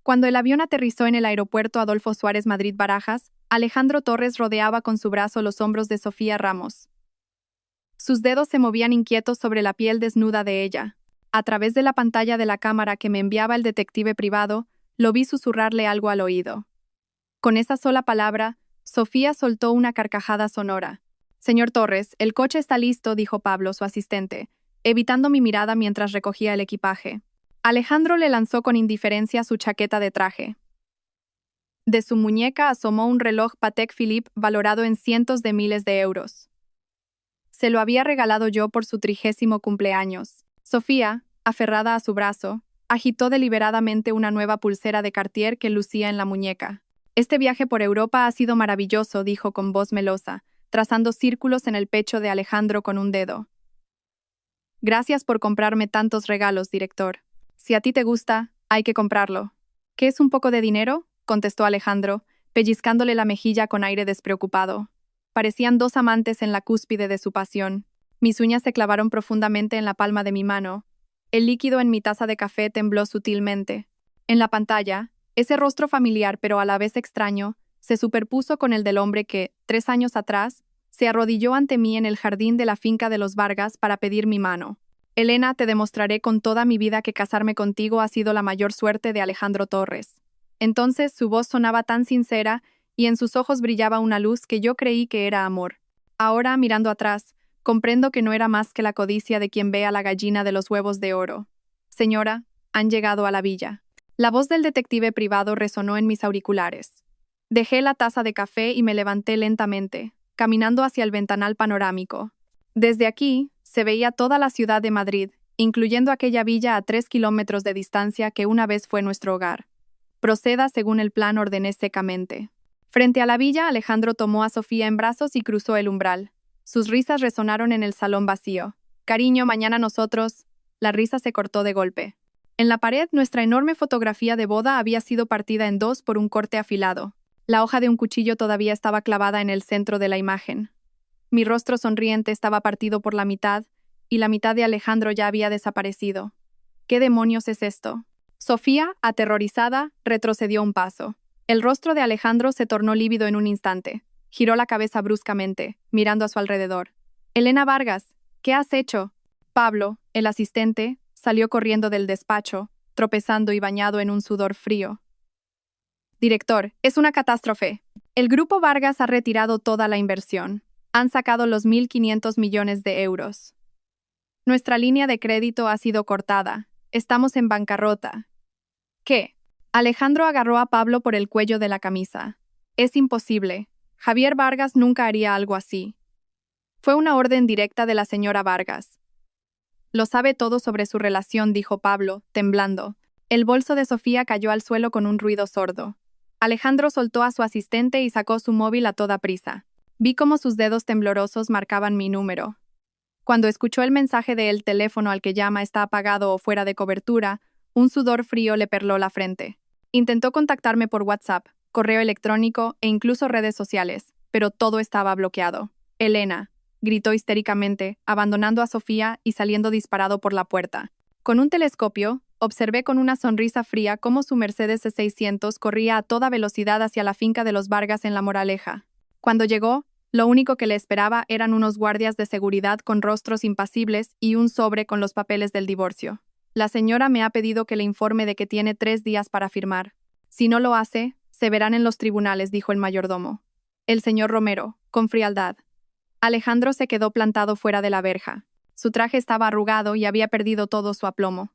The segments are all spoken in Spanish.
Cuando el avión aterrizó en el aeropuerto Adolfo Suárez Madrid-Barajas, Alejandro Torres rodeaba con su brazo los hombros de Sofía Ramos. Sus dedos se movían inquietos sobre la piel desnuda de ella. A través de la pantalla de la cámara que me enviaba el detective privado, lo vi susurrarle algo al oído. Con esa sola palabra, Sofía soltó una carcajada sonora. «Señor Torres, el coche está listo», dijo Pablo, su asistente, evitando mi mirada mientras recogía el equipaje. Alejandro le lanzó con indiferencia su chaqueta de traje. De su muñeca asomó un reloj Patek Philippe valorado en cientos de miles de euros. Se lo había regalado yo por su 30º cumpleaños. Sofía, aferrada a su brazo, agitó deliberadamente una nueva pulsera de Cartier que lucía en la muñeca. «Este viaje por Europa ha sido maravilloso», dijo con voz melosa, trazando círculos en el pecho de Alejandro con un dedo. «Gracias por comprarme tantos regalos, director. Si a ti te gusta, hay que comprarlo». «¿Qué es un poco de dinero?», contestó Alejandro, pellizcándole la mejilla con aire despreocupado. Parecían dos amantes en la cúspide de su pasión. Mis uñas se clavaron profundamente en la palma de mi mano. El líquido en mi taza de café tembló sutilmente. En la pantalla, ese rostro familiar pero a la vez extraño, se superpuso con el del hombre que, 3 años atrás, se arrodilló ante mí en el jardín de la finca de los Vargas para pedir mi mano. «Elena, te demostraré con toda mi vida que casarme contigo ha sido la mayor suerte de Alejandro Torres». Entonces su voz sonaba tan sincera y en sus ojos brillaba una luz que yo creí que era amor. Ahora, mirando atrás, comprendo que no era más que la codicia de quien ve a la gallina de los huevos de oro. «Señora, han llegado a la villa». La voz del detective privado resonó en mis auriculares. Dejé la taza de café y me levanté lentamente, caminando hacia el ventanal panorámico. Desde aquí, se veía toda la ciudad de Madrid, incluyendo aquella villa a 3 kilómetros de distancia que una vez fue nuestro hogar. «Proceda según el plan», ordené secamente. Frente a la villa, Alejandro tomó a Sofía en brazos y cruzó el umbral. Sus risas resonaron en el salón vacío. «Cariño, mañana nosotros». La risa se cortó de golpe. En la pared, nuestra enorme fotografía de boda había sido partida en dos por un corte afilado. La hoja de un cuchillo todavía estaba clavada en el centro de la imagen. Mi rostro sonriente estaba partido por la mitad, y la mitad de Alejandro ya había desaparecido. ¿Qué demonios es esto? Sofía, aterrorizada, retrocedió un paso. El rostro de Alejandro se tornó lívido en un instante. Giró la cabeza bruscamente, mirando a su alrededor. «Elena Vargas, ¿qué has hecho?» Pablo, el asistente, salió corriendo del despacho, tropezando y bañado en un sudor frío. «Director, es una catástrofe. El grupo Vargas ha retirado toda la inversión. Han sacado los 1.500 millones de euros. Nuestra línea de crédito ha sido cortada. Estamos en bancarrota». «¿Qué?» Alejandro agarró a Pablo por el cuello de la camisa. «Es imposible. Javier Vargas nunca haría algo así. Fue una orden directa de la señora Vargas». «Lo sabe todo sobre su relación», dijo Pablo, temblando. El bolso de Sofía cayó al suelo con un ruido sordo. Alejandro soltó a su asistente y sacó su móvil a toda prisa. Vi cómo sus dedos temblorosos marcaban mi número. Cuando escuchó el mensaje del teléfono al que llama está apagado o fuera de cobertura, un sudor frío le perló la frente. Intentó contactarme por WhatsApp, correo electrónico e incluso redes sociales, pero todo estaba bloqueado. «Elena», gritó histéricamente, abandonando a Sofía y saliendo disparado por la puerta. Con un telescopio, observé con una sonrisa fría cómo su Mercedes C600 corría a toda velocidad hacia la finca de los Vargas en La Moraleja. Cuando llegó, lo único que le esperaba eran unos guardias de seguridad con rostros impasibles y un sobre con los papeles del divorcio. «La señora me ha pedido que le informe de que tiene 3 días para firmar. Si no lo hace, se verán en los tribunales», dijo el mayordomo. El señor Romero, con frialdad. Alejandro se quedó plantado fuera de la verja. Su traje estaba arrugado y había perdido todo su aplomo.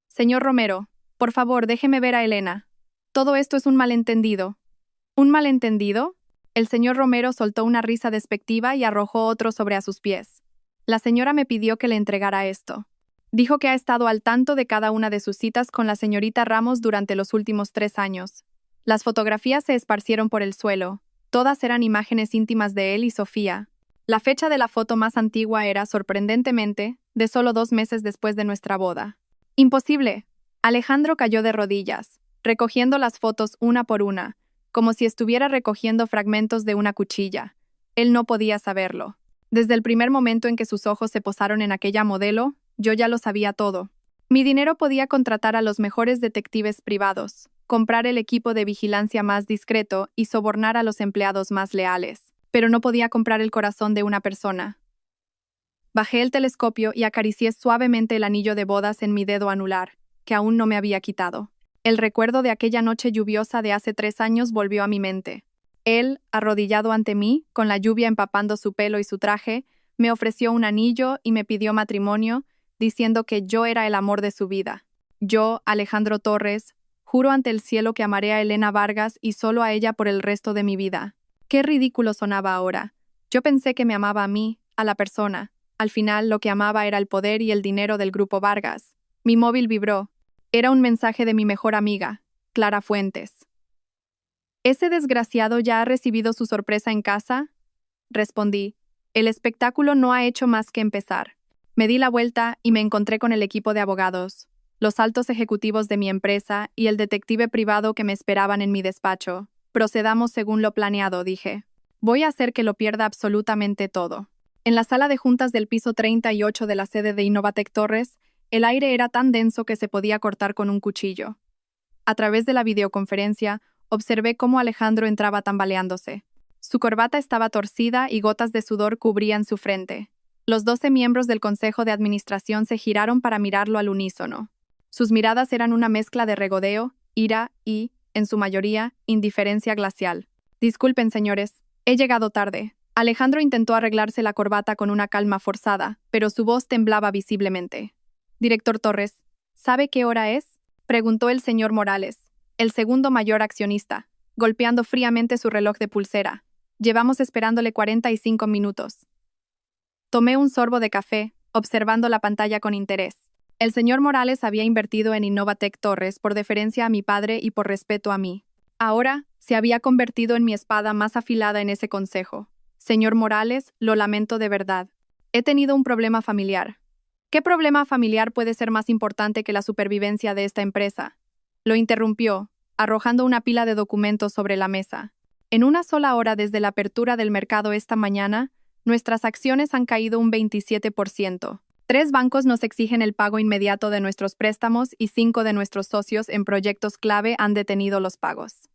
«Señor Romero, por favor, déjeme ver a Elena. Todo esto es un malentendido». «¿Un malentendido?» El señor Romero soltó una risa despectiva y arrojó otro sobre a sus pies. «La señora me pidió que le entregara esto. Dijo que ha estado al tanto de cada una de sus citas con la señorita Ramos durante los últimos 3 años. Las fotografías se esparcieron por el suelo. Todas eran imágenes íntimas de él y Sofía. La fecha de la foto más antigua era, sorprendentemente, de solo 2 meses después de nuestra boda. «Imposible». Alejandro cayó de rodillas, recogiendo las fotos una por una, como si estuviera recogiendo fragmentos de una cuchilla. Él no podía saberlo. Desde el primer momento en que sus ojos se posaron en aquella modelo, yo ya lo sabía todo. Mi dinero podía contratar a los mejores detectives privados. comprar el equipo de vigilancia más discreto y sobornar a los empleados más leales. Pero no podía comprar el corazón de una persona. Bajé el telescopio y acaricié suavemente el anillo de bodas en mi dedo anular, que aún no me había quitado. El recuerdo de aquella noche lluviosa de hace 3 años volvió a mi mente. Él, arrodillado ante mí, con la lluvia empapando su pelo y su traje, me ofreció un anillo y me pidió matrimonio, diciendo que yo era el amor de su vida. Yo, Alejandro Torres, juro ante el cielo que amaré a Elena Vargas y solo a ella por el resto de mi vida. Qué ridículo sonaba ahora. Yo pensé que me amaba a mí, a la persona. Al final, lo que amaba era el poder y el dinero del Grupo Vargas. Mi móvil vibró. Era un mensaje de mi mejor amiga, Clara Fuentes. ¿Ese desgraciado ya ha recibido su sorpresa en casa? Respondí. El espectáculo no ha hecho más que empezar. Me di la vuelta y me encontré con el equipo de abogados, los altos ejecutivos de mi empresa y el detective privado que me esperaban en mi despacho. Procedamos según lo planeado, dije. Voy a hacer que lo pierda absolutamente todo. En la sala de juntas del piso 38 de la sede de Innovatec Torres, el aire era tan denso que se podía cortar con un cuchillo. A través de la videoconferencia, observé cómo Alejandro entraba tambaleándose. Su corbata estaba torcida y gotas de sudor cubrían su frente. Los 12 miembros del Consejo de Administración se giraron para mirarlo al unísono. Sus miradas eran una mezcla de regodeo, ira y, en su mayoría, indiferencia glacial. Disculpen, señores, he llegado tarde. Alejandro intentó arreglarse la corbata con una calma forzada, pero su voz temblaba visiblemente. Director Torres, ¿sabe qué hora es? Preguntó el señor Morales, el segundo mayor accionista, golpeando fríamente su reloj de pulsera. Llevamos esperándole 45 minutos. Tomé un sorbo de café, observando la pantalla con interés. El señor Morales había invertido en Innovatec Torres por deferencia a mi padre y por respeto a mí. Ahora, se había convertido en mi espada más afilada en ese consejo. Señor Morales, lo lamento de verdad. He tenido un problema familiar. ¿Qué problema familiar puede ser más importante que la supervivencia de esta empresa? Lo interrumpió, arrojando una pila de documentos sobre la mesa. En una sola hora desde la apertura del mercado esta mañana, nuestras acciones han caído un 27%. 3 bancos nos exigen el pago inmediato de nuestros préstamos y 5 de nuestros socios en proyectos clave han detenido los pagos.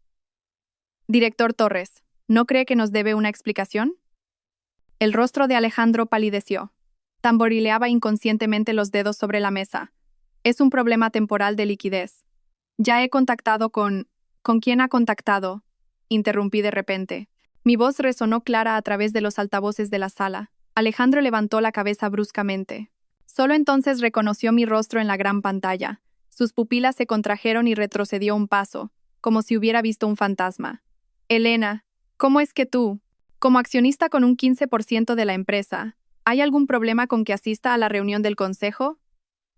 Director Torres, ¿no cree que nos debe una explicación? El rostro de Alejandro palideció. Tamborileaba inconscientemente los dedos sobre la mesa. Es un problema temporal de liquidez. Ya he contactado con... ¿Con quién ha contactado? Interrumpí de repente. Mi voz resonó clara a través de los altavoces de la sala. Alejandro levantó la cabeza bruscamente. Solo entonces reconoció mi rostro en la gran pantalla. Sus pupilas se contrajeron y retrocedió un paso, como si hubiera visto un fantasma. Elena, ¿cómo es que tú, como accionista con un 15% de la empresa, hay algún problema con que asista a la reunión del consejo?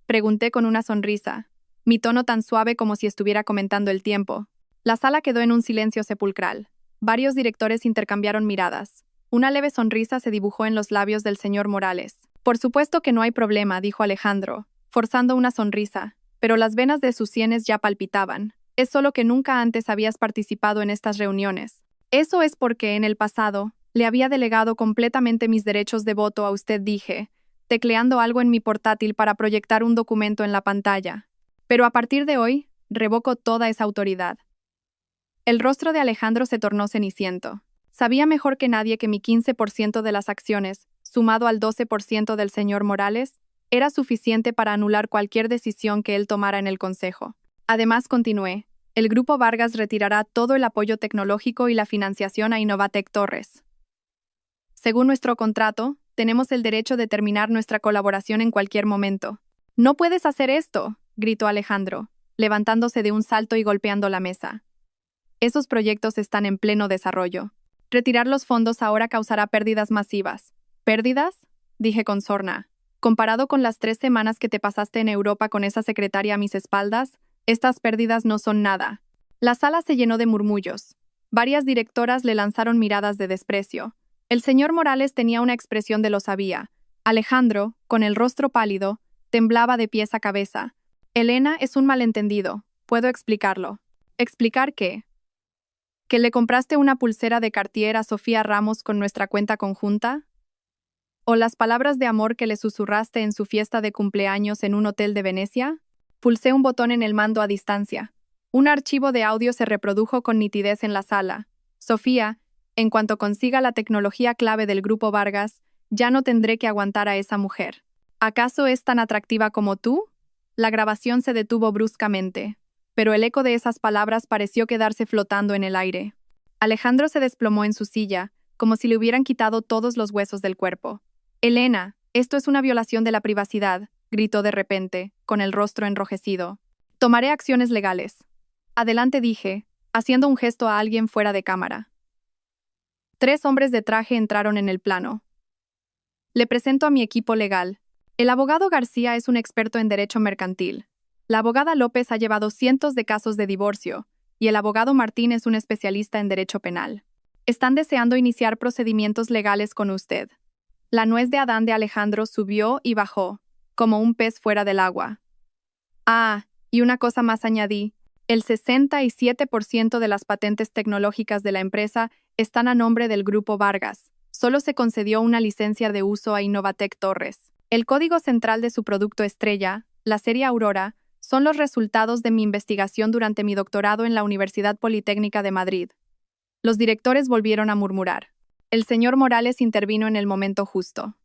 Pregunté con una sonrisa, mi tono tan suave como si estuviera comentando el tiempo. La sala quedó en un silencio sepulcral. Varios directores intercambiaron miradas. Una leve sonrisa se dibujó en los labios del señor Morales. Por supuesto que no hay problema, dijo Alejandro, forzando una sonrisa, pero las venas de sus sienes ya palpitaban. Es solo que nunca antes habías participado en estas reuniones. Eso es porque, en el pasado, le había delegado completamente mis derechos de voto a usted, dije, tecleando algo en mi portátil para proyectar un documento en la pantalla. Pero a partir de hoy, revoco toda esa autoridad. El rostro de Alejandro se tornó ceniciento. Sabía mejor que nadie que mi 15% de las acciones, sumado al 12% del señor Morales, era suficiente para anular cualquier decisión que él tomara en el consejo. Además, continué, el Grupo Vargas retirará todo el apoyo tecnológico y la financiación a Innovatec Torres. Según nuestro contrato, tenemos el derecho de terminar nuestra colaboración en cualquier momento. «No puedes hacer esto», gritó Alejandro, levantándose de un salto y golpeando la mesa. Esos proyectos están en pleno desarrollo. Retirar los fondos ahora causará pérdidas masivas. ¿Pérdidas?, dije con sorna. Comparado con las 3 semanas que te pasaste en Europa con esa secretaria a mis espaldas, estas pérdidas no son nada. La sala se llenó de murmullos. Varias directoras le lanzaron miradas de desprecio. El señor Morales tenía una expresión de lo sabía. Alejandro, con el rostro pálido, temblaba de pies a cabeza. Elena es un malentendido. Puedo explicarlo. ¿Explicar qué? ¿Que le compraste una pulsera de Cartier a Sofía Ramos con nuestra cuenta conjunta? ¿O las palabras de amor que le susurraste en su fiesta de cumpleaños en un hotel de Venecia? Pulsé un botón en el mando a distancia. Un archivo de audio se reprodujo con nitidez en la sala. Sofía, en cuanto consiga la tecnología clave del Grupo Vargas, ya no tendré que aguantar a esa mujer. ¿Acaso es tan atractiva como tú? La grabación se detuvo bruscamente, pero el eco de esas palabras pareció quedarse flotando en el aire. Alejandro se desplomó en su silla, como si le hubieran quitado todos los huesos del cuerpo. «Elena, esto es una violación de la privacidad», gritó de repente, con el rostro enrojecido. «Tomaré acciones legales». «Adelante», dije, haciendo un gesto a alguien fuera de cámara. 3 hombres de traje entraron en el plano. «Le presento a mi equipo legal. El abogado García es un experto en derecho mercantil. La abogada López ha llevado cientos de casos de divorcio, y el abogado Martín es un especialista en derecho penal. Están deseando iniciar procedimientos legales con usted». La nuez de Adán de Alejandro subió y bajó, como un pez fuera del agua. «Ah, y una cosa más añadí. El 67% de las patentes tecnológicas de la empresa están a nombre del Grupo Vargas. Solo se concedió una licencia de uso a Innovatec Torres. El código central de su producto estrella, la serie Aurora, son los resultados de mi investigación durante mi doctorado en la Universidad Politécnica de Madrid». Los directores volvieron a murmurar. El señor Morales intervino en el momento justo.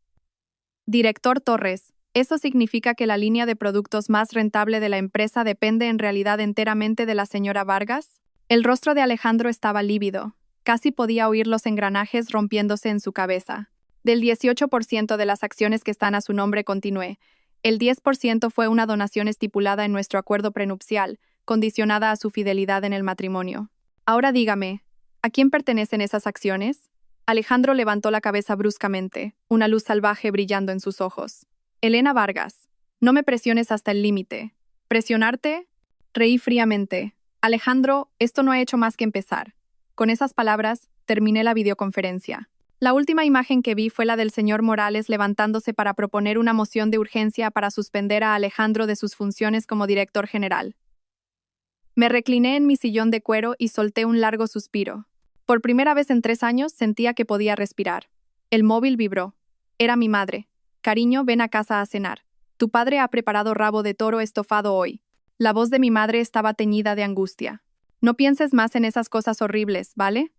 «Director Torres, ¿eso significa que la línea de productos más rentable de la empresa depende en realidad enteramente de la señora Vargas?» El rostro de Alejandro estaba lívido. Casi podía oír los engranajes rompiéndose en su cabeza. «Del 18% de las acciones que están a su nombre», continué, «el 10% fue una donación estipulada en nuestro acuerdo prenupcial, condicionada a su fidelidad en el matrimonio. Ahora dígame, ¿a quién pertenecen esas acciones?» Alejandro levantó la cabeza bruscamente, una luz salvaje brillando en sus ojos. «Elena Vargas, no me presiones hasta el límite». «¿Presionarte?» Reí fríamente. «Alejandro, esto no ha hecho más que empezar». Con esas palabras, terminé la videoconferencia. La última imagen que vi fue la del señor Morales levantándose para proponer una moción de urgencia para suspender a Alejandro de sus funciones como director general. Me recliné en mi sillón de cuero y solté un largo suspiro. Por primera vez en 3 años sentía que podía respirar. El móvil vibró. Era mi madre. «Cariño, ven a casa a cenar. Tu padre ha preparado rabo de toro estofado hoy». La voz de mi madre estaba teñida de angustia. «No pienses más en esas cosas horribles, ¿vale?»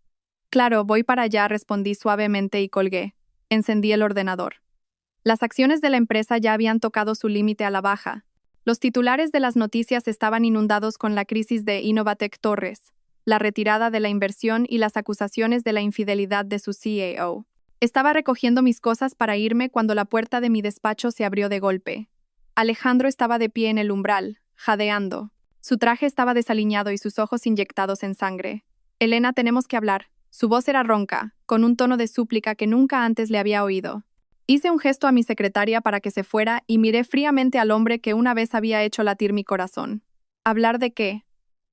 «Claro, voy para allá», respondí suavemente y colgué. Encendí el ordenador. Las acciones de la empresa ya habían tocado su límite a la baja. Los titulares de las noticias estaban inundados con la crisis de Innovatec Torres, la retirada de la inversión y las acusaciones de la infidelidad de su CEO. Estaba recogiendo mis cosas para irme cuando la puerta de mi despacho se abrió de golpe. Alejandro estaba de pie en el umbral, jadeando. Su traje estaba desaliñado y sus ojos inyectados en sangre. «Elena, tenemos que hablar». Su voz era ronca, con un tono de súplica que nunca antes le había oído. Hice un gesto a mi secretaria para que se fuera y miré fríamente al hombre que una vez había hecho latir mi corazón. ¿Hablar de qué?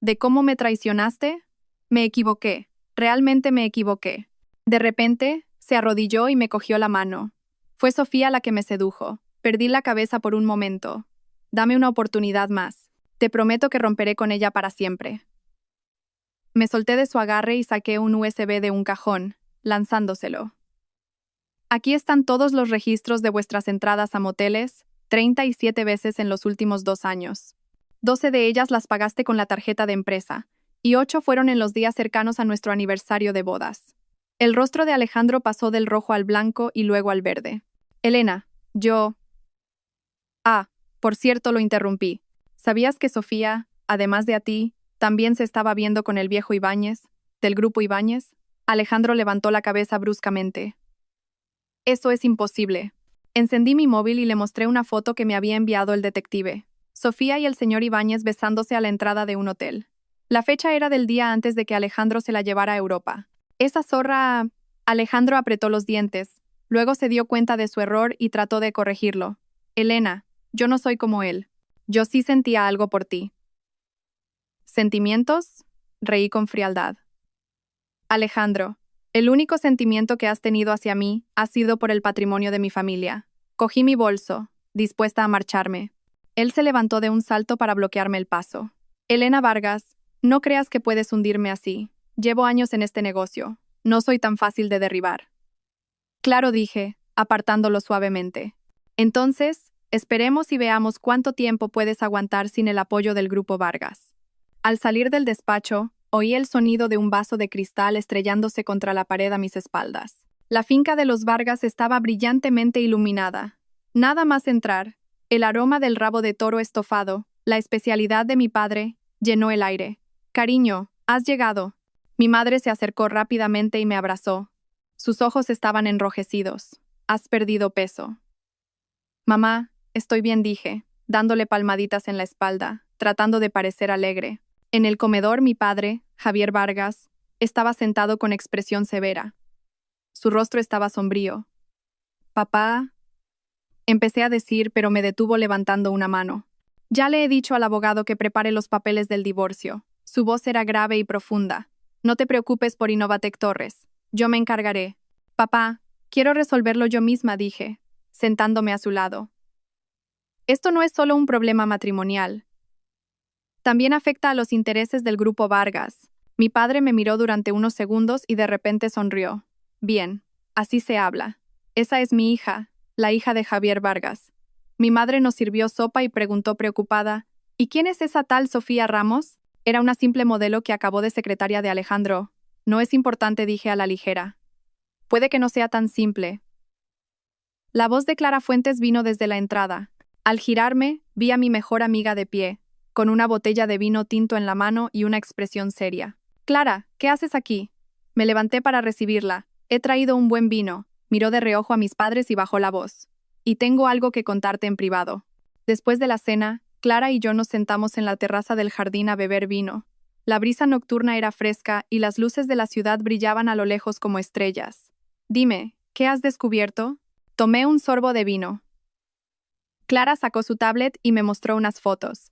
¿De cómo me traicionaste? Me equivoqué. Realmente me equivoqué. De repente, se arrodilló y me cogió la mano. Fue Sofía la que me sedujo. Perdí la cabeza por un momento. «Dame una oportunidad más. Te prometo que romperé con ella para siempre». Me solté de su agarre y saqué un USB de un cajón, lanzándoselo. «Aquí están todos los registros de vuestras entradas a moteles, 37 veces en los últimos 2 años. 12 de ellas las pagaste con la tarjeta de empresa, y 8 fueron en los días cercanos a nuestro aniversario de bodas». El rostro de Alejandro pasó del rojo al blanco y luego al verde. «Elena, yo...» «Ah, por cierto», lo interrumpí. «¿Sabías que Sofía, además de a ti, también se estaba viendo con el viejo Ibáñez, del grupo Ibáñez?» Alejandro levantó la cabeza bruscamente. «Eso es imposible». Encendí mi móvil y le mostré una foto que me había enviado el detective. Sofía y el señor Ibáñez besándose a la entrada de un hotel. La fecha era del día antes de que Alejandro se la llevara a Europa. «Esa zorra...» Alejandro apretó los dientes. Luego se dio cuenta de su error y trató de corregirlo. «Elena, yo no soy como él. Yo sí sentía algo por ti». «¿Sentimientos?», reí con frialdad. «Alejandro, el único sentimiento que has tenido hacia mí ha sido por el patrimonio de mi familia». Cogí mi bolso, dispuesta a marcharme. Él se levantó de un salto para bloquearme el paso. «Elena Vargas, no creas que puedes hundirme así. Llevo años en este negocio. No soy tan fácil de derribar». «Claro», dije, apartándolo suavemente. «Entonces, esperemos y veamos cuánto tiempo puedes aguantar sin el apoyo del Grupo Vargas». Al salir del despacho, oí el sonido de un vaso de cristal estrellándose contra la pared a mis espaldas. La finca de los Vargas estaba brillantemente iluminada. Nada más entrar, el aroma del rabo de toro estofado, la especialidad de mi padre, llenó el aire. «Cariño, has llegado». Mi madre se acercó rápidamente y me abrazó. Sus ojos estaban enrojecidos. «Has perdido peso». «Mamá, estoy bien», dije, dándole palmaditas en la espalda, tratando de parecer alegre. En el comedor, mi padre, Javier Vargas, estaba sentado con expresión severa. Su rostro estaba sombrío. «Papá», empecé a decir, pero me detuvo levantando una mano. «Ya le he dicho al abogado que prepare los papeles del divorcio». Su voz era grave y profunda. «No te preocupes por Innovatec Torres. Yo me encargaré». «Papá, quiero resolverlo yo misma», dije, sentándome a su lado. «Esto no es solo un problema matrimonial. También afecta a los intereses del grupo Vargas». Mi padre me miró durante unos segundos y de repente sonrió. «Bien, así se habla. Esa es mi hija, la hija de Javier Vargas». Mi madre nos sirvió sopa y preguntó preocupada, «¿Y quién es esa tal Sofía Ramos?» Era una simple modelo que acabó de secretaria de Alejandro. «No es importante», dije a la ligera. «Puede que no sea tan simple». La voz de Clara Fuentes vino desde la entrada. Al girarme, vi a mi mejor amiga de pie, con una botella de vino tinto en la mano y una expresión seria. «Clara, ¿qué haces aquí?» Me levanté para recibirla. «He traído un buen vino». Miró de reojo a mis padres y bajó la voz. «Y tengo algo que contarte en privado». Después de la cena, Clara y yo nos sentamos en la terraza del jardín a beber vino. La brisa nocturna era fresca y las luces de la ciudad brillaban a lo lejos como estrellas. «Dime, ¿qué has descubierto?» Tomé un sorbo de vino. Clara sacó su tablet y me mostró unas fotos.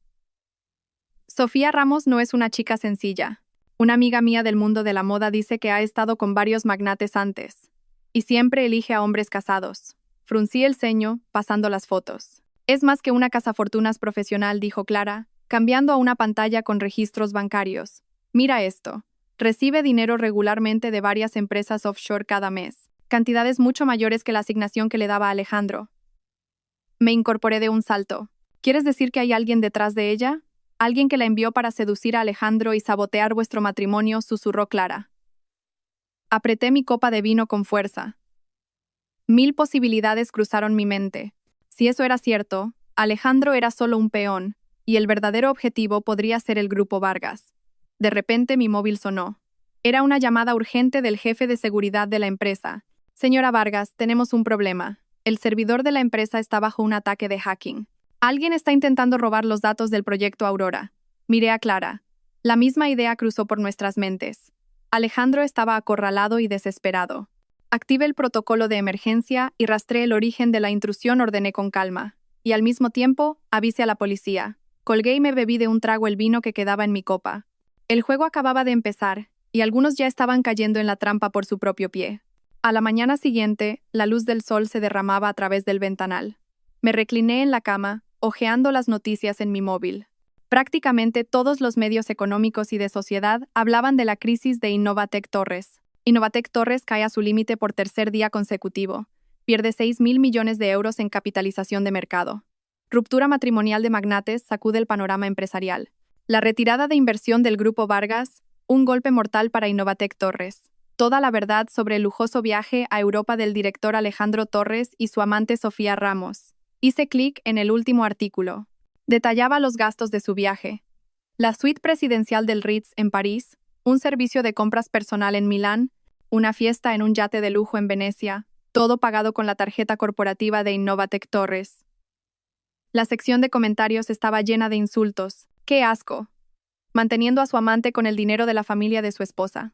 Sofía Ramos no es una chica sencilla. Una amiga mía del mundo de la moda dice que ha estado con varios magnates antes. Y siempre elige a hombres casados. Fruncí el ceño, pasando las fotos. «Es más que una cazafortunas profesional», dijo Clara, cambiando a una pantalla con registros bancarios. «Mira esto. Recibe dinero regularmente de varias empresas offshore cada mes. Cantidades mucho mayores que la asignación que le daba Alejandro». Me incorporé de un salto. «¿Quieres decir que hay alguien detrás de ella? ¿Alguien que la envió para seducir a Alejandro y sabotear vuestro matrimonio?», susurró Clara. Apreté mi copa de vino con fuerza. 1000 posibilidades cruzaron mi mente. Si eso era cierto, Alejandro era solo un peón, y el verdadero objetivo podría ser el grupo Vargas. De repente mi móvil sonó. Era una llamada urgente del jefe de seguridad de la empresa. «Señora Vargas, tenemos un problema. El servidor de la empresa está bajo un ataque de hacking. Alguien está intentando robar los datos del proyecto Aurora». Miré a Clara. La misma idea cruzó por nuestras mentes. Alejandro estaba acorralado y desesperado. «Active el protocolo de emergencia y rastree el origen de la intrusión», ordené con calma. Y al mismo tiempo, avise a la policía. Colgué y me bebí de un trago el vino que quedaba en mi copa. El juego acababa de empezar, y algunos ya estaban cayendo en la trampa por su propio pie. A la mañana siguiente, la luz del sol se derramaba a través del ventanal. Me recliné en la cama, hojeando las noticias en mi móvil. Prácticamente todos los medios económicos y de sociedad hablaban de la crisis de Innovatec Torres. Innovatec Torres cae a su límite por tercer día consecutivo. Pierde 6.000 millones de euros en capitalización de mercado. Ruptura matrimonial de magnates sacude el panorama empresarial. La retirada de inversión del grupo Vargas, un golpe mortal para Innovatec Torres. Toda la verdad sobre el lujoso viaje a Europa del director Alejandro Torres y su amante Sofía Ramos. Hice clic en el último artículo. Detallaba los gastos de su viaje. La suite presidencial del Ritz en París, un servicio de compras personal en Milán, una fiesta en un yate de lujo en Venecia, todo pagado con la tarjeta corporativa de Innovatec Torres. La sección de comentarios estaba llena de insultos. ¡Qué asco! Manteniendo a su amante con el dinero de la familia de su esposa.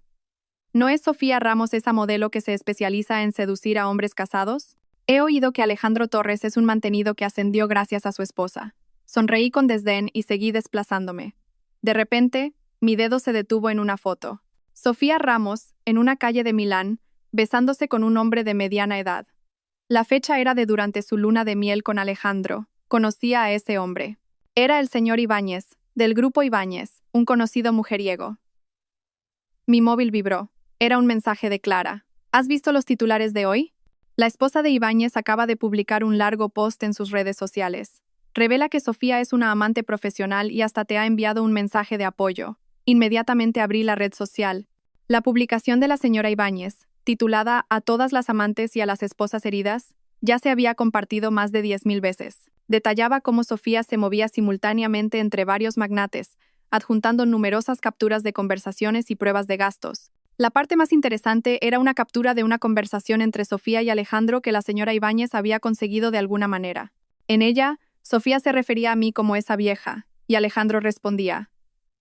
¿No es Sofía Ramos esa modelo que se especializa en seducir a hombres casados? He oído que Alejandro Torres es un mantenido que ascendió gracias a su esposa. Sonreí con desdén y seguí desplazándome. De repente, mi dedo se detuvo en una foto. Sofía Ramos, en una calle de Milán, besándose con un hombre de mediana edad. La fecha era de durante su luna de miel con Alejandro. Conocía a ese hombre. Era el señor Ibáñez, del grupo Ibáñez, un conocido mujeriego. Mi móvil vibró. Era un mensaje de Clara. ¿Has visto los titulares de hoy? La esposa de Ibáñez acaba de publicar un largo post en sus redes sociales. Revela que Sofía es una amante profesional y hasta te ha enviado un mensaje de apoyo. Inmediatamente abrí la red social. La publicación de la señora Ibáñez, titulada A todas las amantes y a las esposas heridas, ya se había compartido más de 10.000 veces. Detallaba cómo Sofía se movía simultáneamente entre varios magnates, adjuntando numerosas capturas de conversaciones y pruebas de gastos. La parte más interesante era una captura de una conversación entre Sofía y Alejandro que la señora Ibáñez había conseguido de alguna manera. En ella, Sofía se refería a mí como esa vieja, y Alejandro respondía: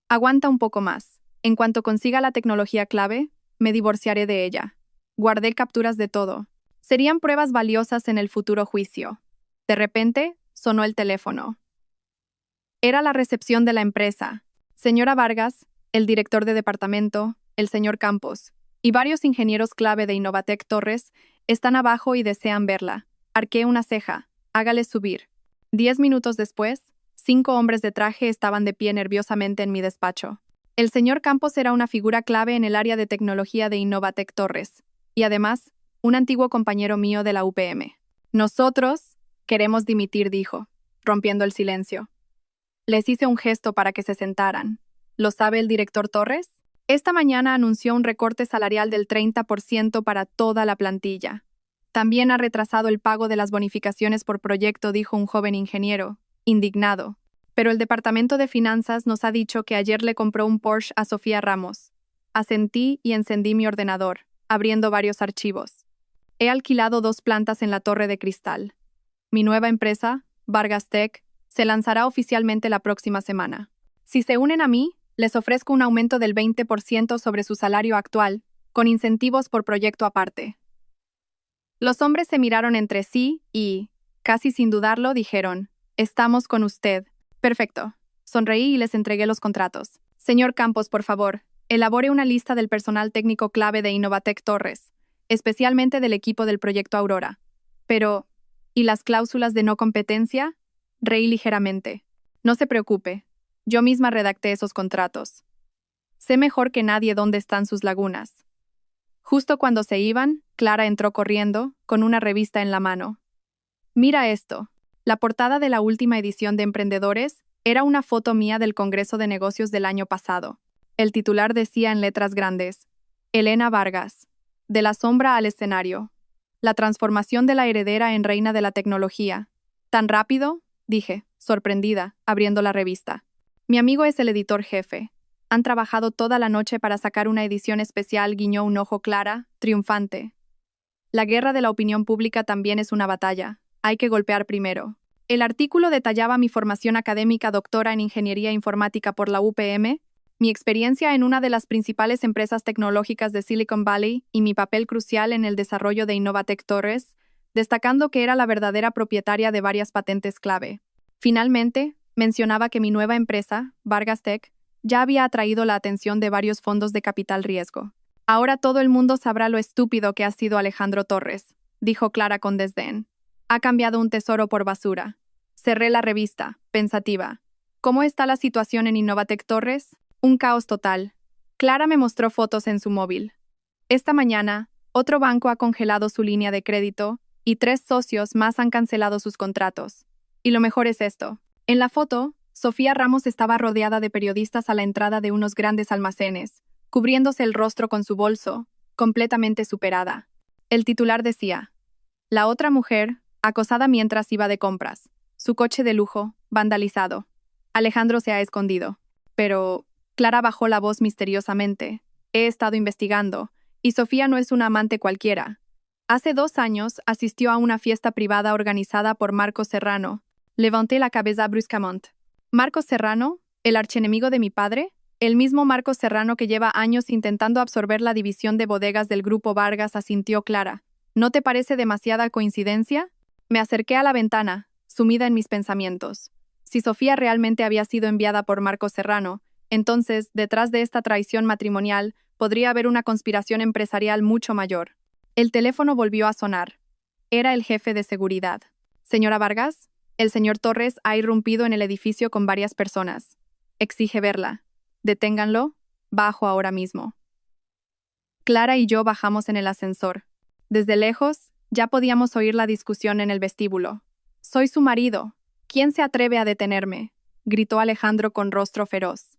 aguanta un poco más. En cuanto consiga la tecnología clave, me divorciaré de ella. Guardé capturas de todo. Serían pruebas valiosas en el futuro juicio. De repente, sonó el teléfono. Era la recepción de la empresa. Señora Vargas, el director de departamento, el señor Campos, y varios ingenieros clave de Innovatec Torres están abajo y desean verla. Arqué una ceja. Hágales subir. 10 minutos después, 5 hombres de traje estaban de pie nerviosamente en mi despacho. El señor Campos era una figura clave en el área de tecnología de Innovatec Torres, y además, un antiguo compañero mío de la UPM. Nosotros queremos dimitir, dijo, rompiendo el silencio. Les hice un gesto para que se sentaran. ¿Lo sabe el director Torres? Esta mañana anunció un recorte salarial del 30% para toda la plantilla. También ha retrasado el pago de las bonificaciones por proyecto, dijo un joven ingeniero, indignado. Pero el Departamento de Finanzas nos ha dicho que ayer le compró un Porsche a Sofía Ramos. Asentí y encendí mi ordenador, abriendo varios archivos. He alquilado 2 plantas en la Torre de Cristal. Mi nueva empresa, Vargas Tech, se lanzará oficialmente la próxima semana. Si se unen a mí, les ofrezco un aumento del 20% sobre su salario actual, con incentivos por proyecto aparte. Los hombres se miraron entre sí y, casi sin dudarlo, dijeron: estamos con usted. Perfecto. Sonreí y les entregué los contratos. Señor Campos, por favor, elabore una lista del personal técnico clave de Innovatec Torres, especialmente del equipo del proyecto Aurora. Pero, ¿y las cláusulas de no competencia? Reí ligeramente. No se preocupe. Yo misma redacté esos contratos. Sé mejor que nadie dónde están sus lagunas. Justo cuando se iban, Clara entró corriendo, con una revista en la mano. Mira esto. La portada de la última edición de Emprendedores era una foto mía del Congreso de Negocios del año pasado. El titular decía en letras grandes: Elena Vargas. De la sombra al escenario. La transformación de la heredera en reina de la tecnología. ¿Tan rápido?, dije, sorprendida, abriendo la revista. Mi amigo es el editor jefe. Han trabajado toda la noche para sacar una edición especial, guiñó un ojo Clara, triunfante. La guerra de la opinión pública también es una batalla. Hay que golpear primero. El artículo detallaba mi formación académica, doctora en Ingeniería Informática por la UPM, mi experiencia en una de las principales empresas tecnológicas de Silicon Valley y mi papel crucial en el desarrollo de Innovatec Torres, destacando que era la verdadera propietaria de varias patentes clave. Finalmente, mencionaba que mi nueva empresa, Vargas Tech, ya había atraído la atención de varios fondos de capital riesgo. Ahora todo el mundo sabrá lo estúpido que ha sido Alejandro Torres, dijo Clara con desdén. Ha cambiado un tesoro por basura. Cerré la revista, pensativa. ¿Cómo está la situación en Innovatec Torres? Un caos total. Clara me mostró fotos en su móvil. Esta mañana, otro banco ha congelado su línea de crédito y 3 socios más han cancelado sus contratos. Y lo mejor es esto. En la foto, Sofía Ramos estaba rodeada de periodistas a la entrada de unos grandes almacenes, cubriéndose el rostro con su bolso, completamente superada. El titular decía: la otra mujer, acosada mientras iba de compras. Su coche de lujo, vandalizado. Alejandro se ha escondido. Pero Clara bajó la voz misteriosamente. He estado investigando, y Sofía no es una amante cualquiera. Hace 2 años asistió a una fiesta privada organizada por Marcos Serrano. Levanté la cabeza bruscamente. ¿Marcos Serrano? ¿El archienemigo de mi padre? El mismo Marcos Serrano que lleva años intentando absorber la división de bodegas del Grupo Vargas, asintió Clara. ¿No te parece demasiada coincidencia? Me acerqué a la ventana, sumida en mis pensamientos. Si Sofía realmente había sido enviada por Marcos Serrano, entonces, detrás de esta traición matrimonial, podría haber una conspiración empresarial mucho mayor. El teléfono volvió a sonar. Era el jefe de seguridad. Señora Vargas, el señor Torres ha irrumpido en el edificio con varias personas. Exige verla. Deténganlo. Bajo ahora mismo. Clara y yo bajamos en el ascensor. Desde lejos, ya podíamos oír la discusión en el vestíbulo. Soy su marido. ¿Quién se atreve a detenerme?, gritó Alejandro con rostro feroz.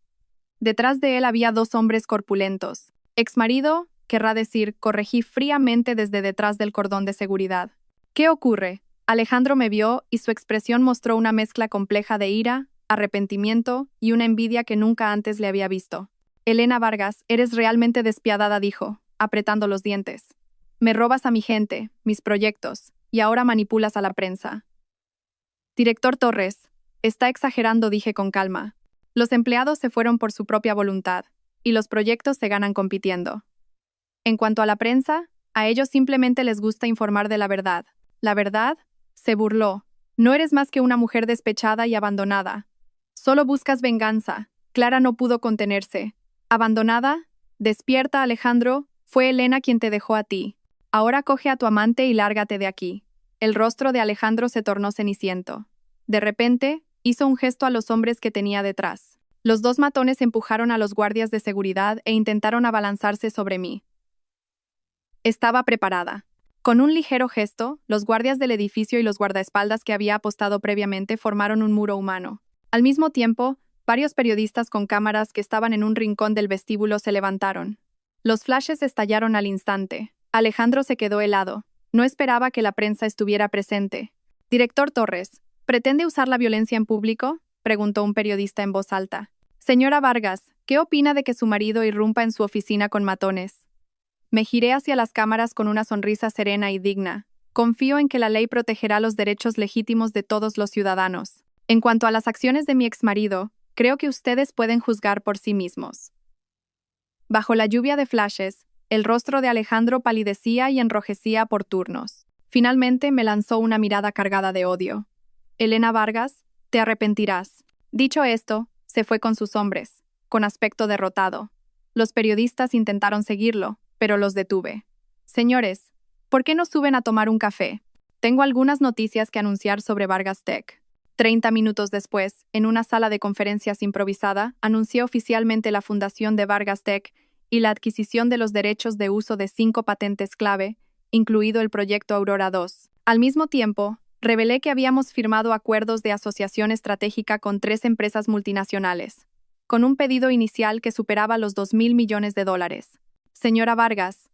Detrás de él había dos hombres corpulentos. Exmarido, querrá decir, corregí fríamente desde detrás del cordón de seguridad. ¿Qué ocurre? Alejandro me vio y su expresión mostró una mezcla compleja de ira, arrepentimiento y una envidia que nunca antes le había visto. Elena Vargas, eres realmente despiadada, dijo, apretando los dientes. Me robas a mi gente, mis proyectos, y ahora manipulas a la prensa. Director Torres, está exagerando, dije con calma. Los empleados se fueron por su propia voluntad, y los proyectos se ganan compitiendo. En cuanto a la prensa, a ellos simplemente les gusta informar de la verdad. ¿La verdad? Se burló. No eres más que una mujer despechada y abandonada. Solo buscas venganza. Clara no pudo contenerse. ¿Abandonada? Despierta, Alejandro. Fue Elena quien te dejó a ti. Ahora coge a tu amante y lárgate de aquí. El rostro de Alejandro se tornó ceniciento. De repente, hizo un gesto a los hombres que tenía detrás. Los dos matones empujaron a los guardias de seguridad e intentaron abalanzarse sobre mí. Estaba preparada. Con un ligero gesto, los guardias del edificio y los guardaespaldas que había apostado previamente formaron un muro humano. Al mismo tiempo, varios periodistas con cámaras que estaban en un rincón del vestíbulo se levantaron. Los flashes estallaron al instante. Alejandro se quedó helado. No esperaba que la prensa estuviera presente. Director Torres, ¿pretende usar la violencia en público?, preguntó un periodista en voz alta. Señora Vargas, ¿qué opina de que su marido irrumpa en su oficina con matones? Me giré hacia las cámaras con una sonrisa serena y digna. Confío en que la ley protegerá los derechos legítimos de todos los ciudadanos. En cuanto a las acciones de mi exmarido, creo que ustedes pueden juzgar por sí mismos. Bajo la lluvia de flashes, el rostro de Alejandro palidecía y enrojecía por turnos. Finalmente me lanzó una mirada cargada de odio. Elena Vargas, te arrepentirás. Dicho esto, se fue con sus hombres, con aspecto derrotado. Los periodistas intentaron seguirlo, pero los detuve. Señores, ¿por qué no suben a tomar un café? Tengo algunas noticias que anunciar sobre Vargas Tech. 30 minutos después, en una sala de conferencias improvisada, anuncié oficialmente la fundación de Vargas Tech y la adquisición de los derechos de uso de 5 patentes clave, incluido el proyecto Aurora 2. Al mismo tiempo, revelé que habíamos firmado acuerdos de asociación estratégica con 3 empresas multinacionales, con un pedido inicial que superaba los $2.000 millones. Señora Vargas,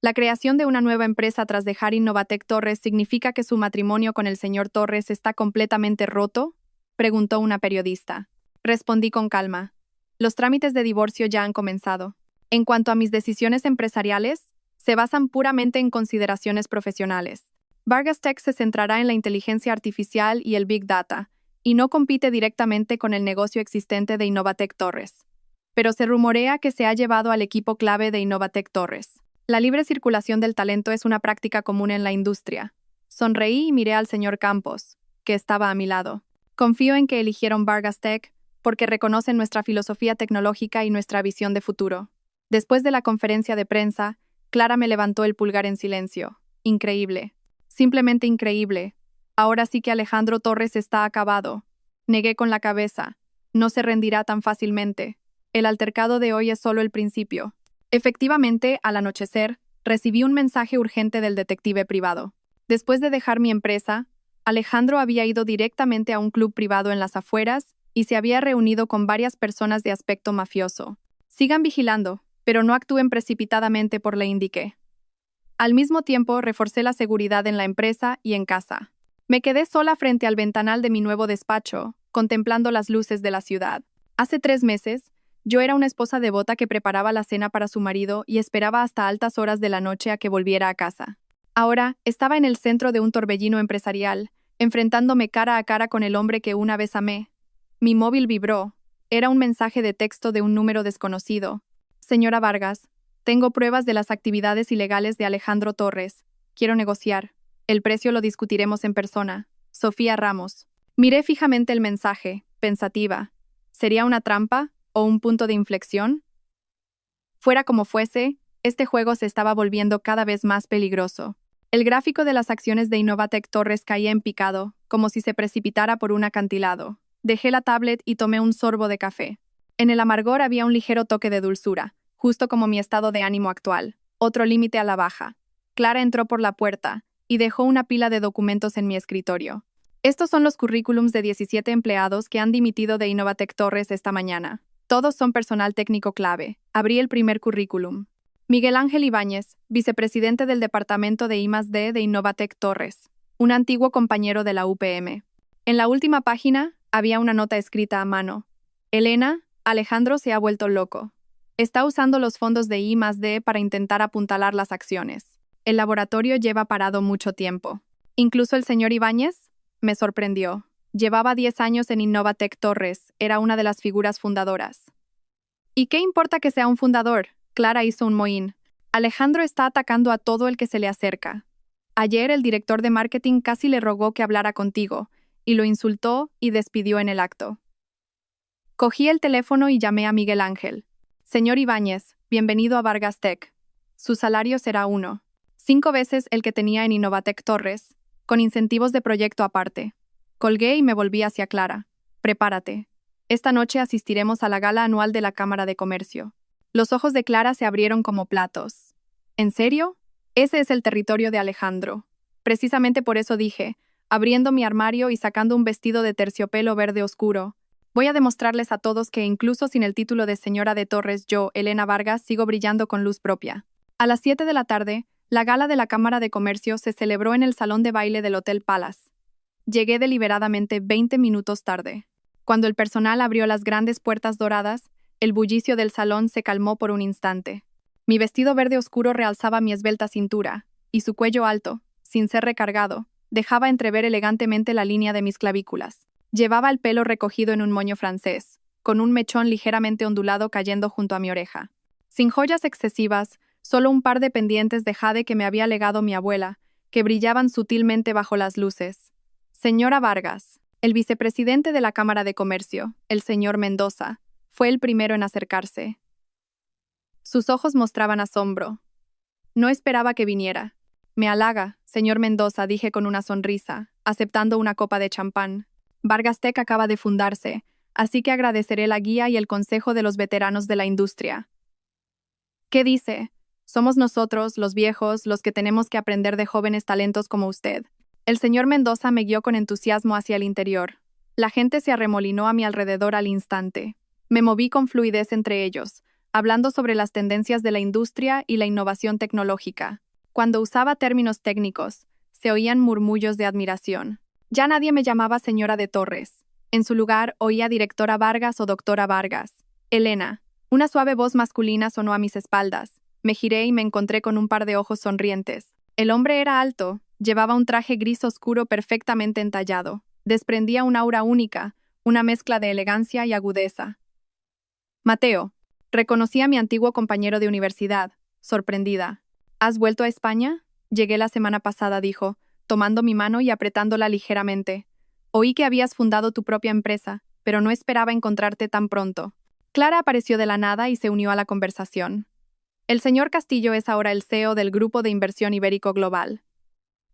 la creación de una nueva empresa tras dejar Innovatec Torres significa que su matrimonio con el señor Torres está completamente roto, preguntó una periodista. Respondí con calma. Los trámites de divorcio ya han comenzado. En cuanto a mis decisiones empresariales, se basan puramente en consideraciones profesionales. Vargas Tech se centrará en la inteligencia artificial y el Big Data, y no compite directamente con el negocio existente de Innovatec Torres. Pero se rumorea que se ha llevado al equipo clave de Innovatec Torres. La libre circulación del talento es una práctica común en la industria. Sonreí y miré al señor Campos, que estaba a mi lado. Confío en que eligieron Vargas Tech porque reconocen nuestra filosofía tecnológica y nuestra visión de futuro. Después de la conferencia de prensa, Clara me levantó el pulgar en silencio. Increíble. Simplemente increíble. Ahora sí que Alejandro Torres está acabado. Negué con la cabeza. No se rendirá tan fácilmente. El altercado de hoy es solo el principio. Efectivamente, al anochecer, recibí un mensaje urgente del detective privado. Después de dejar mi empresa, Alejandro había ido directamente a un club privado en las afueras y se había reunido con varias personas de aspecto mafioso. Sigan vigilando, pero no actúen precipitadamente, por le indiqué. Al mismo tiempo, reforcé la seguridad en la empresa y en casa. Me quedé sola frente al ventanal de mi nuevo despacho, contemplando las luces de la ciudad. Hace 3 meses, yo era una esposa devota que preparaba la cena para su marido y esperaba hasta altas horas de la noche a que volviera a casa. Ahora, estaba en el centro de un torbellino empresarial, enfrentándome cara a cara con el hombre que una vez amé. Mi móvil vibró. Era un mensaje de texto de un número desconocido. Señora Vargas, tengo pruebas de las actividades ilegales de Alejandro Torres. Quiero negociar. El precio lo discutiremos en persona. Sofía Ramos. Miré fijamente el mensaje, pensativa. ¿Sería una trampa o un punto de inflexión? Fuera como fuese, este juego se estaba volviendo cada vez más peligroso. El gráfico de las acciones de Innovatec Torres caía en picado, como si se precipitara por un acantilado. Dejé la tablet y tomé un sorbo de café. En el amargor había un ligero toque de dulzura, justo como mi estado de ánimo actual. Otro límite a la baja. Clara entró por la puerta y dejó una pila de documentos en mi escritorio. Estos son los currículums de 17 empleados que han dimitido de Innovatec Torres esta mañana. Todos son personal técnico clave. Abrí el primer currículum. Miguel Ángel Ibáñez, vicepresidente del departamento de I+D de Innovatec Torres, un antiguo compañero de la UPM. En la última página había una nota escrita a mano. Elena, Alejandro se ha vuelto loco. Está usando los fondos de I+D para intentar apuntalar las acciones. El laboratorio lleva parado mucho tiempo. Incluso el señor Ibáñez me sorprendió. Llevaba 10 años en Innovatec Torres, era una de las figuras fundadoras. ¿Y qué importa que sea un fundador? Clara hizo un mohín. Alejandro está atacando a todo el que se le acerca. Ayer el director de marketing casi le rogó que hablara contigo, y lo insultó y despidió en el acto. Cogí el teléfono y llamé a Miguel Ángel. Señor Ibáñez, bienvenido a Vargas Tech. Su salario será 5 veces el que tenía en Innovatec Torres, con incentivos de proyecto aparte. Colgué y me volví hacia Clara. Prepárate. Esta noche asistiremos a la gala anual de la Cámara de Comercio. Los ojos de Clara se abrieron como platos. ¿En serio? Ese es el territorio de Alejandro. Precisamente por eso dije, abriendo mi armario y sacando un vestido de terciopelo verde oscuro, voy a demostrarles a todos que incluso sin el título de señora de Torres, yo, Elena Vargas, sigo brillando con luz propia. A las 7 de la tarde, la gala de la Cámara de Comercio se celebró en el salón de baile del Hotel Palace. Llegué deliberadamente 20 minutos tarde. Cuando el personal abrió las grandes puertas doradas, el bullicio del salón se calmó por un instante. Mi vestido verde oscuro realzaba mi esbelta cintura, y su cuello alto, sin ser recargado, dejaba entrever elegantemente la línea de mis clavículas. Llevaba el pelo recogido en un moño francés, con un mechón ligeramente ondulado cayendo junto a mi oreja. Sin joyas excesivas, solo un par de pendientes de jade que me había legado mi abuela, que brillaban sutilmente bajo las luces. Señora Vargas, el vicepresidente de la Cámara de Comercio, el señor Mendoza, fue el primero en acercarse. Sus ojos mostraban asombro. No esperaba que viniera. Me halaga, señor Mendoza, dije con una sonrisa, aceptando una copa de champán. Vargas Tech acaba de fundarse, así que agradeceré la guía y el consejo de los veteranos de la industria. ¿Qué dice? Somos nosotros, los viejos, los que tenemos que aprender de jóvenes talentos como usted. El señor Mendoza me guió con entusiasmo hacia el interior. La gente se arremolinó a mi alrededor al instante. Me moví con fluidez entre ellos, hablando sobre las tendencias de la industria y la innovación tecnológica. Cuando usaba términos técnicos, se oían murmullos de admiración. Ya nadie me llamaba señora de Torres. En su lugar, oía directora Vargas o doctora Vargas. Elena. Una suave voz masculina sonó a mis espaldas. Me giré y me encontré con un par de ojos sonrientes. El hombre era alto, llevaba un traje gris oscuro perfectamente entallado. Desprendía un aura única, una mezcla de elegancia y agudeza. Mateo. Reconocí a mi antiguo compañero de universidad, sorprendida. ¿Has vuelto a España? Llegué la semana pasada, dijo, tomando mi mano y apretándola ligeramente. Oí que habías fundado tu propia empresa, pero no esperaba encontrarte tan pronto. Clara apareció de la nada y se unió a la conversación. El señor Castillo es ahora el CEO del Grupo de Inversión Ibérico Global.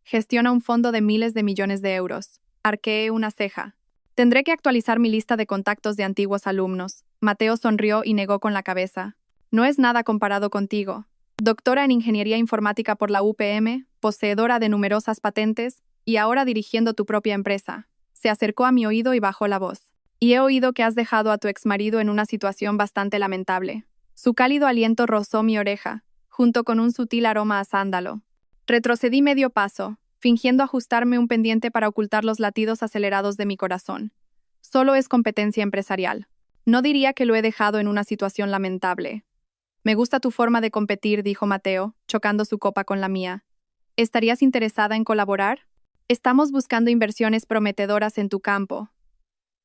Gestiona un fondo de miles de millones de euros. Arqueé una ceja. Tendré que actualizar mi lista de contactos de antiguos alumnos. Mateo sonrió y negó con la cabeza. No es nada comparado contigo. Doctora en Ingeniería Informática por la UPM, poseedora de numerosas patentes, y ahora dirigiendo tu propia empresa. Se acercó a mi oído y bajó la voz. Y he oído que has dejado a tu exmarido en una situación bastante lamentable. Su cálido aliento rozó mi oreja, junto con un sutil aroma a sándalo. Retrocedí medio paso, fingiendo ajustarme un pendiente para ocultar los latidos acelerados de mi corazón. Solo es competencia empresarial. No diría que lo he dejado en una situación lamentable. Me gusta tu forma de competir, dijo Mateo, chocando su copa con la mía. ¿Estarías interesada en colaborar? Estamos buscando inversiones prometedoras en tu campo.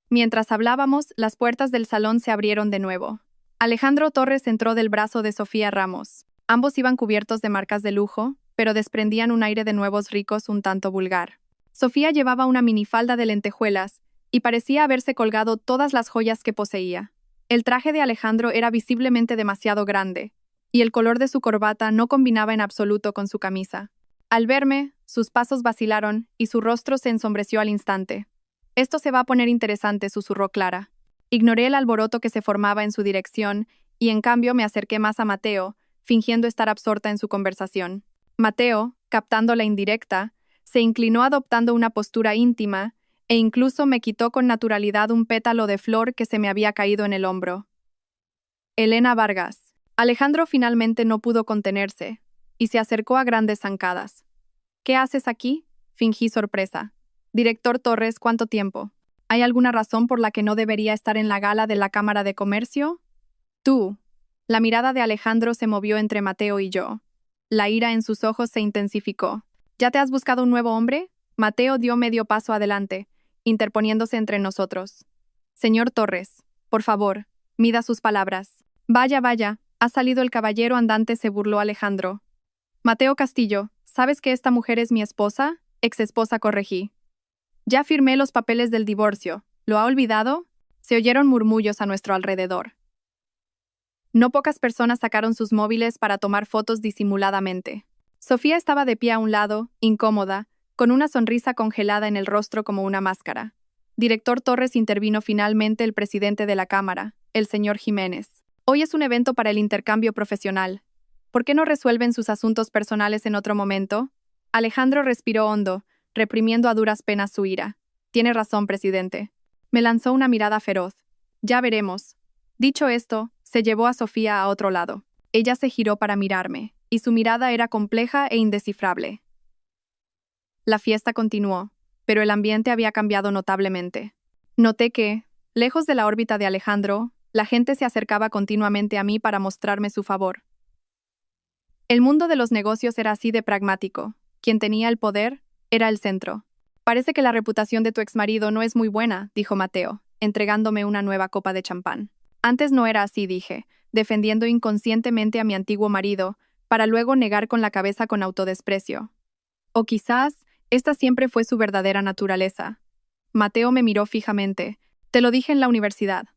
Mientras hablábamos, las puertas del salón se abrieron de nuevo. Alejandro Torres entró del brazo de Sofía Ramos. Ambos iban cubiertos de marcas de lujo, pero desprendían un aire de nuevos ricos un tanto vulgar. Sofía llevaba una minifalda de lentejuelas y parecía haberse colgado todas las joyas que poseía. El traje de Alejandro era visiblemente demasiado grande, y el color de su corbata no combinaba en absoluto con su camisa. Al verme, sus pasos vacilaron y su rostro se ensombreció al instante. «Esto se va a poner interesante», susurró Clara. Ignoré el alboroto que se formaba en su dirección y en cambio me acerqué más a Mateo, fingiendo estar absorta en su conversación. Mateo, captando la indirecta, se inclinó adoptando una postura íntima e incluso me quitó con naturalidad un pétalo de flor que se me había caído en el hombro. Elena Vargas. Alejandro finalmente no pudo contenerse y se acercó a grandes zancadas. ¿Qué haces aquí? Fingí sorpresa. Director Torres, ¿cuánto tiempo? ¿Hay alguna razón por la que no debería estar en la gala de la Cámara de Comercio? Tú. La mirada de Alejandro se movió entre Mateo y yo. La ira en sus ojos se intensificó. ¿Ya te has buscado un nuevo hombre? Mateo dio medio paso adelante, interponiéndose entre nosotros. Señor Torres, por favor, mida sus palabras. Vaya, vaya, ha salido el caballero andante, se burló Alejandro. Mateo Castillo, ¿sabes que esta mujer es mi esposa? Exesposa, corregí. Ya firmé los papeles del divorcio. ¿Lo ha olvidado? Se oyeron murmullos a nuestro alrededor. No pocas personas sacaron sus móviles para tomar fotos disimuladamente. Sofía estaba de pie a un lado, incómoda, con una sonrisa congelada en el rostro como una máscara. Director Torres, intervino finalmente el presidente de la Cámara, el señor Jiménez. Hoy es un evento para el intercambio profesional. ¿Por qué no resuelven sus asuntos personales en otro momento? Alejandro respiró hondo, reprimiendo a duras penas su ira. Tiene razón, presidente. Me lanzó una mirada feroz. Ya veremos. Dicho esto, se llevó a Sofía a otro lado. Ella se giró para mirarme, y su mirada era compleja e indescifrable. La fiesta continuó, pero el ambiente había cambiado notablemente. Noté que, lejos de la órbita de Alejandro, la gente se acercaba continuamente a mí para mostrarme su favor. El mundo de los negocios era así de pragmático. Quien tenía el poder era el centro. Parece que la reputación de tu exmarido no es muy buena, dijo Mateo, entregándome una nueva copa de champán. Antes no era así, dije, defendiendo inconscientemente a mi antiguo marido, para luego negar con la cabeza con autodesprecio. O quizás, esta siempre fue su verdadera naturaleza. Mateo me miró fijamente. Te lo dije en la universidad.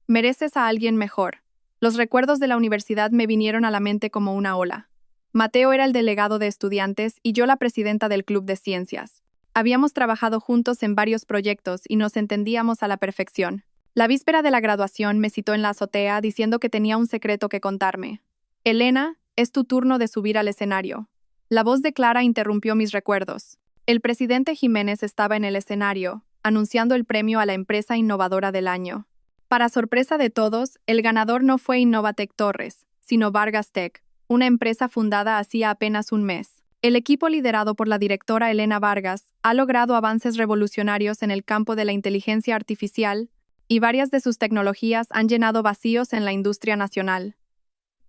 Mereces a alguien mejor. Los recuerdos de la universidad me vinieron a la mente como una ola. Mateo era el delegado de estudiantes y yo la presidenta del Club de Ciencias. Habíamos trabajado juntos en varios proyectos y nos entendíamos a la perfección. La víspera de la graduación me citó en la azotea diciendo que tenía un secreto que contarme. Elena, es tu turno de subir al escenario. La voz de Clara interrumpió mis recuerdos. El presidente Jiménez estaba en el escenario, anunciando el premio a la empresa innovadora del año. Para sorpresa de todos, el ganador no fue Innovatec Torres, sino Vargas Tech, una empresa fundada hacía apenas un mes. El equipo liderado por la directora Elena Vargas ha logrado avances revolucionarios en el campo de la inteligencia artificial, y varias de sus tecnologías han llenado vacíos en la industria nacional.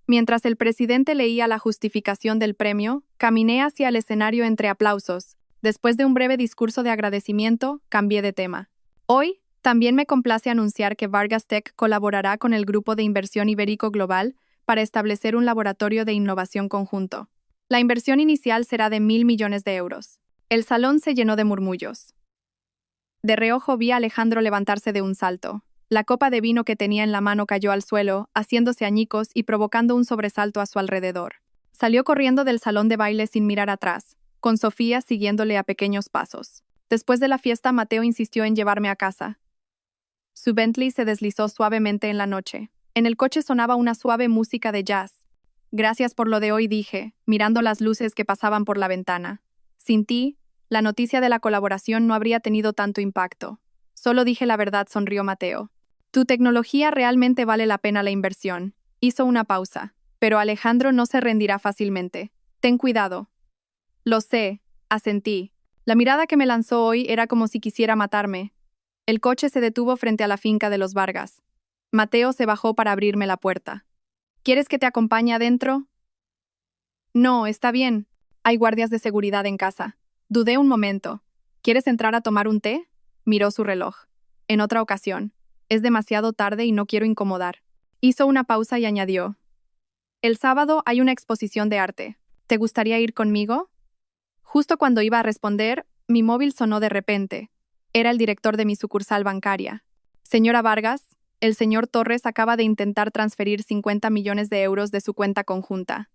Mientras el presidente leía la justificación del premio, caminé hacia el escenario entre aplausos. Después de un breve discurso de agradecimiento, cambié de tema. Hoy, también me complace anunciar que Vargas Tech colaborará con el Grupo de Inversión Ibérico Global para establecer un laboratorio de innovación conjunto. La inversión inicial será de 1.000 millones de euros. El salón se llenó de murmullos. De reojo vi a Alejandro levantarse de un salto. La copa de vino que tenía en la mano cayó al suelo, haciéndose añicos y provocando un sobresalto a su alrededor. Salió corriendo del salón de baile sin mirar atrás, con Sofía siguiéndole a pequeños pasos. Después de la fiesta, Mateo insistió en llevarme a casa. Su Bentley se deslizó suavemente en la noche. En el coche sonaba una suave música de jazz. Gracias por lo de hoy, dije, mirando las luces que pasaban por la ventana. Sin ti, la noticia de la colaboración no habría tenido tanto impacto. Solo dije la verdad, sonrió Mateo. Tu tecnología realmente vale la pena la inversión. Hizo una pausa, pero Alejandro no se rendirá fácilmente. Ten cuidado. Lo sé, asentí. La mirada que me lanzó hoy era como si quisiera matarme. El coche se detuvo frente a la finca de los Vargas. Mateo se bajó para abrirme la puerta. ¿Quieres que te acompañe adentro? No, está bien. Hay guardias de seguridad en casa. Dudé un momento. ¿Quieres entrar a tomar un té? Miró su reloj. En otra ocasión. Es demasiado tarde y no quiero incomodar. Hizo una pausa y añadió. El sábado hay una exposición de arte. ¿Te gustaría ir conmigo? Justo cuando iba a responder, mi móvil sonó de repente. Era el director de mi sucursal bancaria. Señora Vargas, el señor Torres acaba de intentar transferir 50 millones de euros de su cuenta conjunta.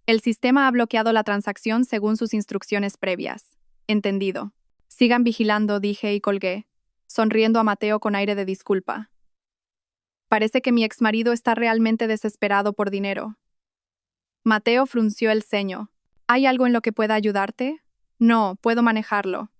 El sistema ha bloqueado la transacción según sus instrucciones previas. Entendido. Sigan vigilando, dije y colgué, sonriendo a Mateo con aire de disculpa. Parece que mi exmarido está realmente desesperado por dinero. Mateo frunció el ceño. ¿Hay algo en lo que pueda ayudarte? No, puedo manejarlo.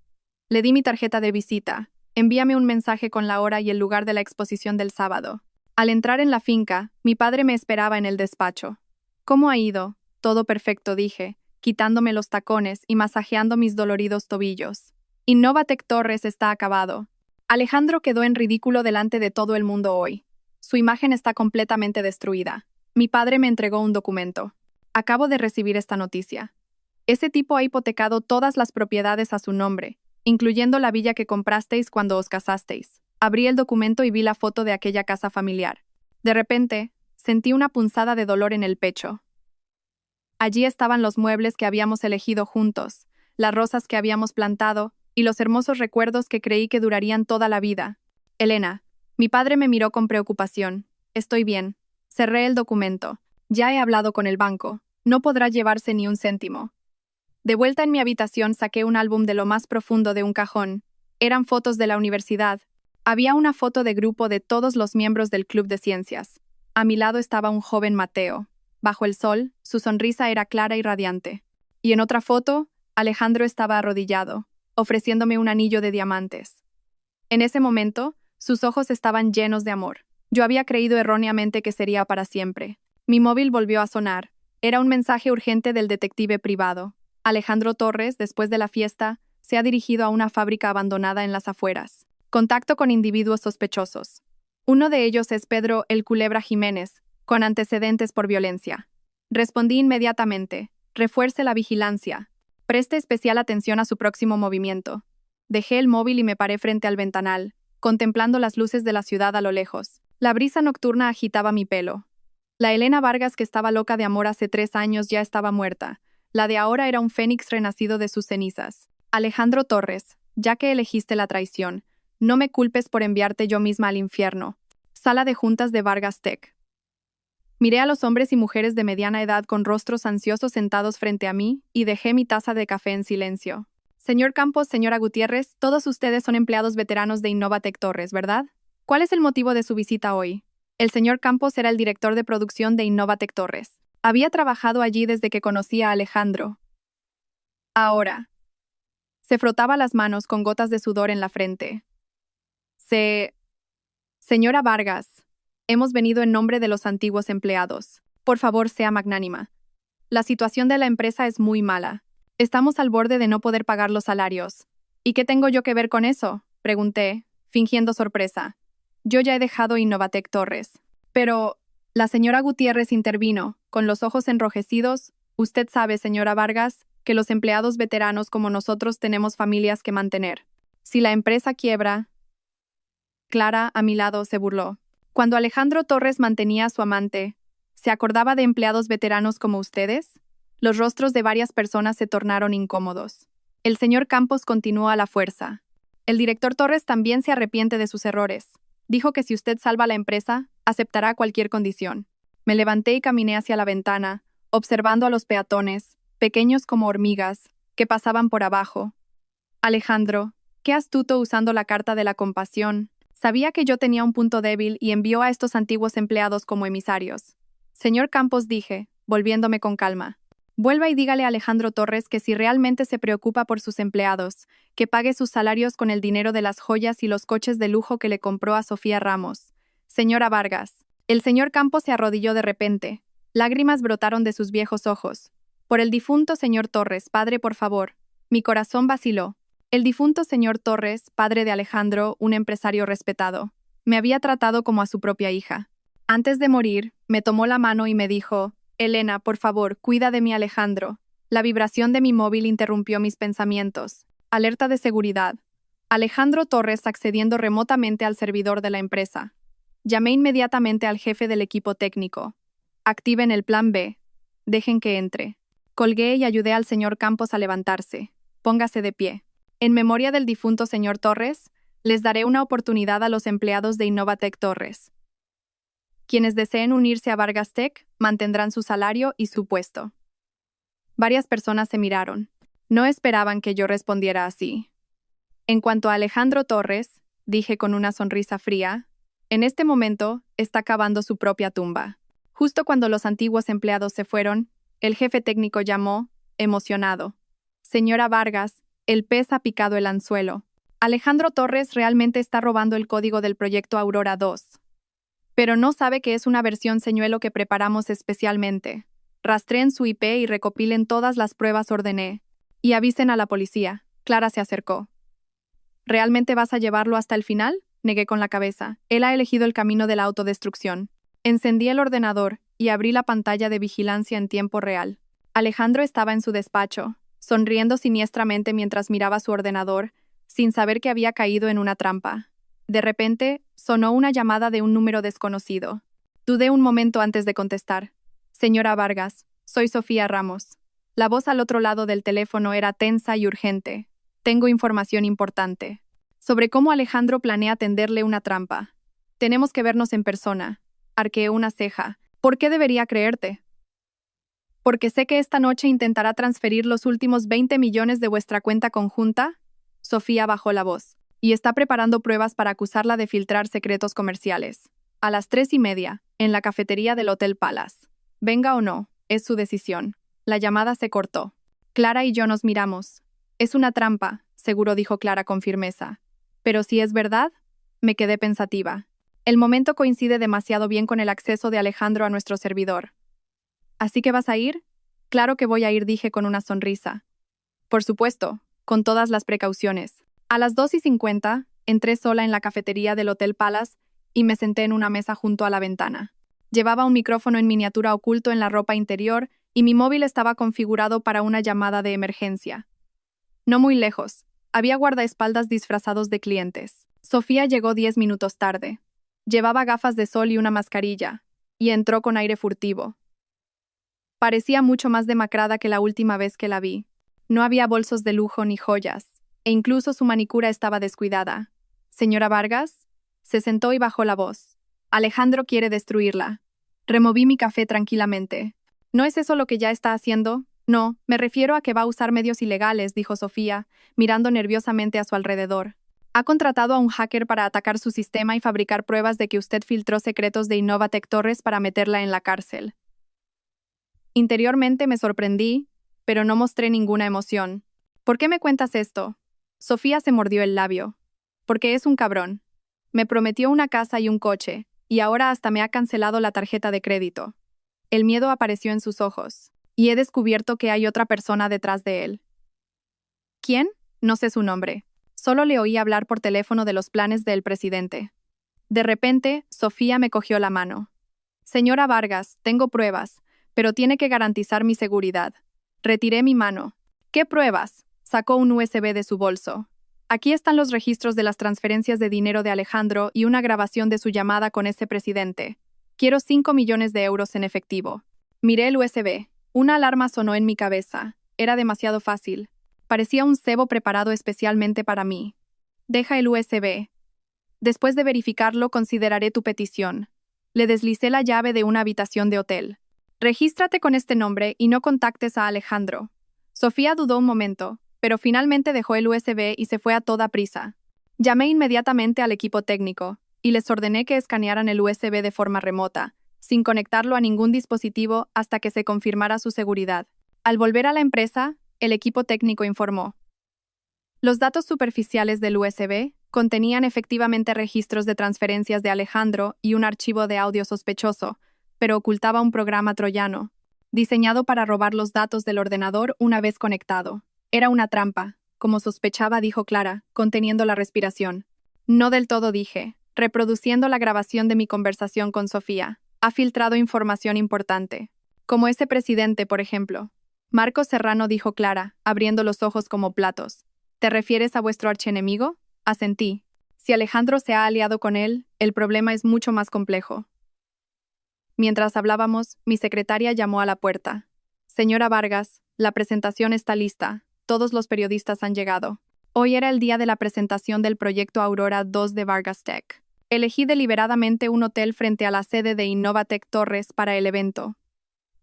Le di mi tarjeta de visita. Envíame un mensaje con la hora y el lugar de la exposición del sábado. Al entrar en la finca, mi padre me esperaba en el despacho. ¿Cómo ha ido? Todo perfecto, dije, quitándome los tacones y masajeando mis doloridos tobillos. Innovatec Torres está acabado. Alejandro quedó en ridículo delante de todo el mundo hoy. Su imagen está completamente destruida. Mi padre me entregó un documento. Acabo de recibir esta noticia. Ese tipo ha hipotecado todas las propiedades a su nombre, incluyendo la villa que comprasteis cuando os casasteis. Abrí el documento y vi la foto de aquella casa familiar. De repente, sentí una punzada de dolor en el pecho. Allí estaban los muebles que habíamos elegido juntos, las rosas que habíamos plantado y los hermosos recuerdos que creí que durarían toda la vida. Elena, mi padre me miró con preocupación. Estoy bien. Cerré el documento. Ya he hablado con el banco. No podrá llevarse ni un céntimo. De vuelta en mi habitación saqué un álbum de lo más profundo de un cajón. Eran fotos de la universidad. Había una foto de grupo de todos los miembros del Club de Ciencias. A mi lado estaba un joven Mateo. Bajo el sol, su sonrisa era clara y radiante. Y en otra foto, Alejandro estaba arrodillado, ofreciéndome un anillo de diamantes. En ese momento, sus ojos estaban llenos de amor. Yo había creído erróneamente que sería para siempre. Mi móvil volvió a sonar. Era un mensaje urgente del detective privado. Alejandro Torres, después de la fiesta, se ha dirigido a una fábrica abandonada en las afueras. Contacto con individuos sospechosos. Uno de ellos es Pedro El Culebra Jiménez, con antecedentes por violencia. Respondí inmediatamente. Refuerce la vigilancia. Preste especial atención a su próximo movimiento. Dejé el móvil y me paré frente al ventanal, contemplando las luces de la ciudad a lo lejos. La brisa nocturna agitaba mi pelo. La Elena Vargas que estaba loca de amor hace 3 años ya estaba muerta. La de ahora era un fénix renacido de sus cenizas. Alejandro Torres, ya que elegiste la traición, no me culpes por enviarte yo misma al infierno. Sala de juntas de Vargas Tech. Miré a los hombres y mujeres de mediana edad con rostros ansiosos sentados frente a mí y dejé mi taza de café en silencio. Señor Campos, señora Gutiérrez, todos ustedes son empleados veteranos de Innovatec Torres, ¿verdad? ¿Cuál es el motivo de su visita hoy? El señor Campos era el director de producción de Innovatec Torres. Había trabajado allí desde que conocí a Alejandro. Ahora. Se frotaba las manos con gotas de sudor en la frente. Señora Vargas, hemos venido en nombre de los antiguos empleados. Por favor, sea magnánima. La situación de la empresa es muy mala. Estamos al borde de no poder pagar los salarios. ¿Y qué tengo yo que ver con eso? Pregunté, fingiendo sorpresa. Yo ya he dejado Innovatec Torres. Pero la señora Gutiérrez intervino, con los ojos enrojecidos. Usted sabe, señora Vargas, que los empleados veteranos como nosotros tenemos familias que mantener. Si la empresa quiebra... Clara, a mi lado, se burló. Cuando Alejandro Torres mantenía a su amante, ¿se acordaba de empleados veteranos como ustedes? Los rostros de varias personas se tornaron incómodos. El señor Campos continuó a la fuerza. El director Torres también se arrepiente de sus errores. Dijo que si usted salva la empresa, aceptará cualquier condición. Me levanté y caminé hacia la ventana, observando a los peatones, pequeños como hormigas, que pasaban por abajo. Alejandro, qué astuto usando la carta de la compasión. Sabía que yo tenía un punto débil y envió a estos antiguos empleados como emisarios. Señor Campos, dije, volviéndome con calma. Vuelva y dígale a Alejandro Torres que si realmente se preocupa por sus empleados, que pague sus salarios con el dinero de las joyas y los coches de lujo que le compró a Sofía Ramos. Señora Vargas. El señor Campos se arrodilló de repente. Lágrimas brotaron de sus viejos ojos. Por el difunto señor Torres, padre, por favor. Mi corazón vaciló. El difunto señor Torres, padre de Alejandro, un empresario respetado, me había tratado como a su propia hija. Antes de morir, me tomó la mano y me dijo, Elena, por favor, cuida de mi Alejandro. La vibración de mi móvil interrumpió mis pensamientos. Alerta de seguridad. Alejandro Torres accediendo remotamente al servidor de la empresa. Llamé inmediatamente al jefe del equipo técnico. Activen el plan B. Dejen que entre. Colgué y ayudé al señor Campos a levantarse. Póngase de pie. En memoria del difunto señor Torres, les daré una oportunidad a los empleados de Innovatec Torres. Quienes deseen unirse a Vargas Tech mantendrán su salario y su puesto. Varias personas se miraron. No esperaban que yo respondiera así. En cuanto a Alejandro Torres, dije con una sonrisa fría, en este momento está cavando su propia tumba. Justo cuando los antiguos empleados se fueron, el jefe técnico llamó, emocionado. Señora Vargas, el pez ha picado el anzuelo. Alejandro Torres realmente está robando el código del proyecto Aurora 2. Pero no sabe que es una versión señuelo que preparamos especialmente. Rastreen su IP y recopilen todas las pruebas, ordené. Y avisen a la policía. Clara se acercó. ¿Realmente vas a llevarlo hasta el final? Negué con la cabeza. Él ha elegido el camino de la autodestrucción. Encendí el ordenador y abrí la pantalla de vigilancia en tiempo real. Alejandro estaba en su despacho, sonriendo siniestramente mientras miraba su ordenador, sin saber que había caído en una trampa. De repente, sonó una llamada de un número desconocido. Dudé un momento antes de contestar. Señora Vargas, soy Sofía Ramos. La voz al otro lado del teléfono era tensa y urgente. Tengo información importante. Sobre cómo Alejandro planea tenderle una trampa. Tenemos que vernos en persona. Arqueé una ceja. ¿Por qué debería creerte? Porque sé que esta noche intentará transferir los últimos 20 millones de vuestra cuenta conjunta. Sofía bajó la voz. Y está preparando pruebas para acusarla de filtrar secretos comerciales. A las 3:30, en la cafetería del Hotel Palace. Venga o no, es su decisión. La llamada se cortó. Clara y yo nos miramos. Es una trampa, seguro dijo Clara con firmeza. Pero si es verdad, me quedé pensativa. El momento coincide demasiado bien con el acceso de Alejandro a nuestro servidor. ¿Así que vas a ir? Claro que voy a ir, dije con una sonrisa. Por supuesto, con todas las precauciones. A las 2:50, entré sola en la cafetería del Hotel Palace y me senté en una mesa junto a la ventana. Llevaba un micrófono en miniatura oculto en la ropa interior y mi móvil estaba configurado para una llamada de emergencia. No muy lejos, había guardaespaldas disfrazados de clientes. Sofía llegó 10 minutos tarde. Llevaba gafas de sol y una mascarilla, y entró con aire furtivo. Parecía mucho más demacrada que la última vez que la vi. No había bolsos de lujo ni joyas, e incluso su manicura estaba descuidada. ¿Señora Vargas? Se sentó y bajó la voz. Alejandro quiere destruirla. Removí mi café tranquilamente. ¿No es eso lo que ya está haciendo? No, me refiero a que va a usar medios ilegales, dijo Sofía, mirando nerviosamente a su alrededor. Ha contratado a un hacker para atacar su sistema y fabricar pruebas de que usted filtró secretos de Innovatec Torres para meterla en la cárcel. Interiormente me sorprendí, pero no mostré ninguna emoción. ¿Por qué me cuentas esto? Sofía se mordió el labio. Porque es un cabrón. Me prometió una casa y un coche, y ahora hasta me ha cancelado la tarjeta de crédito. El miedo apareció en sus ojos, y he descubierto que hay otra persona detrás de él. ¿Quién? No sé su nombre. Solo le oí hablar por teléfono de los planes del presidente. De repente, Sofía me cogió la mano. Señora Vargas, tengo pruebas, pero tiene que garantizar mi seguridad. Retiré mi mano. ¿Qué pruebas? Sacó un USB de su bolso. Aquí están los registros de las transferencias de dinero de Alejandro y una grabación de su llamada con ese presidente. Quiero 5 millones de euros en efectivo. Miré el USB. Una alarma sonó en mi cabeza. Era demasiado fácil. Parecía un cebo preparado especialmente para mí. Deja el USB. Después de verificarlo, consideraré tu petición. Le deslicé la llave de una habitación de hotel. Regístrate con este nombre y no contactes a Alejandro. Sofía dudó un momento, pero finalmente dejó el USB y se fue a toda prisa. Llamé inmediatamente al equipo técnico y les ordené que escanearan el USB de forma remota, sin conectarlo a ningún dispositivo hasta que se confirmara su seguridad. Al volver a la empresa, el equipo técnico informó. Los datos superficiales del USB contenían efectivamente registros de transferencias de Alejandro y un archivo de audio sospechoso, pero ocultaba un programa troyano, diseñado para robar los datos del ordenador una vez conectado. Era una trampa, como sospechaba, dijo Clara, conteniendo la respiración. No del todo, dije, reproduciendo la grabación de mi conversación con Sofía. Ha filtrado información importante. Como ese presidente, por ejemplo. Marcos Serrano, dijo Clara, abriendo los ojos como platos. ¿Te refieres a vuestro archienemigo? Asentí. Si Alejandro se ha aliado con él, el problema es mucho más complejo. Mientras hablábamos, mi secretaria llamó a la puerta. Señora Vargas, la presentación está lista. Todos los periodistas han llegado. Hoy era el día de la presentación del proyecto Aurora 2 de Vargas Tech. Elegí deliberadamente un hotel frente a la sede de Innovatec Torres para el evento.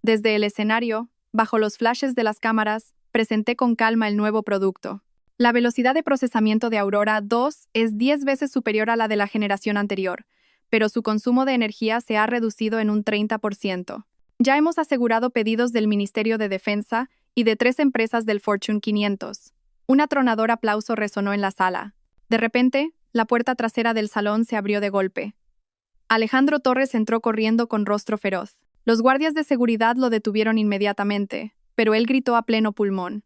Desde el escenario, bajo los flashes de las cámaras, presenté con calma el nuevo producto. La velocidad de procesamiento de Aurora 2 es 10 veces superior a la de la generación anterior, pero su consumo de energía se ha reducido en un 30%. Ya hemos asegurado pedidos del Ministerio de Defensa y de 3 empresas del Fortune 500. Un atronador aplauso resonó en la sala. De repente, la puerta trasera del salón se abrió de golpe. Alejandro Torres entró corriendo con rostro feroz. Los guardias de seguridad lo detuvieron inmediatamente, pero él gritó a pleno pulmón.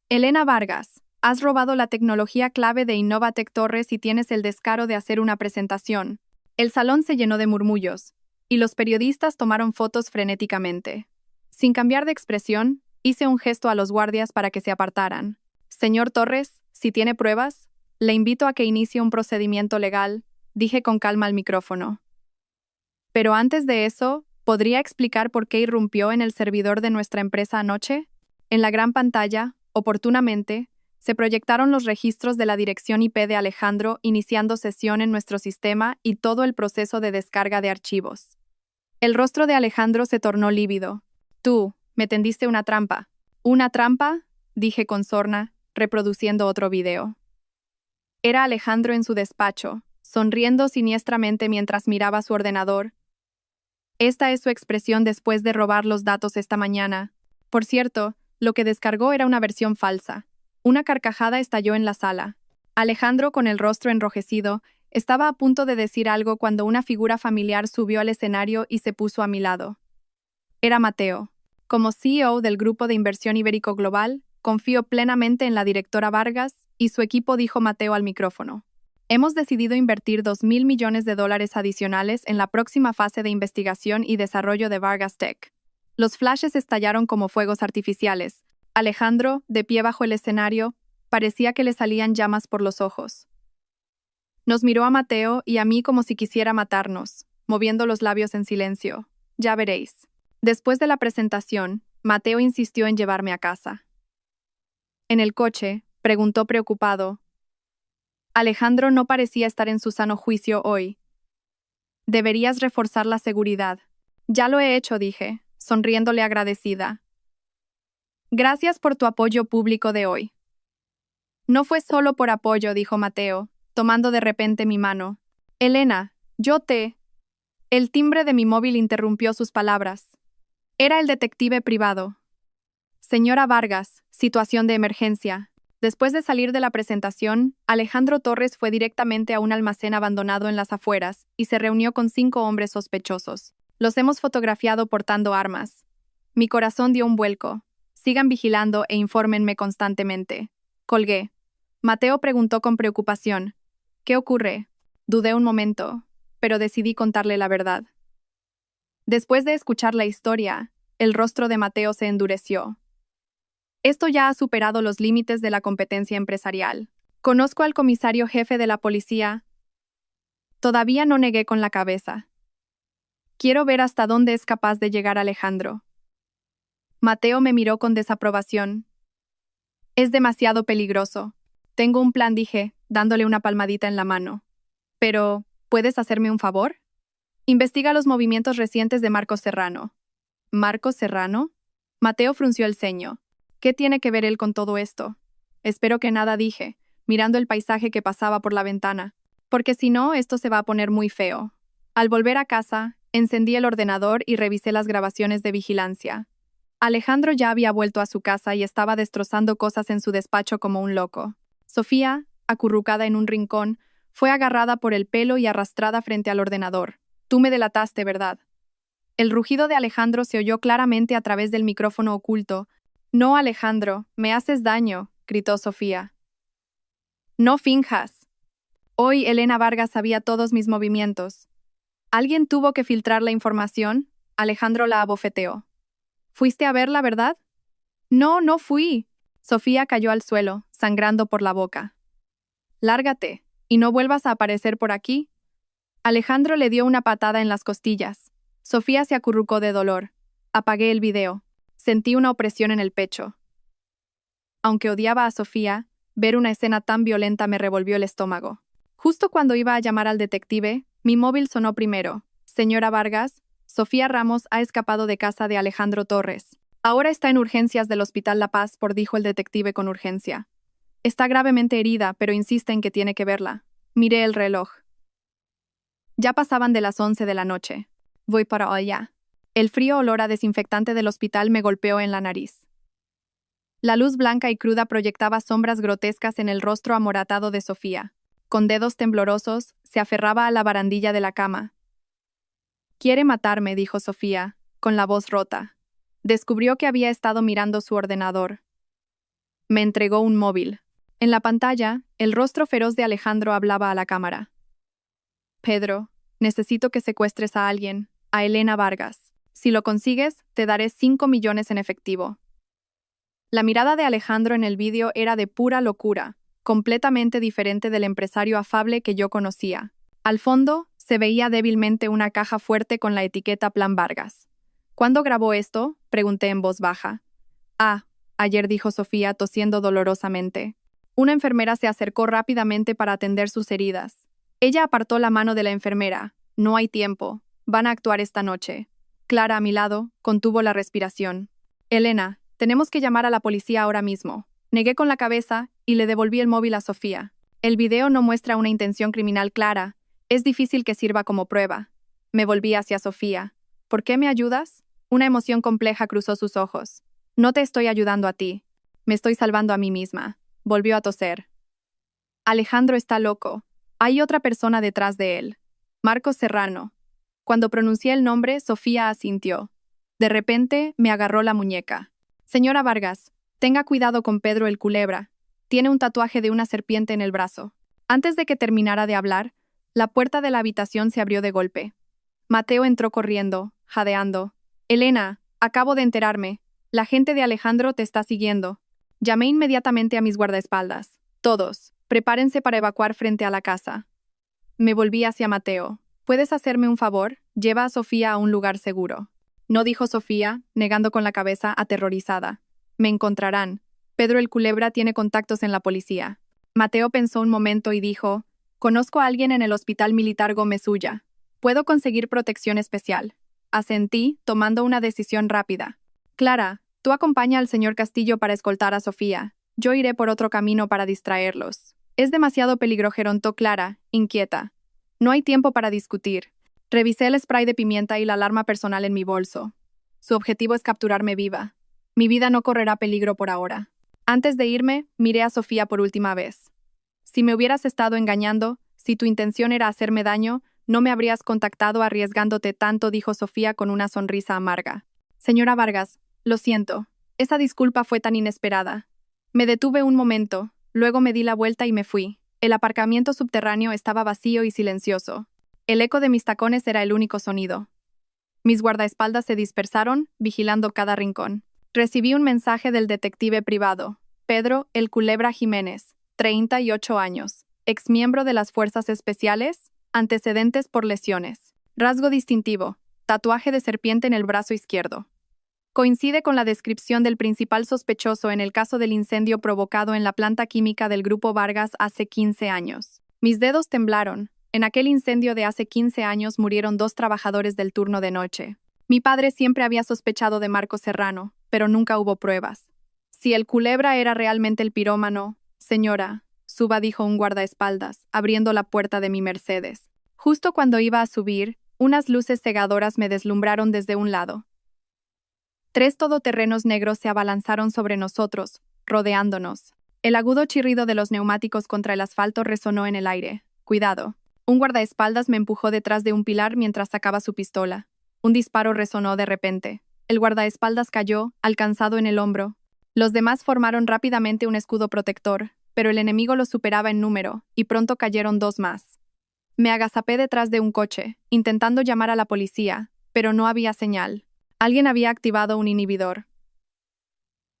Elena Vargas, has robado la tecnología clave de Innovatec Torres y tienes el descaro de hacer una presentación. El salón se llenó de murmullos, y los periodistas tomaron fotos frenéticamente. Sin cambiar de expresión, hice un gesto a los guardias para que se apartaran. Señor Torres, si tiene pruebas, le invito a que inicie un procedimiento legal, dije con calma al micrófono. Pero antes de eso, ¿podría explicar por qué irrumpió en el servidor de nuestra empresa anoche? En la gran pantalla, oportunamente, se proyectaron los registros de la dirección IP de Alejandro iniciando sesión en nuestro sistema y todo el proceso de descarga de archivos. El rostro de Alejandro se tornó lívido. Tú, me tendiste una trampa. ¿Una trampa? Dije con sorna, reproduciendo otro video. Era Alejandro en su despacho, sonriendo siniestramente mientras miraba su ordenador. Esta es su expresión después de robar los datos esta mañana. Por cierto, lo que descargó era una versión falsa. Una carcajada estalló en la sala. Alejandro, con el rostro enrojecido, estaba a punto de decir algo cuando una figura familiar subió al escenario y se puso a mi lado. Era Mateo. Como CEO del Grupo de Inversión Ibérico Global, confío plenamente en la directora Vargas y su equipo, dijo Mateo al micrófono. Hemos decidido invertir $2.000 millones adicionales en la próxima fase de investigación y desarrollo de Vargas Tech. Los flashes estallaron como fuegos artificiales. Alejandro, de pie bajo el escenario, parecía que le salían llamas por los ojos. Nos miró a Mateo y a mí como si quisiera matarnos, moviendo los labios en silencio. Ya veréis. Después de la presentación, Mateo insistió en llevarme a casa. En el coche, preguntó preocupado. Alejandro no parecía estar en su sano juicio hoy. Deberías reforzar la seguridad. Ya lo he hecho, dije, sonriéndole agradecida. Gracias por tu apoyo público de hoy. No fue solo por apoyo, dijo Mateo, tomando de repente mi mano. Elena, yo te... El timbre de mi móvil interrumpió sus palabras. Era el detective privado. Señora Vargas, situación de emergencia. Después de salir de la presentación, Alejandro Torres fue directamente a un almacén abandonado en las afueras y se reunió con 5 hombres sospechosos. Los hemos fotografiado portando armas. Mi corazón dio un vuelco. Sigan vigilando e infórmenme constantemente. Colgué. Mateo preguntó con preocupación. ¿Qué ocurre? Dudé un momento, pero decidí contarle la verdad. Después de escuchar la historia, el rostro de Mateo se endureció. Esto ya ha superado los límites de la competencia empresarial. Conozco al comisario jefe de la policía. Todavía no negué con la cabeza. Quiero ver hasta dónde es capaz de llegar Alejandro. Mateo me miró con desaprobación. Es demasiado peligroso. Tengo un plan, dije, dándole una palmadita en la mano. Pero, ¿puedes hacerme un favor? Investiga los movimientos recientes de Marcos Serrano. ¿Marcos Serrano? Mateo frunció el ceño. ¿Qué tiene que ver él con todo esto? Espero que nada, dije, mirando el paisaje que pasaba por la ventana. Porque si no, esto se va a poner muy feo. Al volver a casa, encendí el ordenador y revisé las grabaciones de vigilancia. Alejandro ya había vuelto a su casa y estaba destrozando cosas en su despacho como un loco. Sofía, acurrucada en un rincón, fue agarrada por el pelo y arrastrada frente al ordenador. Tú me delataste, ¿verdad? El rugido de Alejandro se oyó claramente a través del micrófono oculto. No, Alejandro, me haces daño, gritó Sofía. No finjas. Hoy Elena Vargas sabía todos mis movimientos. ¿Alguien tuvo que filtrar la información? Alejandro la abofeteó. ¿Fuiste a verla, verdad? No, no fui. Sofía cayó al suelo, sangrando por la boca. Lárgate, y no vuelvas a aparecer por aquí. Alejandro le dio una patada en las costillas. Sofía se acurrucó de dolor. Apagué el video. Sentí una opresión en el pecho. Aunque odiaba a Sofía, ver una escena tan violenta me revolvió el estómago. Justo cuando iba a llamar al detective, mi móvil sonó primero. Señora Vargas, Sofía Ramos ha escapado de casa de Alejandro Torres. Ahora está en urgencias del Hospital La Paz, dijo el detective con urgencia. Está gravemente herida, pero insiste en que tiene que verla. Miré el reloj. Ya pasaban de las 11 de la noche. Voy para allá. El frío olor a desinfectante del hospital me golpeó en la nariz. La luz blanca y cruda proyectaba sombras grotescas en el rostro amoratado de Sofía. Con dedos temblorosos, se aferraba a la barandilla de la cama. «Quiere matarme», dijo Sofía, con la voz rota. Descubrió que había estado mirando su ordenador. Me entregó un móvil. En la pantalla, el rostro feroz de Alejandro hablaba a la cámara. «Pedro, necesito que secuestres a alguien, a Elena Vargas. Si lo consigues, te daré 5 millones en efectivo». La mirada de Alejandro en el vídeo era de pura locura, completamente diferente del empresario afable que yo conocía. Al fondo, se veía débilmente una caja fuerte con la etiqueta Plan Vargas. «¿Cuándo grabó esto?», pregunté en voz baja. Ayer», dijo Sofía, tosiendo dolorosamente. Una enfermera se acercó rápidamente para atender sus heridas. Ella apartó la mano de la enfermera. «No hay tiempo. Van a actuar esta noche». Clara, a mi lado, contuvo la respiración. «Elena, tenemos que llamar a la policía ahora mismo». Negué con la cabeza y le devolví el móvil a Sofía. «El video no muestra una intención criminal clara. Es difícil que sirva como prueba». Me volví hacia Sofía. «¿Por qué me ayudas?». Una emoción compleja cruzó sus ojos. «No te estoy ayudando a ti. Me estoy salvando a mí misma». Volvió a toser. «Alejandro está loco. Hay otra persona detrás de él. Marcos Serrano». Cuando pronuncié el nombre, Sofía asintió. De repente, me agarró la muñeca. «Señora Vargas, tenga cuidado con Pedro el Culebra. Tiene un tatuaje de una serpiente en el brazo». Antes de que terminara de hablar, la puerta de la habitación se abrió de golpe. Mateo entró corriendo, jadeando. «Elena, acabo de enterarme. La gente de Alejandro te está siguiendo». Llamé inmediatamente a mis guardaespaldas. «Todos, prepárense para evacuar frente a la casa». Me volví hacia Mateo. «¿Puedes hacerme un favor? Lleva a Sofía a un lugar seguro». «No», dijo Sofía, negando con la cabeza, aterrorizada. «Me encontrarán. Pedro el Culebra tiene contactos en la policía». Mateo pensó un momento y dijo: «Conozco a alguien en el Hospital Militar Gómez Ulla. Puedo conseguir protección especial». Asentí, tomando una decisión rápida. «Clara, tú acompaña al señor Castillo para escoltar a Sofía. Yo iré por otro camino para distraerlos». «Es demasiado peligro», gerontó Clara, inquieta. «No hay tiempo para discutir». Revisé el spray de pimienta y la alarma personal en mi bolso. Su objetivo es capturarme viva. Mi vida no correrá peligro por ahora. Antes de irme, miré a Sofía por última vez. «Si me hubieras estado engañando, si tu intención era hacerme daño, no me habrías contactado arriesgándote tanto», dijo Sofía con una sonrisa amarga. «Señora Vargas, lo siento. Esa disculpa fue tan inesperada». Me detuve un momento, luego me di la vuelta y me fui. El aparcamiento subterráneo estaba vacío y silencioso. El eco de mis tacones era el único sonido. Mis guardaespaldas se dispersaron, vigilando cada rincón. Recibí un mensaje del detective privado. Pedro el Culebra Jiménez, 38 años, exmiembro de las Fuerzas Especiales, antecedentes por lesiones. Rasgo distintivo: tatuaje de serpiente en el brazo izquierdo. Coincide con la descripción del principal sospechoso en el caso del incendio provocado en la planta química del Grupo Vargas hace 15 años. Mis dedos temblaron. En aquel incendio de hace 15 años murieron 2 trabajadores del turno de noche. Mi padre siempre había sospechado de Marcos Serrano, pero nunca hubo pruebas. Si el Culebra era realmente el pirómano... «Señora», suba, dijo un guardaespaldas, abriendo la puerta de mi Mercedes. Justo cuando iba a subir, unas luces cegadoras me deslumbraron desde un lado. 3 todoterrenos negros se abalanzaron sobre nosotros, rodeándonos. El agudo chirrido de los neumáticos contra el asfalto resonó en el aire. «Cuidado». Un guardaespaldas me empujó detrás de un pilar mientras sacaba su pistola. Un disparo resonó de repente. El guardaespaldas cayó, alcanzado en el hombro. Los demás formaron rápidamente un escudo protector, pero el enemigo los superaba en número, y pronto cayeron 2 más. Me agazapé detrás de un coche, intentando llamar a la policía, pero no había señal. Alguien había activado un inhibidor.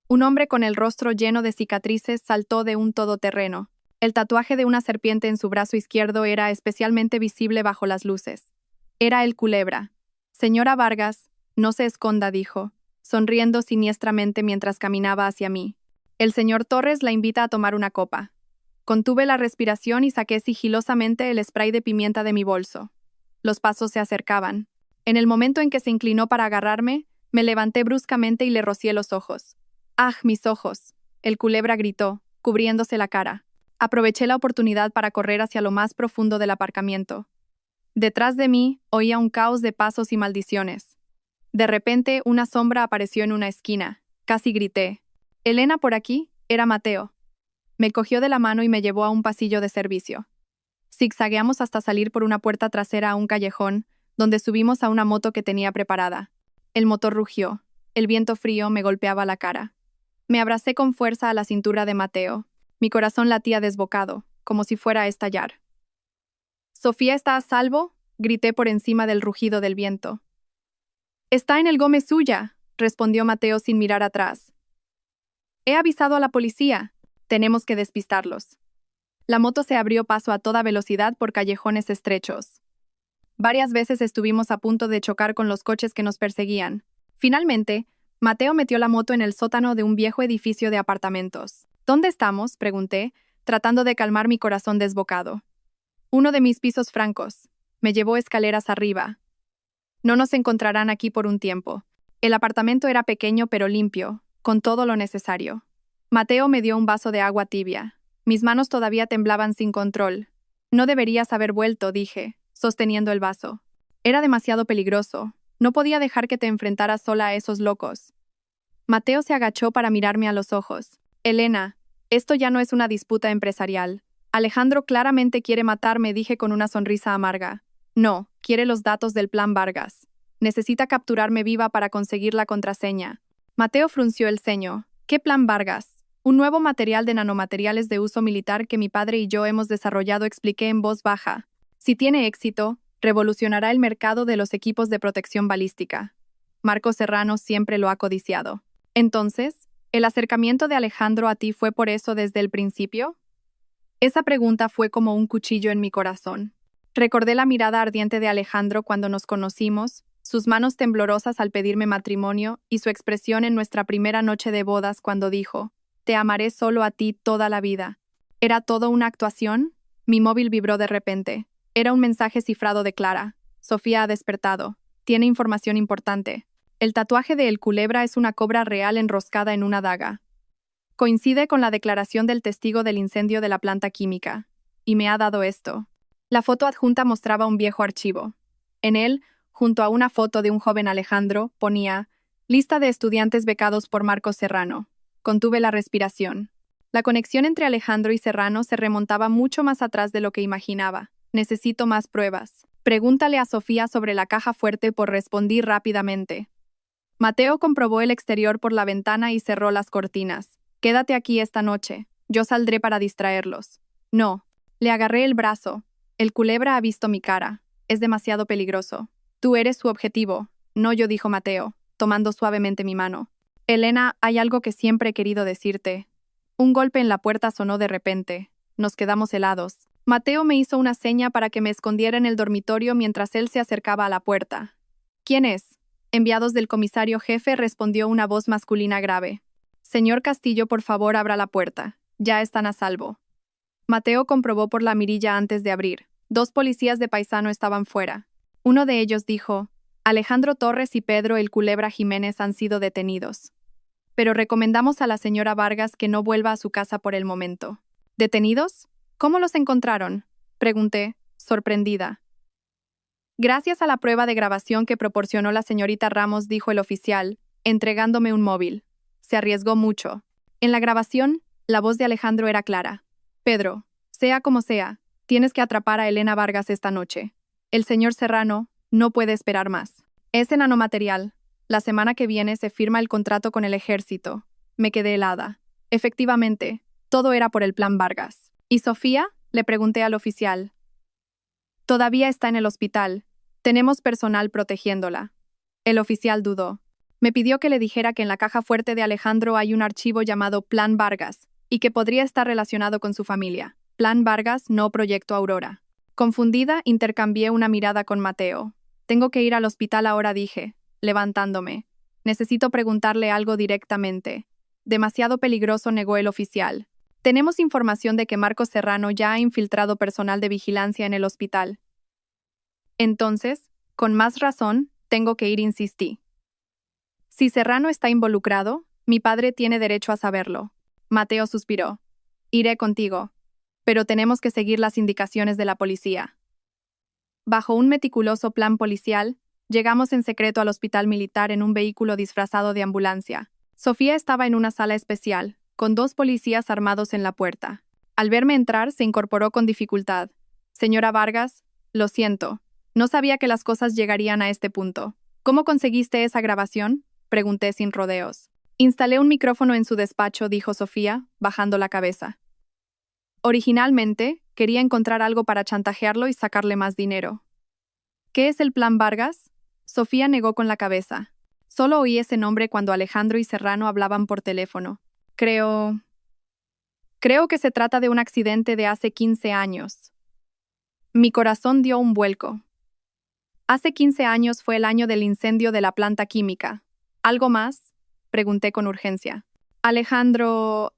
Un hombre con el rostro lleno de cicatrices saltó de un todoterreno. El tatuaje de una serpiente en su brazo izquierdo era especialmente visible bajo las luces. Era el Culebra. «Señora Vargas, no se esconda», dijo, sonriendo siniestramente mientras caminaba hacia mí. «El señor Torres la invita a tomar una copa». Contuve la respiración y saqué sigilosamente el spray de pimienta de mi bolso. Los pasos se acercaban. En el momento en que se inclinó para agarrarme, me levanté bruscamente y le rocié los ojos. «¡Ah, mis ojos!», el Culebra gritó, cubriéndose la cara. Aproveché la oportunidad para correr hacia lo más profundo del aparcamiento. Detrás de mí, oía un caos de pasos y maldiciones. De repente, una sombra apareció en una esquina. Casi grité. Elena por aquí, era Mateo. Me cogió de la mano y me llevó a un pasillo de servicio. Zigzagueamos hasta salir por una puerta trasera a un callejón, donde subimos a una moto que tenía preparada. El motor rugió. El viento frío me golpeaba la cara. Me abracé con fuerza a la cintura de Mateo. Mi corazón latía desbocado, como si fuera a estallar. «¿Sofía está a salvo?», grité por encima del rugido del viento. «Está en el Gómez suya», respondió Mateo sin mirar atrás. «He avisado a la policía. Tenemos que despistarlos». La moto se abrió paso a toda velocidad por callejones estrechos. Varias veces estuvimos a punto de chocar con los coches que nos perseguían. Finalmente, Mateo metió la moto en el sótano de un viejo edificio de apartamentos. «¿Dónde estamos?», pregunté, tratando de calmar mi corazón desbocado. «Uno de mis pisos francos». Me llevó escaleras arriba. «No nos encontrarán aquí por un tiempo». El apartamento era pequeño pero limpio, con todo lo necesario. Mateo me dio un vaso de agua tibia. Mis manos todavía temblaban sin control. «No deberías haber vuelto», dije, sosteniendo el vaso. «Era demasiado peligroso. No podía dejar que te enfrentaras sola a esos locos». Mateo se agachó para mirarme a los ojos. «Elena, esto ya no es una disputa empresarial. Alejandro claramente quiere matarme», dije con una sonrisa amarga. «No, quiere los datos del Plan Vargas. Necesita capturarme viva para conseguir la contraseña». Mateo frunció el ceño. «¿Qué Plan Vargas?» «Un nuevo material de nanomateriales de uso militar que mi padre y yo hemos desarrollado», expliqué en voz baja. «Si tiene éxito, revolucionará el mercado de los equipos de protección balística. Marco Serrano siempre lo ha codiciado». «Entonces, ¿el acercamiento de Alejandro a ti fue por eso desde el principio?». Esa pregunta fue como un cuchillo en mi corazón. Recordé la mirada ardiente de Alejandro cuando nos conocimos, sus manos temblorosas al pedirme matrimonio y su expresión en nuestra primera noche de bodas cuando dijo: «Te amaré solo a ti toda la vida». ¿Era todo una actuación? Mi móvil vibró de repente. Era un mensaje cifrado de Clara. «Sofía ha despertado. Tiene información importante. El tatuaje de El Culebra es una cobra real enroscada en una daga. Coincide con la declaración del testigo del incendio de la planta química. Y me ha dado esto». La foto adjunta mostraba un viejo archivo. En él, junto a una foto de un joven Alejandro, ponía: «Lista de estudiantes becados por Marcos Serrano». Contuve la respiración. La conexión entre Alejandro y Serrano se remontaba mucho más atrás de lo que imaginaba. «Necesito más pruebas». «Pregúntale a Sofía sobre la caja fuerte», respondí rápidamente. Mateo comprobó el exterior por la ventana y cerró las cortinas. «Quédate aquí esta noche. Yo saldré para distraerlos». «No». Le agarré el brazo. «El Culebra ha visto mi cara. Es demasiado peligroso. Tú eres su objetivo, no yo», dijo Mateo, tomando suavemente mi mano. «Elena, hay algo que siempre he querido decirte». Un golpe en la puerta sonó de repente. Nos quedamos helados. Mateo me hizo una seña para que me escondiera en el dormitorio mientras él se acercaba a la puerta. «¿Quién es?». «Enviados del comisario jefe», respondió una voz masculina grave. «Señor Castillo, por favor, abra la puerta. Ya están a salvo». Mateo comprobó por la mirilla antes de abrir. 2 policías de paisano estaban fuera. Uno de ellos dijo: «Alejandro Torres y Pedro El Culebra Jiménez han sido detenidos. Pero recomendamos a la señora Vargas que no vuelva a su casa por el momento». «¿Detenidos? ¿Cómo los encontraron?», pregunté, sorprendida. «Gracias a la prueba de grabación que proporcionó la señorita Ramos», dijo el oficial, entregándome un móvil. Se arriesgó mucho. En la grabación, la voz de Alejandro era clara. «Pedro, sea como sea, tienes que atrapar a Elena Vargas esta noche. El señor Serrano no puede esperar más. Es en nanomaterial. La semana que viene se firma el contrato con el ejército». Me quedé helada. Efectivamente, todo era por el Plan Vargas. «¿Y Sofía?», le pregunté al oficial. «Todavía está en el hospital. Tenemos personal protegiéndola». El oficial dudó. Me pidió que le dijera que en la caja fuerte de Alejandro hay un archivo llamado Plan Vargas, y que podría estar relacionado con su familia. Plan Vargas, no Proyecto Aurora. Confundida, intercambié una mirada con Mateo. «Tengo que ir al hospital ahora», dije, levantándome. «Necesito preguntarle algo directamente». «Demasiado peligroso», negó el oficial. «Tenemos información de que Marcos Serrano ya ha infiltrado personal de vigilancia en el hospital». «Entonces, con más razón, tengo que ir», insistí. «Si Serrano está involucrado, mi padre tiene derecho a saberlo». Mateo suspiró. «Iré contigo. Pero tenemos que seguir las indicaciones de la policía». Bajo un meticuloso plan policial, llegamos en secreto al hospital militar en un vehículo disfrazado de ambulancia. Sofía estaba en una sala especial, con 2 policías armados en la puerta. Al verme entrar, se incorporó con dificultad. Señora Vargas, lo siento. No sabía que las cosas llegarían a este punto. ¿Cómo conseguiste esa grabación?, pregunté sin rodeos. Instalé un micrófono en su despacho, dijo Sofía, bajando la cabeza. Originalmente, quería encontrar algo para chantajearlo y sacarle más dinero. ¿Qué es el Plan Vargas? Sofía negó con la cabeza. Solo oí ese nombre cuando Alejandro y Serrano hablaban por teléfono. Creo que se trata de un accidente de hace 15 años. Mi corazón dio un vuelco. Hace 15 años fue el año del incendio de la planta química. ¿Algo más?, pregunté con urgencia. Alejandro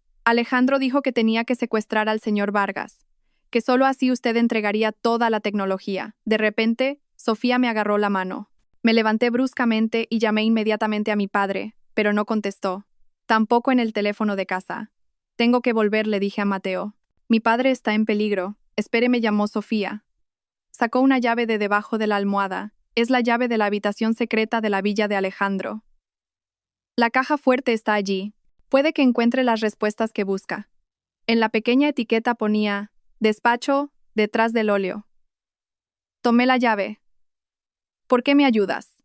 dijo que tenía que secuestrar al señor Vargas, que solo así usted entregaría toda la tecnología. De repente, Sofía me agarró la mano. Me levanté bruscamente y llamé inmediatamente a mi padre, pero no contestó. Tampoco en el teléfono de casa. Tengo que volver, le dije a Mateo. Mi padre está en peligro. Espéreme, llamó Sofía. Sacó una llave de debajo de la almohada. Es la llave de la habitación secreta de la villa de Alejandro. La caja fuerte está allí. Puede que encuentre las respuestas que busca. En la pequeña etiqueta ponía, despacho, detrás del óleo. Tomé la llave. ¿Por qué me ayudas?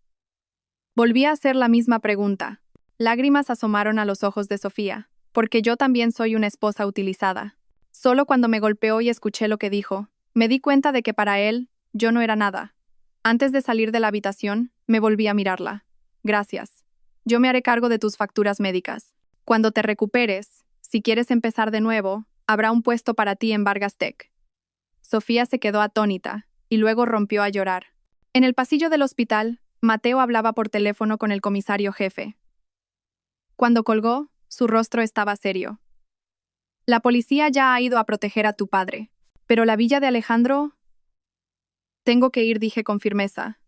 Volví a hacer la misma pregunta. Lágrimas asomaron a los ojos de Sofía, porque yo también soy una esposa utilizada. Solo cuando me golpeó y escuché lo que dijo, me di cuenta de que para él, yo no era nada. Antes de salir de la habitación, me volví a mirarla. Gracias. Yo me haré cargo de tus facturas médicas. Cuando te recuperes, si quieres empezar de nuevo, habrá un puesto para ti en Vargas Tech. Sofía se quedó atónita, y luego rompió a llorar. En el pasillo del hospital, Mateo hablaba por teléfono con el comisario jefe. Cuando colgó, su rostro estaba serio. La policía ya ha ido a proteger a tu padre, pero la villa de Alejandro... Tengo que ir, dije con firmeza.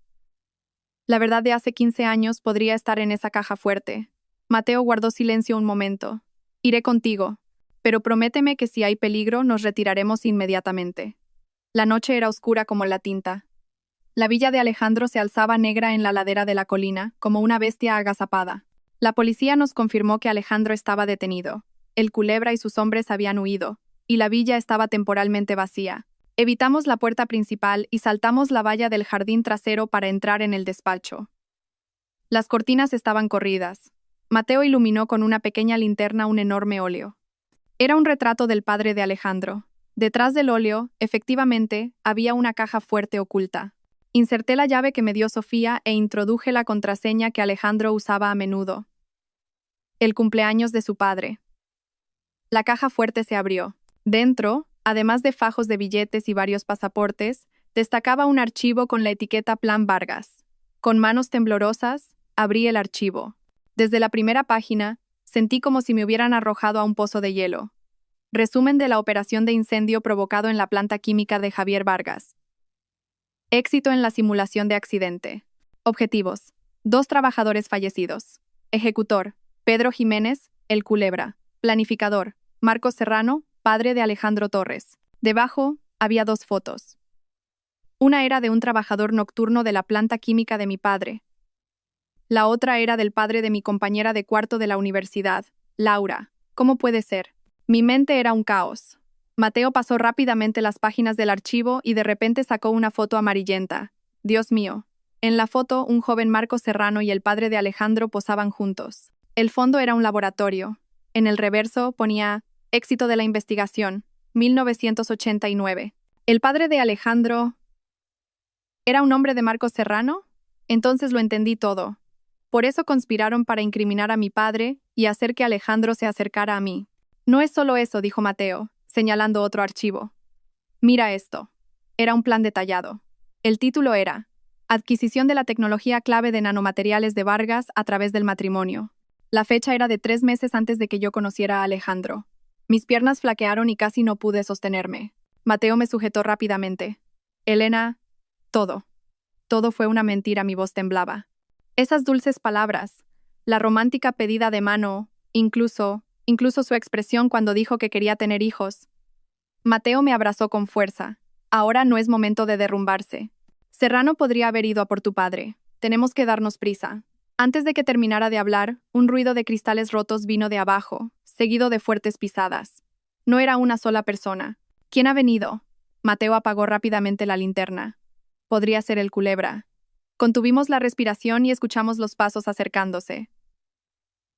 La verdad de hace 15 años podría estar en esa caja fuerte. Mateo guardó silencio un momento. Iré contigo, pero prométeme que si hay peligro nos retiraremos inmediatamente. La noche era oscura como la tinta. La villa de Alejandro se alzaba negra en la ladera de la colina, como una bestia agazapada. La policía nos confirmó que Alejandro estaba detenido. El Culebra y sus hombres habían huido, y la villa estaba temporalmente vacía. Evitamos la puerta principal y saltamos la valla del jardín trasero para entrar en el despacho. Las cortinas estaban corridas. Mateo iluminó con una pequeña linterna un enorme óleo. Era un retrato del padre de Alejandro. Detrás del óleo, efectivamente, había una caja fuerte oculta. Inserté la llave que me dio Sofía e introduje la contraseña que Alejandro usaba a menudo. El cumpleaños de su padre. La caja fuerte se abrió. Dentro, además de fajos de billetes y varios pasaportes, destacaba un archivo con la etiqueta Plan Vargas. Con manos temblorosas, abrí el archivo. Desde la primera página, sentí como si me hubieran arrojado a un pozo de hielo. Resumen de la operación de incendio provocado en la planta química de Javier Vargas. Éxito en la simulación de accidente. Objetivos: 2 trabajadores fallecidos. Ejecutor: Pedro Jiménez, el Culebra. Planificador: Marcos Serrano, padre de Alejandro Torres. Debajo, había 2 fotos. Una era de un trabajador nocturno de la planta química de mi padre. La otra era del padre de mi compañera de cuarto de la universidad, Laura. ¿Cómo puede ser? Mi mente era un caos. Mateo pasó rápidamente las páginas del archivo y de repente sacó una foto amarillenta. Dios mío. En la foto, un joven Marcos Serrano y el padre de Alejandro posaban juntos. El fondo era un laboratorio. En el reverso ponía éxito de la investigación, 1989. ¿El padre de Alejandro era un hombre de Marcos Serrano? Entonces lo entendí todo. Por eso conspiraron para incriminar a mi padre y hacer que Alejandro se acercara a mí. No es solo eso, dijo Mateo, señalando otro archivo. Mira esto. Era un plan detallado. El título era Adquisición de la tecnología clave de nanomateriales de Vargas a través del matrimonio. La fecha era de 3 meses antes de que yo conociera a Alejandro. Mis piernas flaquearon y casi no pude sostenerme. Mateo me sujetó rápidamente. Elena, todo. Todo fue una mentira, mi voz temblaba. Esas dulces palabras, la romántica pedida de mano, incluso su expresión cuando dijo que quería tener hijos. Mateo me abrazó con fuerza. Ahora no es momento de derrumbarse. Serrano podría haber ido a por tu padre. Tenemos que darnos prisa. Antes de que terminara de hablar, un ruido de cristales rotos vino de abajo, seguido de fuertes pisadas. No era una sola persona. ¿Quién ha venido? Mateo apagó rápidamente la linterna. Podría ser el culebra. Contuvimos la respiración y escuchamos los pasos acercándose.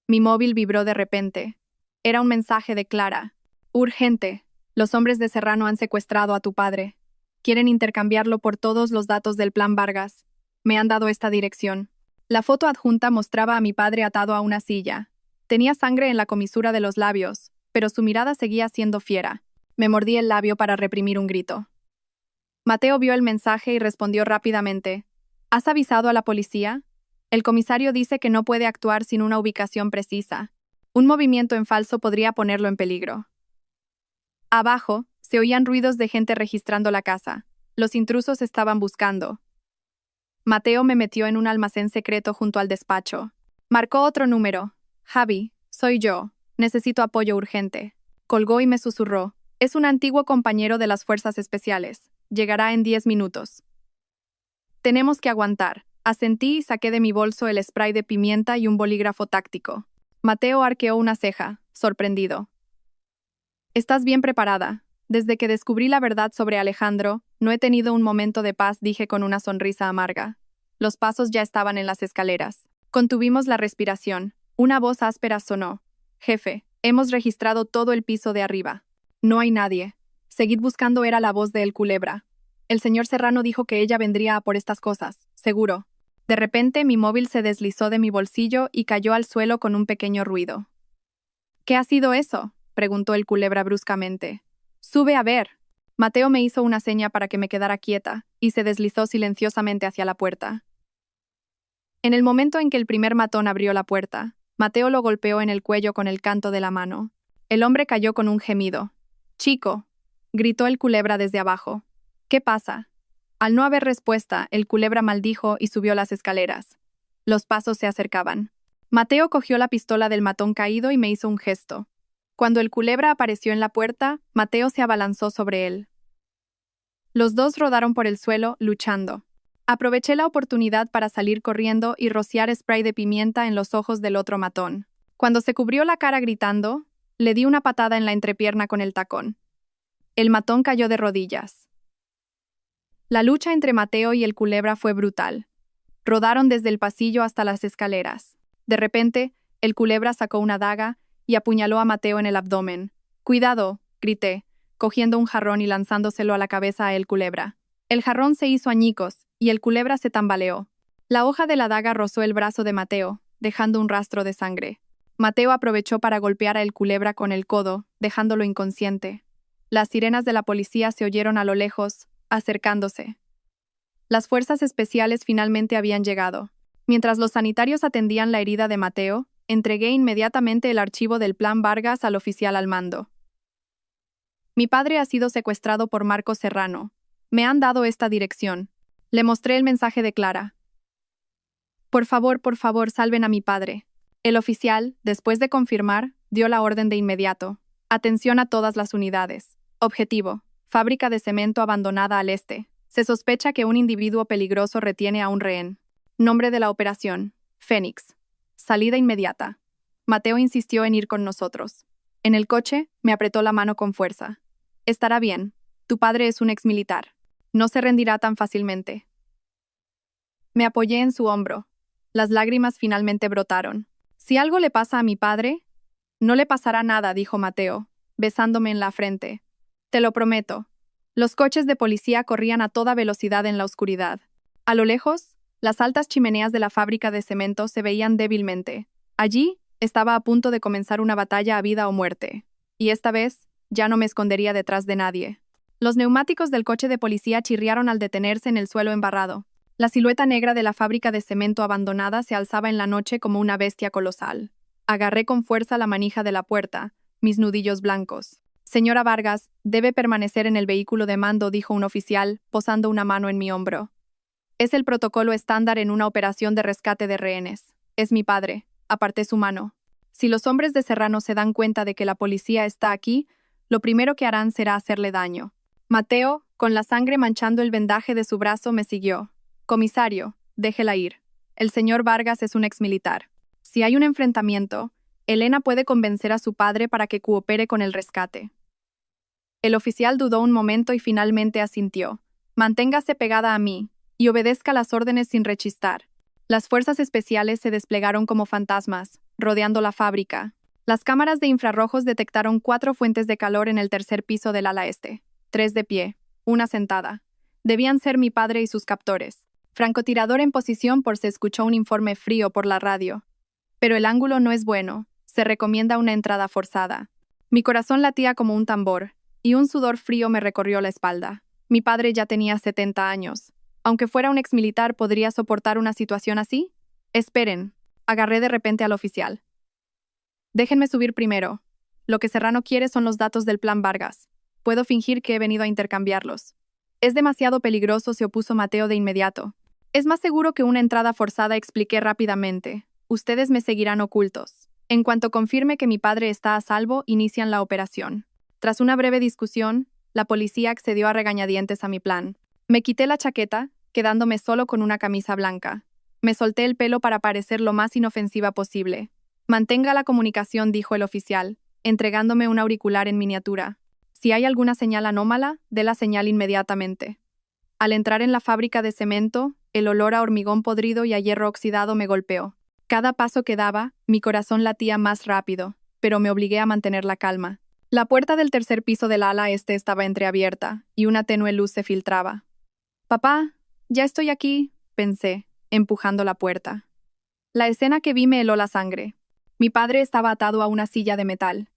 Mi móvil vibró de repente. Era un mensaje de Clara. Urgente. Los hombres de Serrano han secuestrado a tu padre. Quieren intercambiarlo por todos los datos del plan Vargas. Me han dado esta dirección. La foto adjunta mostraba a mi padre atado a una silla. Tenía sangre en la comisura de los labios, pero su mirada seguía siendo fiera. Me mordí el labio para reprimir un grito. Mateo vio el mensaje y respondió rápidamente. ¿Has avisado a la policía? El comisario dice que no puede actuar sin una ubicación precisa. Un movimiento en falso podría ponerlo en peligro. Abajo, se oían ruidos de gente registrando la casa. Los intrusos estaban buscando. Mateo me metió en un almacén secreto junto al despacho. Marcó otro número. Javi, soy yo. Necesito apoyo urgente. Colgó y me susurró. Es un antiguo compañero de las fuerzas especiales. Llegará en 10 minutos. Tenemos que aguantar. Asentí y saqué de mi bolso el spray de pimienta y un bolígrafo táctico. Mateo arqueó una ceja, sorprendido. ¿Estás bien preparada? Desde que descubrí la verdad sobre Alejandro, no he tenido un momento de paz, dije con una sonrisa amarga. Los pasos ya estaban en las escaleras. Contuvimos la respiración. Una voz áspera sonó. Jefe, hemos registrado todo el piso de arriba. No hay nadie. Seguid buscando, era la voz de El Culebra. El señor Serrano dijo que ella vendría a por estas cosas, seguro. De repente mi móvil se deslizó de mi bolsillo y cayó al suelo con un pequeño ruido. ¿Qué ha sido eso?, preguntó El Culebra bruscamente. Sube a ver. Mateo me hizo una seña para que me quedara quieta y se deslizó silenciosamente hacia la puerta. En el momento en que el primer matón abrió la puerta, Mateo lo golpeó en el cuello con el canto de la mano. El hombre cayó con un gemido. «Chico», gritó El Culebra desde abajo. «¿Qué pasa?». Al no haber respuesta, El Culebra maldijo y subió las escaleras. Los pasos se acercaban. Mateo cogió la pistola del matón caído y me hizo un gesto. Cuando El Culebra apareció en la puerta, Mateo se abalanzó sobre él. Los dos rodaron por el suelo, luchando. Aproveché la oportunidad para salir corriendo y rociar spray de pimienta en los ojos del otro matón. Cuando se cubrió la cara gritando, le di una patada en la entrepierna con el tacón. El matón cayó de rodillas. La lucha entre Mateo y El Culebra fue brutal. Rodaron desde el pasillo hasta las escaleras. De repente, El Culebra sacó una daga y apuñaló a Mateo en el abdomen. «¡Cuidado!», grité, cogiendo un jarrón y lanzándoselo a la cabeza a El Culebra. El jarrón se hizo añicos y El Culebra se tambaleó. La hoja de la daga rozó el brazo de Mateo, dejando un rastro de sangre. Mateo aprovechó para golpear a El Culebra con el codo, dejándolo inconsciente. Las sirenas de la policía se oyeron a lo lejos, acercándose. Las fuerzas especiales finalmente habían llegado. Mientras los sanitarios atendían la herida de Mateo, entregué inmediatamente el archivo del plan Vargas al oficial al mando. Mi padre ha sido secuestrado por Marcos Serrano. Me han dado esta dirección. Le mostré el mensaje de Clara. Por favor, salven a mi padre. El oficial, después de confirmar, dio la orden de inmediato. Atención a todas las unidades. Objetivo: fábrica de cemento abandonada al este. Se sospecha que un individuo peligroso retiene a un rehén. Nombre de la operación: Fénix. Salida inmediata. Mateo insistió en ir con nosotros. En el coche, me apretó la mano con fuerza. Estará bien. Tu padre es un exmilitar. No se rendirá tan fácilmente. Me apoyé en su hombro. Las lágrimas finalmente brotaron. Si algo le pasa a mi padre, no le pasará nada, dijo Mateo, besándome en la frente. Te lo prometo. Los coches de policía corrían a toda velocidad en la oscuridad. A lo lejos, las altas chimeneas de la fábrica de cemento se veían débilmente. Allí, estaba a punto de comenzar una batalla a vida o muerte. Y esta vez, ya no me escondería detrás de nadie. Los neumáticos del coche de policía chirriaron al detenerse en el suelo embarrado. La silueta negra de la fábrica de cemento abandonada se alzaba en la noche como una bestia colosal. Agarré con fuerza la manija de la puerta, mis nudillos blancos. Señora Vargas, debe permanecer en el vehículo de mando, dijo un oficial, posando una mano en mi hombro. Es el protocolo estándar en una operación de rescate de rehenes. Es mi padre. Aparté su mano. Si los hombres de Serrano se dan cuenta de que la policía está aquí, lo primero que harán será hacerle daño. Mateo, con la sangre manchando el vendaje de su brazo, me siguió. Comisario, déjela ir. El señor Vargas es un exmilitar. Si hay un enfrentamiento, Elena puede convencer a su padre para que coopere con el rescate. El oficial dudó un momento y finalmente asintió. Manténgase pegada a mí y obedezca las órdenes sin rechistar. Las fuerzas especiales se desplegaron como fantasmas, rodeando la fábrica. Las cámaras de infrarrojos detectaron 4 fuentes de calor en el tercer piso del ala este. 3 de pie, una sentada. Debían ser mi padre y sus captores. Francotirador en posición por se escuchó un informe frío por la radio. Pero el ángulo no es bueno. Se recomienda una entrada forzada. Mi corazón latía como un tambor, y un sudor frío me recorrió la espalda. Mi padre ya tenía 70 años. Aunque fuera un exmilitar, ¿podría soportar una situación así? Esperen. Agarré de repente al oficial. Déjenme subir primero. Lo que Serrano quiere son los datos del plan Vargas. Puedo fingir que he venido a intercambiarlos. Es demasiado peligroso, se opuso Mateo de inmediato. Es más seguro que una entrada forzada, expliqué rápidamente. Ustedes me seguirán ocultos. En cuanto confirme que mi padre está a salvo, inician la operación. Tras una breve discusión, la policía accedió a regañadientes a mi plan. Me quité la chaqueta, quedándome solo con una camisa blanca. Me solté el pelo para parecer lo más inofensiva posible. Mantenga la comunicación, dijo el oficial, entregándome un auricular en miniatura. Si hay alguna señal anómala, dé la señal inmediatamente. Al entrar en la fábrica de cemento, el olor a hormigón podrido y a hierro oxidado me golpeó. Cada paso que daba, mi corazón latía más rápido, pero me obligué a mantener la calma. La puerta del tercer piso del ala este estaba entreabierta, y una tenue luz se filtraba. «Papá, ya estoy aquí», pensé, empujando la puerta. La escena que vi me heló la sangre. Mi padre estaba atado a una silla de metal.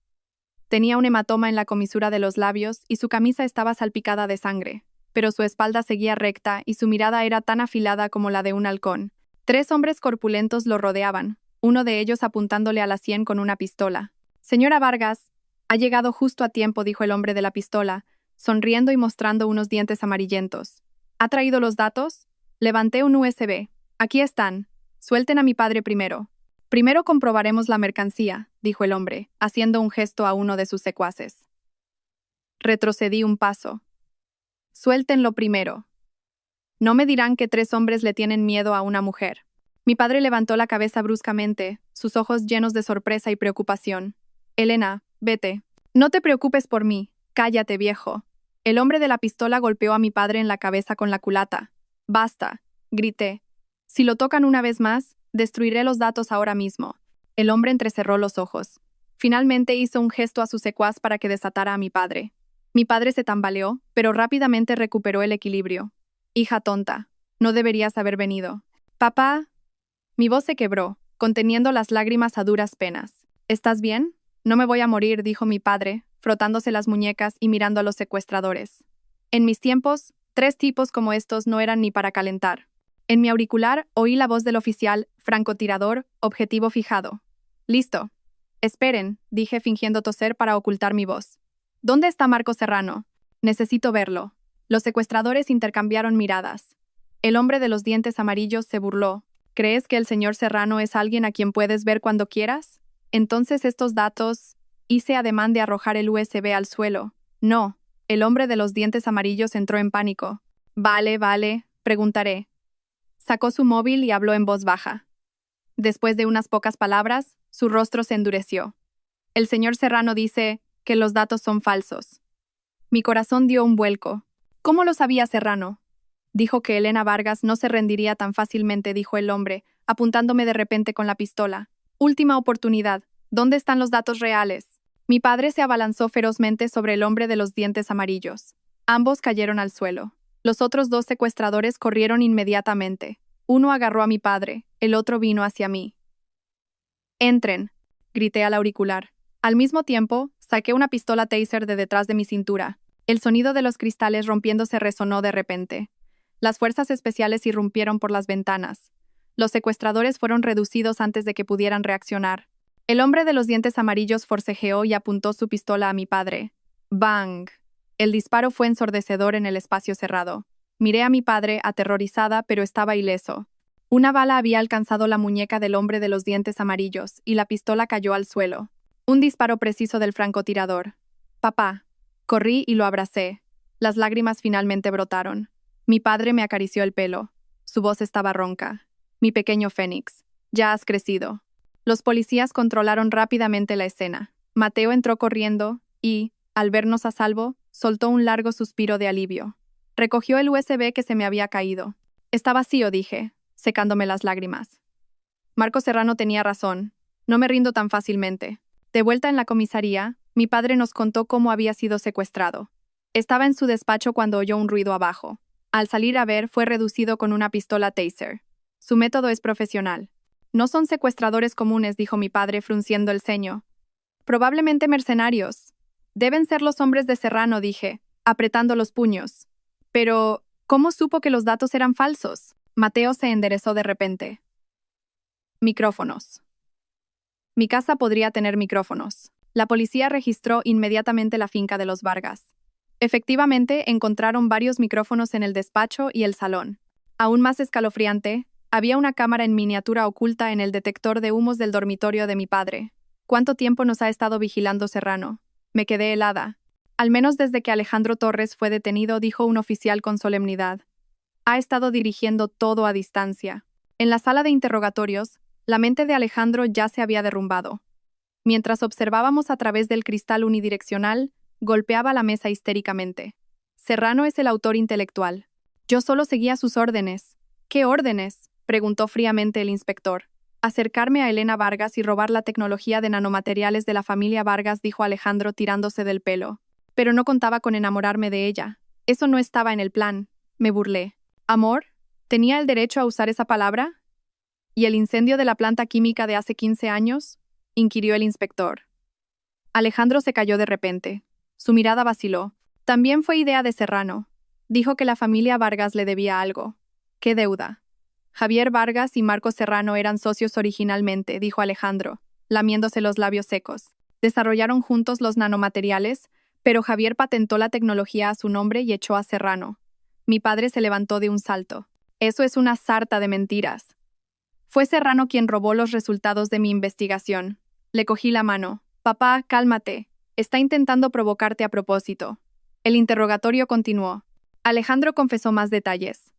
Tenía un hematoma en la comisura de los labios y su camisa estaba salpicada de sangre, pero su espalda seguía recta y su mirada era tan afilada como la de un halcón. 3 hombres corpulentos lo rodeaban, uno de ellos apuntándole a la sien con una pistola. «Señora Vargas, ha llegado justo a tiempo», dijo el hombre de la pistola, sonriendo y mostrando unos dientes amarillentos. «¿Ha traído los datos?» Levanté un USB. «Aquí están. Suelten a mi padre primero». «Primero comprobaremos la mercancía», dijo el hombre, haciendo un gesto a uno de sus secuaces. Retrocedí un paso. «Suéltenlo primero. No me dirán que 3 hombres le tienen miedo a una mujer». Mi padre levantó la cabeza bruscamente, sus ojos llenos de sorpresa y preocupación. «Elena, vete. No te preocupes por mí. Cállate, viejo». El hombre de la pistola golpeó a mi padre en la cabeza con la culata. «Basta», grité. «Si lo tocan una vez más, destruiré los datos ahora mismo». El hombre entrecerró los ojos. Finalmente hizo un gesto a su secuaz para que desatara a mi padre. Mi padre se tambaleó, pero rápidamente recuperó el equilibrio. «Hija tonta, no deberías haber venido». «Papá». Mi voz se quebró, conteniendo las lágrimas a duras penas. «¿Estás bien?» «No me voy a morir», dijo mi padre, frotándose las muñecas y mirando a los secuestradores. En mis tiempos, 3 tipos como estos no eran ni para calentar. En mi auricular oí la voz del oficial, francotirador, objetivo fijado. «Listo». «Esperen», dije fingiendo toser para ocultar mi voz. «¿Dónde está Marco Serrano? Necesito verlo». Los secuestradores intercambiaron miradas. El hombre de los dientes amarillos se burló. «¿Crees que el señor Serrano es alguien a quien puedes ver cuando quieras? Entonces estos datos...» Hice ademán de arrojar el USB al suelo. «No». El hombre de los dientes amarillos entró en pánico. Vale, preguntaré». Sacó su móvil y habló en voz baja. Después de unas pocas palabras, su rostro se endureció. «El señor Serrano dice que los datos son falsos». Mi corazón dio un vuelco. «¿Cómo lo sabía Serrano?» «Dijo que Elena Vargas no se rendiría tan fácilmente», dijo el hombre, apuntándome de repente con la pistola. «Última oportunidad. ¿Dónde están los datos reales?» Mi padre se abalanzó ferozmente sobre el hombre de los dientes amarillos. Ambos cayeron al suelo. Los otros 2 secuestradores corrieron inmediatamente. Uno agarró a mi padre, el otro vino hacia mí. «Entren», grité al auricular. Al mismo tiempo, saqué una pistola taser de detrás de mi cintura. El sonido de los cristales rompiéndose resonó de repente. Las fuerzas especiales irrumpieron por las ventanas. Los secuestradores fueron reducidos antes de que pudieran reaccionar. El hombre de los dientes amarillos forcejeó y apuntó su pistola a mi padre. ¡Bang! El disparo fue ensordecedor en el espacio cerrado. Miré a mi padre, aterrorizada, pero estaba ileso. Una bala había alcanzado la muñeca del hombre de los dientes amarillos, y la pistola cayó al suelo. Un disparo preciso del francotirador. «Papá». Corrí y lo abracé. Las lágrimas finalmente brotaron. Mi padre me acarició el pelo. Su voz estaba ronca. Mi pequeño Fénix, ya has crecido. Los policías controlaron rápidamente la escena. Mateo entró corriendo y, al vernos a salvo, soltó un largo suspiro de alivio. Recogió el USB que se me había caído. Está vacío, dije, secándome las lágrimas. Marco Serrano tenía razón. No me rindo tan fácilmente. De vuelta en la comisaría, mi padre nos contó cómo había sido secuestrado. Estaba en su despacho cuando oyó un ruido abajo. Al salir a ver, fue reducido con una pistola Taser. Su método es profesional. No son secuestradores comunes, dijo mi padre frunciendo el ceño. Probablemente mercenarios. Deben ser los hombres de Serrano, dije, apretando los puños. Pero, ¿cómo supo que los datos eran falsos? Mateo se enderezó de repente. Micrófonos. Mi casa podría tener micrófonos. La policía registró inmediatamente la finca de los Vargas. Efectivamente, encontraron varios micrófonos en el despacho y el salón. Aún más escalofriante, había una cámara en miniatura oculta en el detector de humos del dormitorio de mi padre. ¿Cuánto tiempo nos ha estado vigilando Serrano? Me quedé helada. Al menos desde que Alejandro Torres fue detenido, dijo un oficial con solemnidad. Ha estado dirigiendo todo a distancia. En la sala de interrogatorios, la mente de Alejandro ya se había derrumbado. Mientras observábamos a través del cristal unidireccional, golpeaba la mesa histéricamente. Serrano es el autor intelectual. Yo solo seguía sus órdenes. ¿Qué órdenes?, preguntó fríamente el inspector. Acercarme a Elena Vargas y robar la tecnología de nanomateriales de la familia Vargas, dijo Alejandro tirándose del pelo. Pero no contaba con enamorarme de ella. Eso no estaba en el plan. Me burlé. ¿Amor? ¿Tenía el derecho a usar esa palabra? ¿Y el incendio de la planta química de hace 15 años? Inquirió el inspector. Alejandro se calló de repente. Su mirada vaciló. También fue idea de Serrano. Dijo que la familia Vargas le debía algo. ¿Qué deuda? Javier Vargas y Marco Serrano eran socios originalmente, dijo Alejandro, lamiéndose los labios secos. Desarrollaron juntos los nanomateriales, pero Javier patentó la tecnología a su nombre y echó a Serrano. Mi padre se levantó de un salto. Eso es una sarta de mentiras. Fue Serrano quien robó los resultados de mi investigación. Le cogí la mano. Papá, cálmate. Está intentando provocarte a propósito. El interrogatorio continuó. Alejandro confesó más detalles.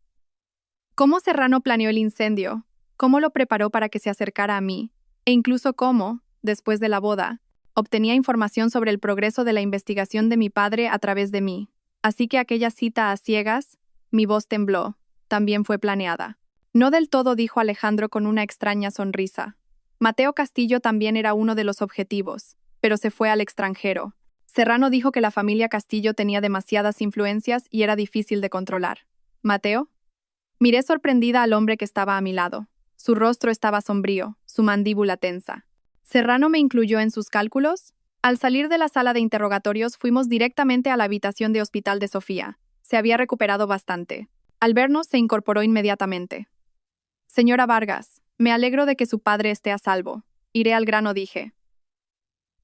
¿Cómo Serrano planeó el incendio? ¿Cómo lo preparó para que se acercara a mí? E incluso cómo, después de la boda, obtenía información sobre el progreso de la investigación de mi padre a través de mí. Así que aquella cita a ciegas, mi voz tembló, también fue planeada. No del todo, dijo Alejandro con una extraña sonrisa. Mateo Castillo también era uno de los objetivos, pero se fue al extranjero. Serrano dijo que la familia Castillo tenía demasiadas influencias y era difícil de controlar. ¿Mateo? Miré sorprendida al hombre que estaba a mi lado. Su rostro estaba sombrío, su mandíbula tensa. ¿Serrano me incluyó en sus cálculos? Al salir de la sala de interrogatorios fuimos directamente a la habitación de hospital de Sofía. Se había recuperado bastante. Al vernos se incorporó inmediatamente. Señora Vargas, me alegro de que su padre esté a salvo. Iré al grano, dije.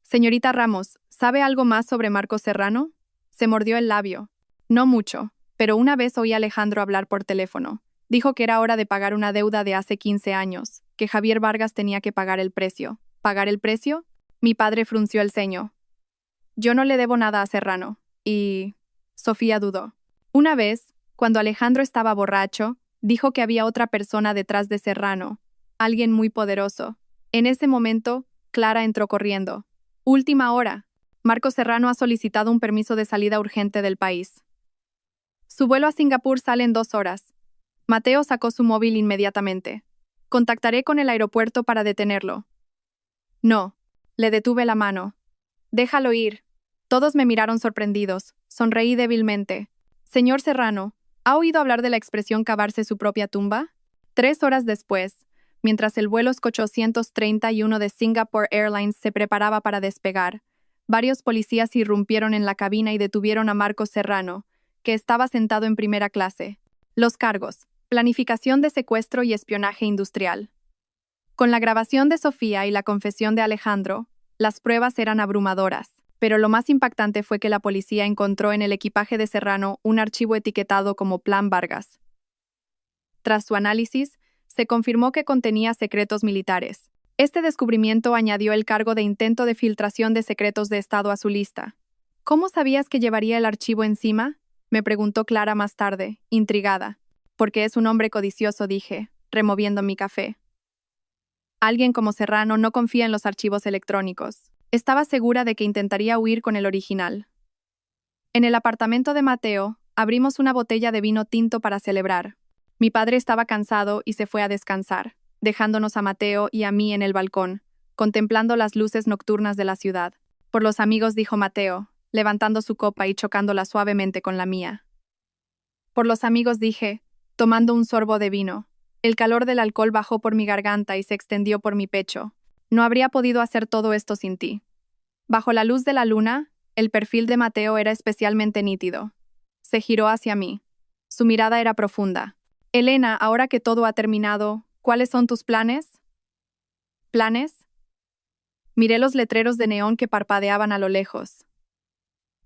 Señorita Ramos, ¿sabe algo más sobre Marco Serrano? Se mordió el labio. No mucho, pero una vez oí a Alejandro hablar por teléfono. Dijo que era hora de pagar una deuda de hace 15 años, que Javier Vargas tenía que pagar el precio. ¿Pagar el precio? Mi padre frunció el ceño. Yo no le debo nada a Serrano. Y... Sofía dudó. Una vez, cuando Alejandro estaba borracho, dijo que había otra persona detrás de Serrano, alguien muy poderoso. En ese momento, Clara entró corriendo. Última hora. Marco Serrano ha solicitado un permiso de salida urgente del país. Su vuelo a Singapur sale en 2 horas. Mateo sacó su móvil inmediatamente. Contactaré con el aeropuerto para detenerlo. No. Le detuve la mano. Déjalo ir. Todos me miraron sorprendidos. Sonreí débilmente. Señor Serrano, ¿ha oído hablar de la expresión cavarse su propia tumba? 3 horas después, mientras el vuelo SK 831 de Singapore Airlines se preparaba para despegar, varios policías irrumpieron en la cabina y detuvieron a Marco Serrano, que estaba sentado en primera clase. Los cargos: planificación de secuestro y espionaje industrial. Con la grabación de Sofía y la confesión de Alejandro, las pruebas eran abrumadoras, pero lo más impactante fue que la policía encontró en el equipaje de Serrano un archivo etiquetado como Plan Vargas. Tras su análisis, se confirmó que contenía secretos militares. Este descubrimiento añadió el cargo de intento de filtración de secretos de Estado a su lista. ¿Cómo sabías que llevaría el archivo encima?, me preguntó Clara más tarde, intrigada. Porque es un hombre codicioso, dije. removiendo mi café. Alguien como Serrano no confía en los archivos electrónicos. Estaba segura de que intentaría huir con el original. En el apartamento de Mateo, abrimos una botella de vino tinto para celebrar. Mi padre estaba cansado y se fue a descansar, dejándonos a Mateo y a mí en el balcón, contemplando las luces nocturnas de la ciudad. Por los amigos, dijo Mateo, levantando su copa y chocándola suavemente con la mía. Por los amigos, dije, tomando un sorbo de vino. El calor del alcohol bajó por mi garganta y se extendió por mi pecho. No habría podido hacer todo esto sin ti. Bajo la luz de la luna, el perfil de Mateo era especialmente nítido. Se giró hacia mí. Su mirada era profunda. Elena, ahora que todo ha terminado, ¿cuáles son tus planes? ¿Planes? Miré los letreros de neón que parpadeaban a lo lejos.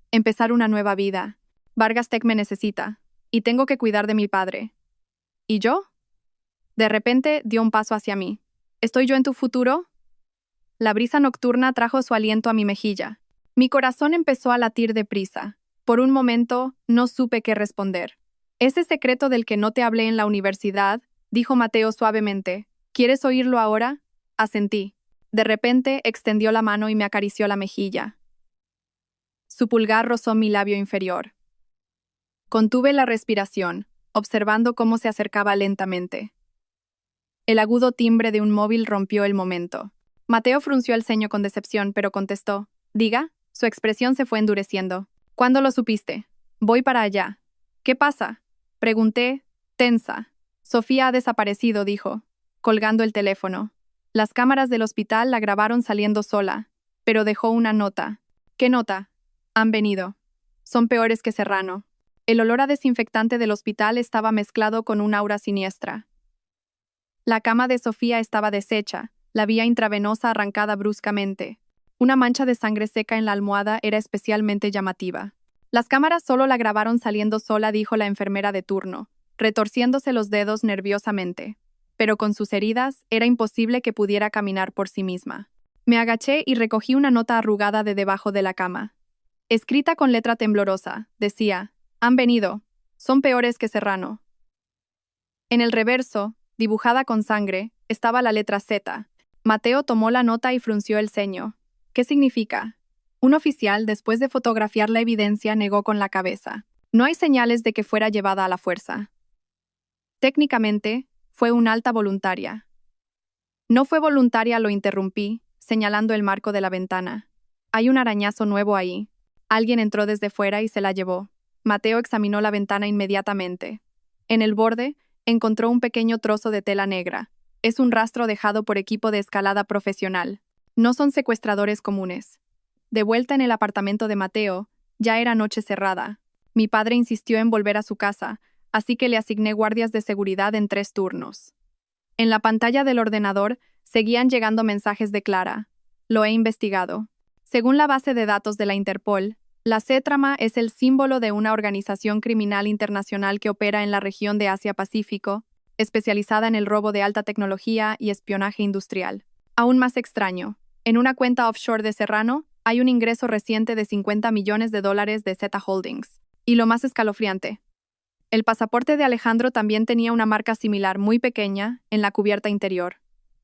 Empezar una nueva vida. Vargas Tech me necesita. Y tengo que cuidar de mi padre. ¿Y yo? De repente dio un paso hacia mí. ¿Estoy yo en tu futuro? La brisa nocturna trajo su aliento a mi mejilla. Mi corazón empezó a latir deprisa. Por un momento, no supe qué responder. Ese secreto del que no te hablé en la universidad, dijo Mateo suavemente. ¿Quieres oírlo ahora? Asentí. De repente, extendió la mano y me acarició la mejilla. Su pulgar rozó mi labio inferior. Contuve la respiración, observando cómo se acercaba lentamente. El agudo timbre de un móvil rompió el momento. Mateo frunció el ceño con decepción, pero contestó. Diga. Su expresión se fue endureciendo. ¿Cuándo lo supiste? Voy para allá. ¿Qué pasa? Pregunté, tensa. Sofía ha desaparecido, dijo, colgando el teléfono. Las cámaras del hospital la grabaron saliendo sola, pero dejó una nota. ¿Qué nota? Han venido. Son peores que Serrano. El olor a desinfectante del hospital estaba mezclado con un aura siniestra. La cama de Sofía estaba deshecha, la vía intravenosa arrancada bruscamente. Una mancha de sangre seca en la almohada era especialmente llamativa. Las cámaras solo la grabaron saliendo sola, dijo la enfermera de turno, retorciéndose los dedos nerviosamente. Pero con sus heridas, era imposible que pudiera caminar por sí misma. Me agaché y recogí una nota arrugada de debajo de la cama. Escrita con letra temblorosa, decía, han venido. Son peores que Serrano. En el reverso, dibujada con sangre, estaba la letra Z. Mateo tomó la nota y frunció el ceño. ¿Qué significa? Un oficial, después de fotografiar la evidencia, negó con la cabeza. No hay señales de que fuera llevada a la fuerza. Técnicamente, fue una alta voluntaria. No fue voluntaria, lo interrumpí, señalando el marco de la ventana. Hay un arañazo nuevo ahí. Alguien entró desde fuera y se la llevó. Mateo examinó la ventana inmediatamente. En el borde, encontró un pequeño trozo de tela negra. Es un rastro dejado por equipo de escalada profesional. No son secuestradores comunes. De vuelta en el apartamento de Mateo, ya era noche cerrada. Mi padre insistió en volver a su casa, así que le asigné guardias de seguridad en 3 turnos. En la pantalla del ordenador seguían llegando mensajes de Clara. Lo he investigado. Según la base de datos de la Interpol, la C-Trama es el símbolo de una organización criminal internacional que opera en la región de Asia-Pacífico, especializada en el robo de alta tecnología y espionaje industrial. Aún más extraño, en una cuenta offshore de Serrano, hay un ingreso reciente de $50 millones de Z Holdings. Y lo más escalofriante, el pasaporte de Alejandro también tenía una marca similar muy pequeña en la cubierta interior.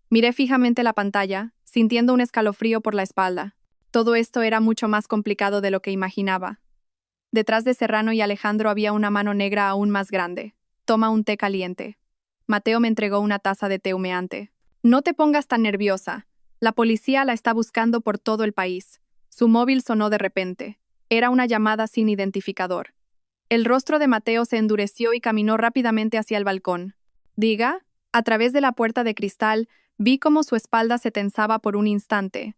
Miré fijamente la pantalla, sintiendo un escalofrío por la espalda. Todo esto era mucho más complicado de lo que imaginaba. Detrás de Serrano y Alejandro había una mano negra aún más grande. Toma un té caliente. Mateo me entregó una taza de té humeante. No te pongas tan nerviosa. La policía la está buscando por todo el país. Su móvil sonó de repente. Era una llamada sin identificador. El rostro de Mateo se endureció y caminó rápidamente hacia el balcón. Diga, a través de la puerta de cristal, vi cómo su espalda se tensaba por un instante.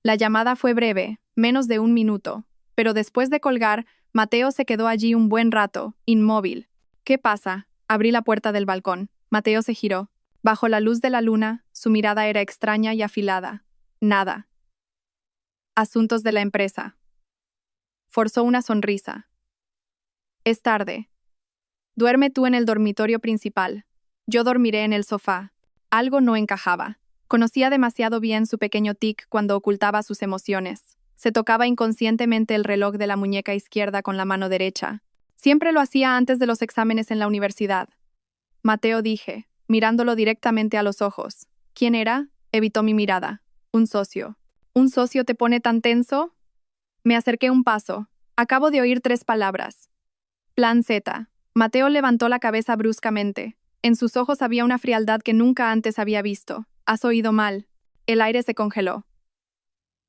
La llamada fue breve, menos de 1 minuto, pero después de colgar, Mateo se quedó allí un buen rato, inmóvil. ¿Qué pasa? Abrí la puerta del balcón. Mateo se giró. Bajo la luz de la luna, su mirada era extraña y afilada. Nada. Asuntos de la empresa. Forzó una sonrisa. Es tarde. Duerme tú en el dormitorio principal. Yo dormiré en el sofá. Algo no encajaba. Conocía demasiado bien su pequeño tic cuando ocultaba sus emociones. Se tocaba inconscientemente el reloj de la muñeca izquierda con la mano derecha. Siempre lo hacía antes de los exámenes en la universidad. Mateo, dije, mirándolo directamente a los ojos. ¿Quién era? Evitó mi mirada. Un socio. ¿Un socio te pone tan tenso? Me acerqué un paso. Acabo de oír 3 palabras. Plan Z. Mateo levantó la cabeza bruscamente. En sus ojos había una frialdad que nunca antes había visto. Has oído mal. El aire se congeló.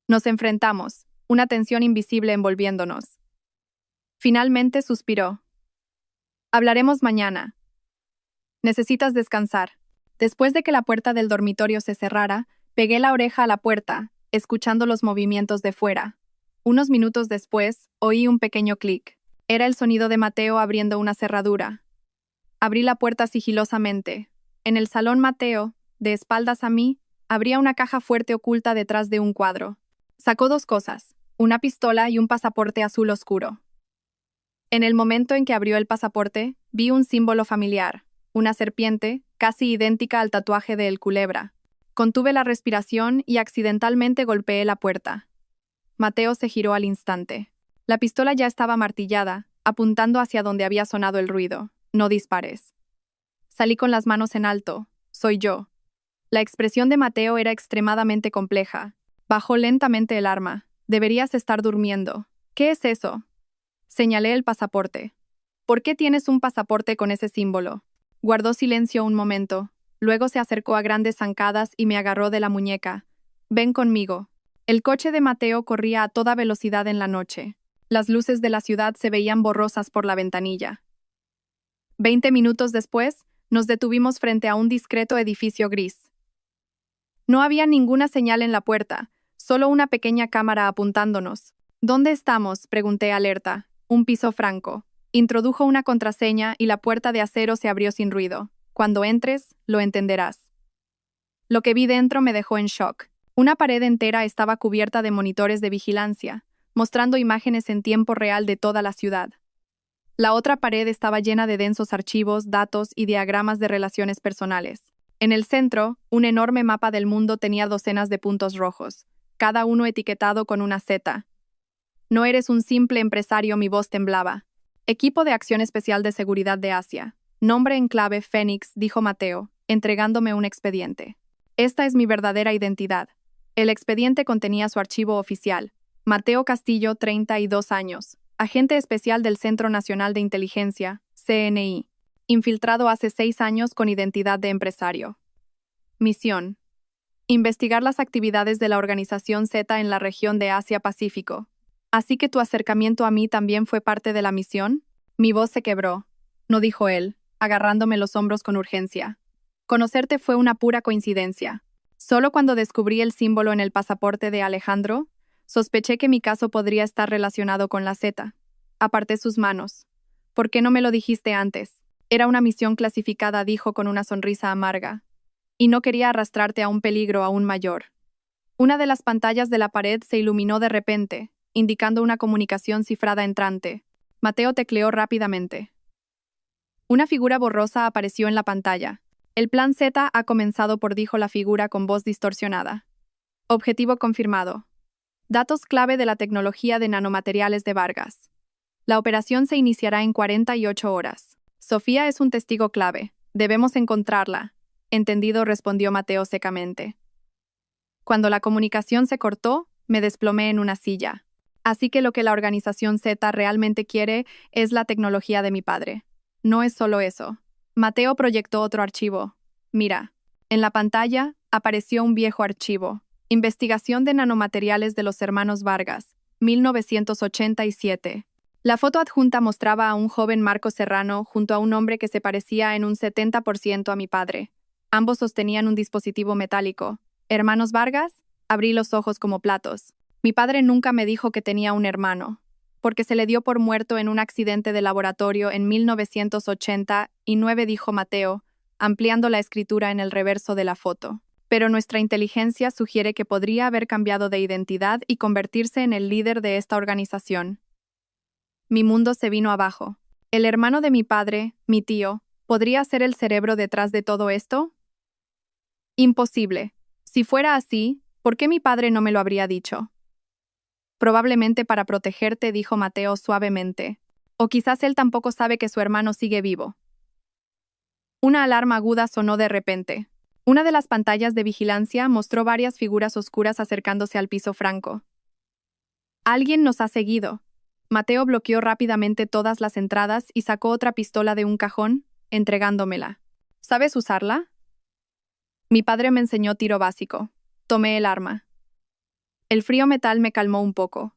Nos enfrentamos, una tensión invisible envolviéndonos. Finalmente suspiró. Hablaremos mañana. Necesitas descansar. Después de que la puerta del dormitorio se cerrara, pegué la oreja a la puerta, escuchando los movimientos de fuera. Unos minutos después, oí un pequeño clic. Era el sonido de Mateo abriendo una cerradura. Abrí la puerta sigilosamente. En el salón Mateo, de espaldas a mí, abría una caja fuerte oculta detrás de un cuadro. Sacó 2 cosas, una pistola y un pasaporte azul oscuro. En el momento en que abrió el pasaporte, vi un símbolo familiar, una serpiente, casi idéntica al tatuaje de El Culebra. Contuve la respiración y accidentalmente golpeé la puerta. Mateo se giró al instante. La pistola ya estaba martillada, apuntando hacia donde había sonado el ruido. No dispares. Salí con las manos en alto. Soy yo. La expresión de Mateo era extremadamente compleja. Bajó lentamente el arma. Deberías estar durmiendo. ¿Qué es eso? Señalé el pasaporte. ¿Por qué tienes un pasaporte con ese símbolo? Guardó silencio un momento. Luego se acercó a grandes zancadas y me agarró de la muñeca. Ven conmigo. El coche de Mateo corría a toda velocidad en la noche. Las luces de la ciudad se veían borrosas por la ventanilla. 20 minutos después, nos detuvimos frente a un discreto edificio gris. No había ninguna señal en la puerta, solo una pequeña cámara apuntándonos. ¿Dónde estamos?, pregunté alerta. Un piso franco. Introdujo una contraseña y la puerta de acero se abrió sin ruido. Cuando entres, lo entenderás. Lo que vi dentro me dejó en shock. Una pared entera estaba cubierta de monitores de vigilancia, mostrando imágenes en tiempo real de toda la ciudad. La otra pared estaba llena de densos archivos, datos y diagramas de relaciones personales. En el centro, un enorme mapa del mundo tenía docenas de puntos rojos, cada uno etiquetado con una Z. No eres un simple empresario, mi voz temblaba. Equipo de Acción Especial de Seguridad de Asia. Nombre en clave Fénix, dijo Mateo, entregándome un expediente. Esta es mi verdadera identidad. El expediente contenía su archivo oficial. Mateo Castillo, 32 años. Agente especial del Centro Nacional de Inteligencia, CNI. Infiltrado hace 6 años con identidad de empresario. Misión. Investigar las actividades de la organización Z en la región de Asia-Pacífico. ¿Así que tu acercamiento a mí también fue parte de la misión? Mi voz se quebró. No, dijo él, agarrándome los hombros con urgencia. Conocerte fue una pura coincidencia. Solo cuando descubrí el símbolo en el pasaporte de Alejandro, sospeché que mi caso podría estar relacionado con la Z. Aparté sus manos. ¿Por qué no me lo dijiste antes? Era una misión clasificada, dijo con una sonrisa amarga. Y no quería arrastrarte a un peligro aún mayor. Una de las pantallas de la pared se iluminó de repente, indicando una comunicación cifrada entrante. Mateo tecleó rápidamente. Una figura borrosa apareció en la pantalla. El plan Z ha comenzado por, dijo la figura con voz distorsionada. Objetivo confirmado. Datos clave de la tecnología de nanomateriales de Vargas. La operación se iniciará en 48 horas. Sofía es un testigo clave. Debemos encontrarla. Entendido, respondió Mateo secamente. Cuando la comunicación se cortó, me desplomé en una silla. Así que lo que la organización Z realmente quiere es la tecnología de mi padre. No es solo eso. Mateo proyectó otro archivo. Mira, en la pantalla apareció un viejo archivo. Investigación de nanomateriales de los hermanos Vargas, 1987. La foto adjunta mostraba a un joven Marco Serrano junto a un hombre que se parecía en un 70% a mi padre. Ambos sostenían un dispositivo metálico. ¿Hermanos Vargas? Abrí los ojos como platos. Mi padre nunca me dijo que tenía un hermano, porque se le dio por muerto en un accidente de laboratorio en 1989, dijo Mateo, ampliando la escritura en el reverso de la foto. Pero nuestra inteligencia sugiere que podría haber cambiado de identidad y convertirse en el líder de esta organización. Mi mundo se vino abajo. ¿El hermano de mi padre, mi tío, podría ser el cerebro detrás de todo esto? Imposible. Si fuera así, ¿por qué mi padre no me lo habría dicho? Probablemente para protegerte, dijo Mateo suavemente. O quizás él tampoco sabe que su hermano sigue vivo. Una alarma aguda sonó de repente. Una de las pantallas de vigilancia mostró varias figuras oscuras acercándose al piso franco. Alguien nos ha seguido. Mateo bloqueó rápidamente todas las entradas y sacó otra pistola de un cajón, entregándomela. ¿Sabes usarla? Mi padre me enseñó tiro básico. Tomé el arma. El frío metal me calmó un poco.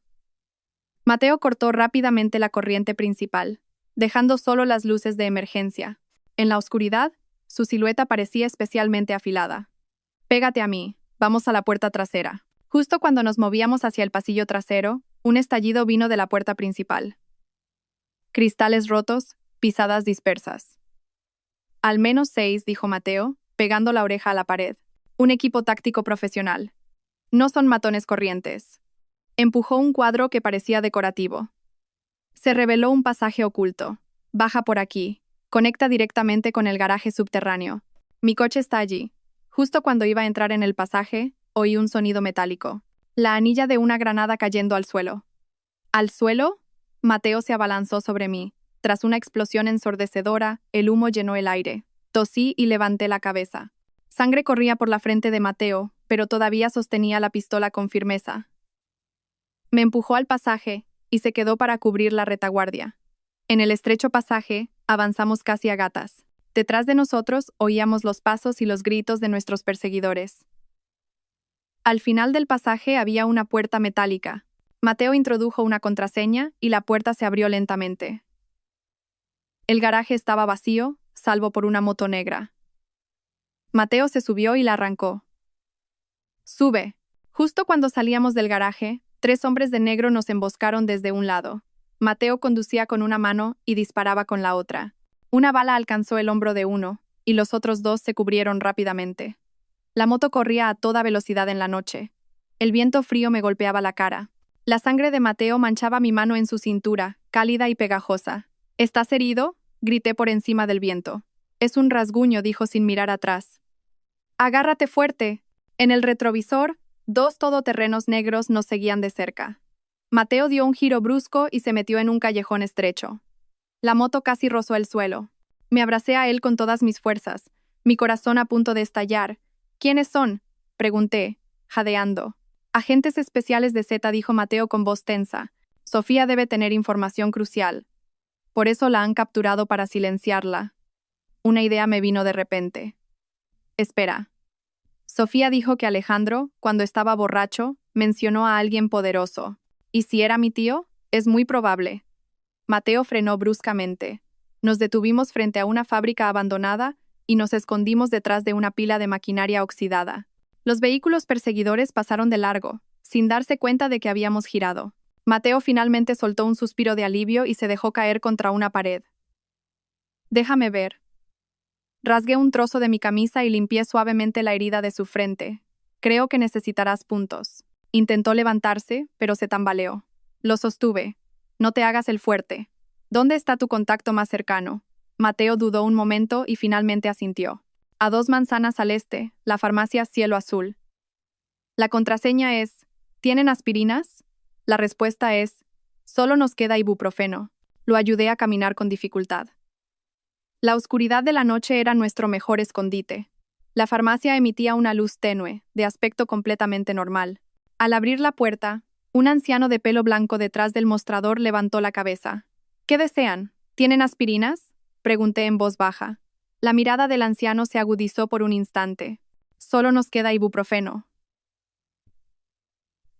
Mateo cortó rápidamente la corriente principal, dejando solo las luces de emergencia. En la oscuridad, su silueta parecía especialmente afilada. Pégate a mí, vamos a la puerta trasera. Justo cuando nos movíamos hacia el pasillo trasero, un estallido vino de la puerta principal. Cristales rotos, pisadas dispersas. Al menos 6, dijo Mateo, pegando la oreja a la pared. Un equipo táctico profesional. No son matones corrientes. Empujó un cuadro que parecía decorativo. Se reveló un pasaje oculto. Baja por aquí. Conecta directamente con el garaje subterráneo. Mi coche está allí. Justo cuando iba a entrar en el pasaje, oí un sonido metálico. La anilla de una granada cayendo al suelo. ¿Al suelo? Mateo se abalanzó sobre mí. Tras una explosión ensordecedora, el humo llenó el aire. Tosí y levanté la cabeza. Sangre corría por la frente de Mateo, pero todavía sostenía la pistola con firmeza. Me empujó al pasaje y se quedó para cubrir la retaguardia. En el estrecho pasaje, avanzamos casi a gatas. Detrás de nosotros oíamos los pasos y los gritos de nuestros perseguidores. Al final del pasaje había una puerta metálica. Mateo introdujo una contraseña y la puerta se abrió lentamente. El garaje estaba vacío, salvo por una moto negra. Mateo se subió y la arrancó. «Sube». Justo cuando salíamos del garaje, 3 hombres de negro nos emboscaron desde un lado. Mateo conducía con una mano y disparaba con la otra. Una bala alcanzó el hombro de uno, y los otros 2 se cubrieron rápidamente. La moto corría a toda velocidad en la noche. El viento frío me golpeaba la cara. La sangre de Mateo manchaba mi mano en su cintura, cálida y pegajosa. «¿Estás herido?», grité por encima del viento. «Es un rasguño», dijo sin mirar atrás. «Agárrate fuerte». En el retrovisor, 2 todoterrenos negros nos seguían de cerca. Mateo dio un giro brusco y se metió en un callejón estrecho. La moto casi rozó el suelo. Me abracé a él con todas mis fuerzas, mi corazón a punto de estallar. «¿Quiénes son?», pregunté, jadeando. «Agentes especiales de Z», dijo Mateo con voz tensa. «Sofía debe tener información crucial. Por eso la han capturado para silenciarla». Una idea me vino de repente. «Espera». Sofía dijo que Alejandro, cuando estaba borracho, mencionó a alguien poderoso. ¿Y si era mi tío? Es muy probable. Mateo frenó bruscamente. Nos detuvimos frente a una fábrica abandonada y nos escondimos detrás de una pila de maquinaria oxidada. Los vehículos perseguidores pasaron de largo, sin darse cuenta de que habíamos girado. Mateo finalmente soltó un suspiro de alivio y se dejó caer contra una pared. «Déjame ver». Rasgué un trozo de mi camisa y limpié suavemente la herida de su frente. «Creo que necesitarás puntos». Intentó levantarse, pero se tambaleó. Lo sostuve. «No te hagas el fuerte. ¿Dónde está tu contacto más cercano?». Mateo dudó un momento y finalmente asintió. «A 2 manzanas al este, la farmacia Cielo Azul». La contraseña es: «¿Tienen aspirinas?». La respuesta es: «Solo nos queda ibuprofeno». Lo ayudé a caminar con dificultad. La oscuridad de la noche era nuestro mejor escondite. La farmacia emitía una luz tenue, de aspecto completamente normal. Al abrir la puerta, un anciano de pelo blanco detrás del mostrador levantó la cabeza. «¿Qué desean? ¿Tienen aspirinas?», pregunté en voz baja. La mirada del anciano se agudizó por un instante. «Solo nos queda ibuprofeno».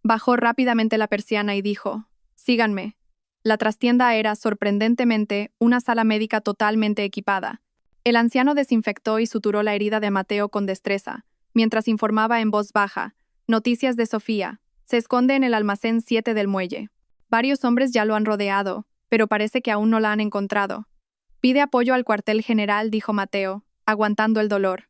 Bajó rápidamente la persiana y dijo: «Síganme». La trastienda era, sorprendentemente, una sala médica totalmente equipada. El anciano desinfectó y suturó la herida de Mateo con destreza, mientras informaba en voz baja: «Noticias de Sofía. Se esconde en el almacén 7 del muelle. Varios hombres ya lo han rodeado, pero parece que aún no la han encontrado. Pide apoyo al cuartel general», dijo Mateo, aguantando el dolor.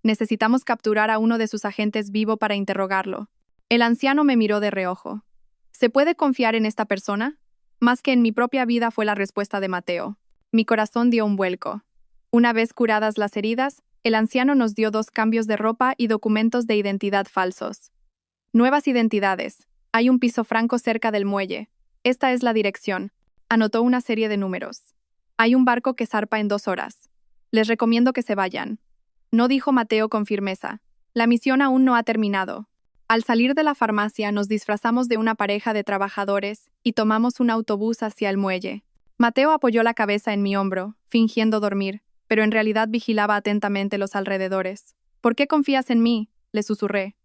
«Necesitamos capturar a uno de sus agentes vivo para interrogarlo». El anciano me miró de reojo. «¿Se puede confiar en esta persona?». «Más que en mi propia vida», fue la respuesta de Mateo. Mi corazón dio un vuelco. Una vez curadas las heridas, el anciano nos dio 2 cambios de ropa y documentos de identidad falsos. «Nuevas identidades. Hay un piso franco cerca del muelle. Esta es la dirección». Anotó una serie de números. «Hay un barco que zarpa en 2 horas. Les recomiendo que se vayan. No, dijo Mateo con firmeza. La misión aún no ha terminado. Al salir de la farmacia nos disfrazamos de una pareja de trabajadores y tomamos un autobús hacia el muelle. Mateo apoyó la cabeza en mi hombro, fingiendo dormir, pero en realidad vigilaba atentamente los alrededores. ¿Por qué confías en mí?, le susurré.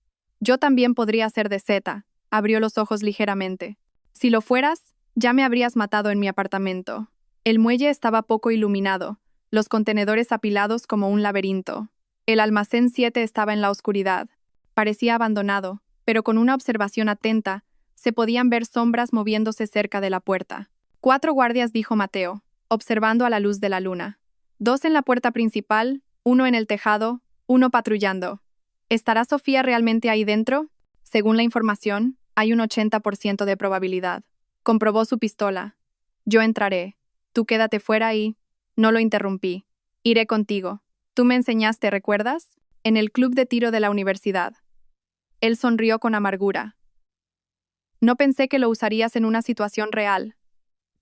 Yo también podría ser de Z, abrió los ojos ligeramente. Si lo fueras, ya me habrías matado en mi apartamento. El muelle estaba poco iluminado, los contenedores apilados como un laberinto. El almacén 7 estaba en la oscuridad. Parecía abandonado, pero con una observación atenta, se podían ver sombras moviéndose cerca de la puerta. 4 guardias, dijo Mateo, observando a la luz de la luna. 2 en la puerta principal, 1 en el tejado, 1 patrullando. ¿Estará Sofía realmente ahí dentro? Según la información, hay un 80% de probabilidad. Comprobó su pistola. Yo entraré. Tú quédate fuera y... No lo interrumpí. Iré contigo. Tú me enseñaste, ¿recuerdas? En el club de tiro de la universidad. Él sonrió con amargura. No pensé que lo usarías en una situación real.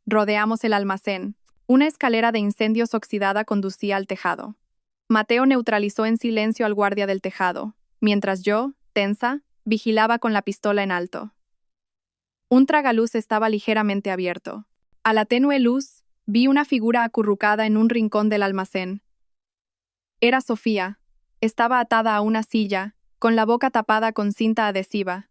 Rodeamos el almacén. Una escalera de incendios oxidada conducía al tejado. Mateo neutralizó en silencio al guardia del tejado, mientras yo, tensa, vigilaba con la pistola en alto. Un tragaluz estaba ligeramente abierto. A la tenue luz, vi una figura acurrucada en un rincón del almacén. Era Sofía. Estaba atada a una silla, con la boca tapada con cinta adhesiva.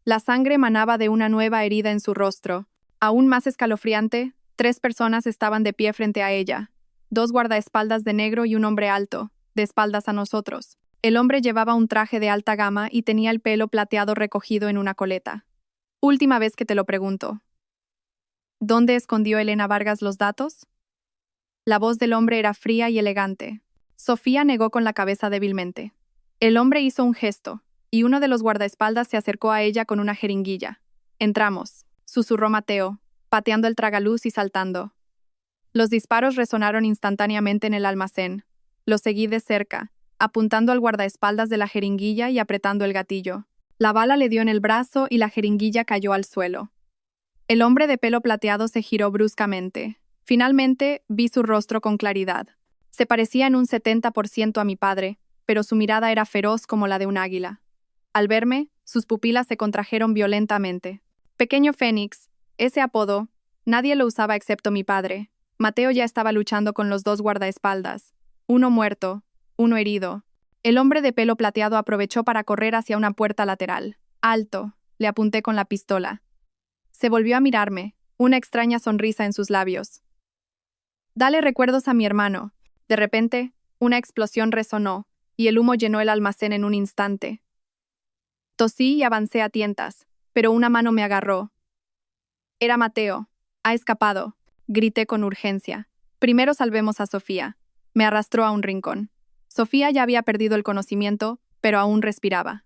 La sangre manaba de una nueva herida en su rostro. Aún más escalofriante, 3 personas estaban de pie frente a ella. 2 guardaespaldas de negro y un hombre alto, de espaldas a nosotros. El hombre llevaba un traje de alta gama y tenía el pelo plateado recogido en una coleta. Última vez que te lo pregunto. ¿Dónde escondió Elena Vargas los datos? La voz del hombre era fría y elegante. Sofía negó con la cabeza débilmente. El hombre hizo un gesto, y uno de los guardaespaldas se acercó a ella con una jeringuilla. Entramos, susurró Mateo, pateando el tragaluz y saltando. Los disparos resonaron instantáneamente en el almacén. Lo seguí de cerca, apuntando al guardaespaldas de la jeringuilla y apretando el gatillo. La bala le dio en el brazo y la jeringuilla cayó al suelo. El hombre de pelo plateado se giró bruscamente. Finalmente, vi su rostro con claridad. Se parecía en un 70% a mi padre, pero su mirada era feroz como la de un águila. Al verme, sus pupilas se contrajeron violentamente. Pequeño Fénix, ese apodo, nadie lo usaba excepto mi padre. Mateo ya estaba luchando con los 2 guardaespaldas. Uno muerto, uno herido. El hombre de pelo plateado aprovechó para correr hacia una puerta lateral. Alto, le apunté con la pistola. Se volvió a mirarme, una extraña sonrisa en sus labios. Dale recuerdos a mi hermano. De repente, una explosión resonó, y el humo llenó el almacén en un instante. Tosí y avancé a tientas, pero una mano me agarró. Era Mateo. Ha escapado, grité con urgencia. Primero salvemos a Sofía. Me arrastró a un rincón. Sofía ya había perdido el conocimiento, pero aún respiraba.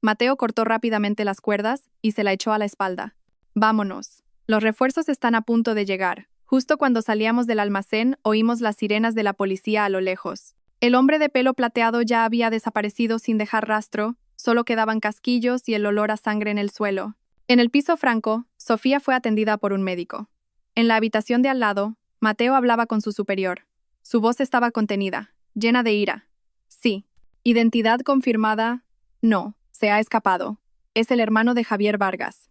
Mateo cortó rápidamente las cuerdas y se la echó a la espalda. Vámonos. Los refuerzos están a punto de llegar. Justo cuando salíamos del almacén, oímos las sirenas de la policía a lo lejos. El hombre de pelo plateado ya había desaparecido sin dejar rastro, solo quedaban casquillos y el olor a sangre en el suelo. En el piso franco, Sofía fue atendida por un médico. En la habitación de al lado, Mateo hablaba con su superior. Su voz estaba contenida, llena de ira. Sí. Identidad confirmada. No, se ha escapado. Es el hermano de Javier Vargas.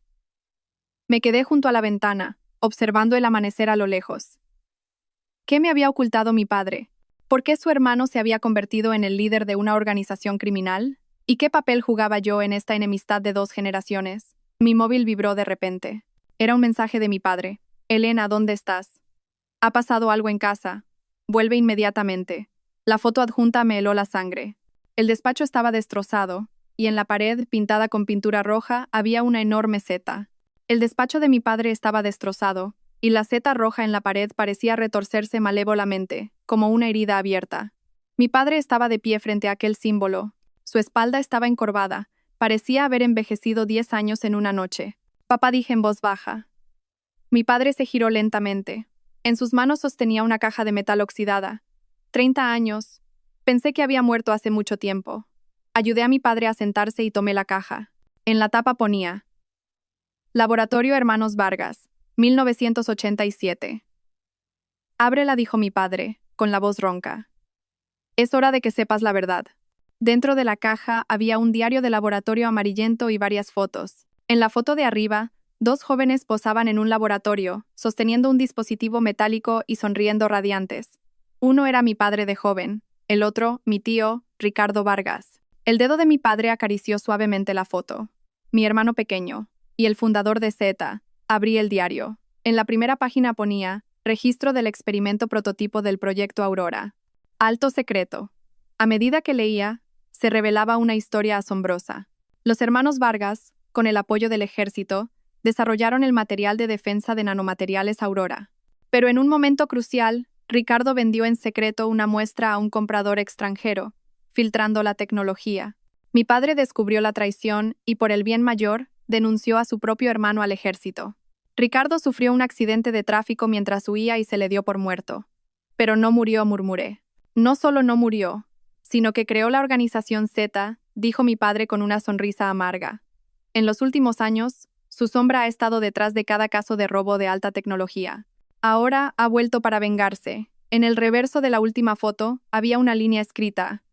Me quedé junto a la ventana, observando el amanecer a lo lejos. ¿Qué me había ocultado mi padre? ¿Por qué su hermano se había convertido en el líder de una organización criminal? ¿Y qué papel jugaba yo en esta enemistad de 2 generaciones? Mi móvil vibró de repente. Era un mensaje de mi padre. Elena, ¿dónde estás? Ha pasado algo en casa. Vuelve inmediatamente. La foto adjunta me heló la sangre. El despacho estaba destrozado, y en la pared, pintada con pintura roja, había una enorme Z. El despacho de mi padre estaba destrozado, y la Z roja en la pared parecía retorcerse malévolamente, como una herida abierta. Mi padre estaba de pie frente a aquel símbolo. Su espalda estaba encorvada. Parecía haber envejecido 10 años en una noche. Papá, dije en voz baja. Mi padre se giró lentamente. En sus manos sostenía una caja de metal oxidada. 30 años. Pensé que había muerto hace mucho tiempo. Ayudé a mi padre a sentarse y tomé la caja. En la tapa ponía: Laboratorio Hermanos Vargas, 1987. Ábrela, dijo mi padre, con la voz ronca. Es hora de que sepas la verdad. Dentro de la caja había un diario de laboratorio amarillento y varias fotos. En la foto de arriba, dos jóvenes posaban en un laboratorio, sosteniendo un dispositivo metálico y sonriendo radiantes. Uno era mi padre de joven, el otro, mi tío, Ricardo Vargas. El dedo de mi padre acarició suavemente la foto. Mi hermano pequeño, y el fundador de Z, abrí el diario. En la primera página ponía, registro del experimento prototipo del proyecto Aurora. Alto secreto. A medida que leía, se revelaba una historia asombrosa. Los hermanos Vargas, con el apoyo del ejército, desarrollaron el material de defensa de nanomateriales Aurora. Pero en un momento crucial, Ricardo vendió en secreto una muestra a un comprador extranjero, filtrando la tecnología. Mi padre descubrió la traición y, por el bien mayor, denunció a su propio hermano al ejército. Ricardo sufrió un accidente de tráfico mientras huía y se le dio por muerto. Pero no murió, murmuré. No solo no murió, sino que creó la organización Z, dijo mi padre con una sonrisa amarga. En los últimos años, su sombra ha estado detrás de cada caso de robo de alta tecnología. Ahora ha vuelto para vengarse. En el reverso de la última foto había una línea escrita: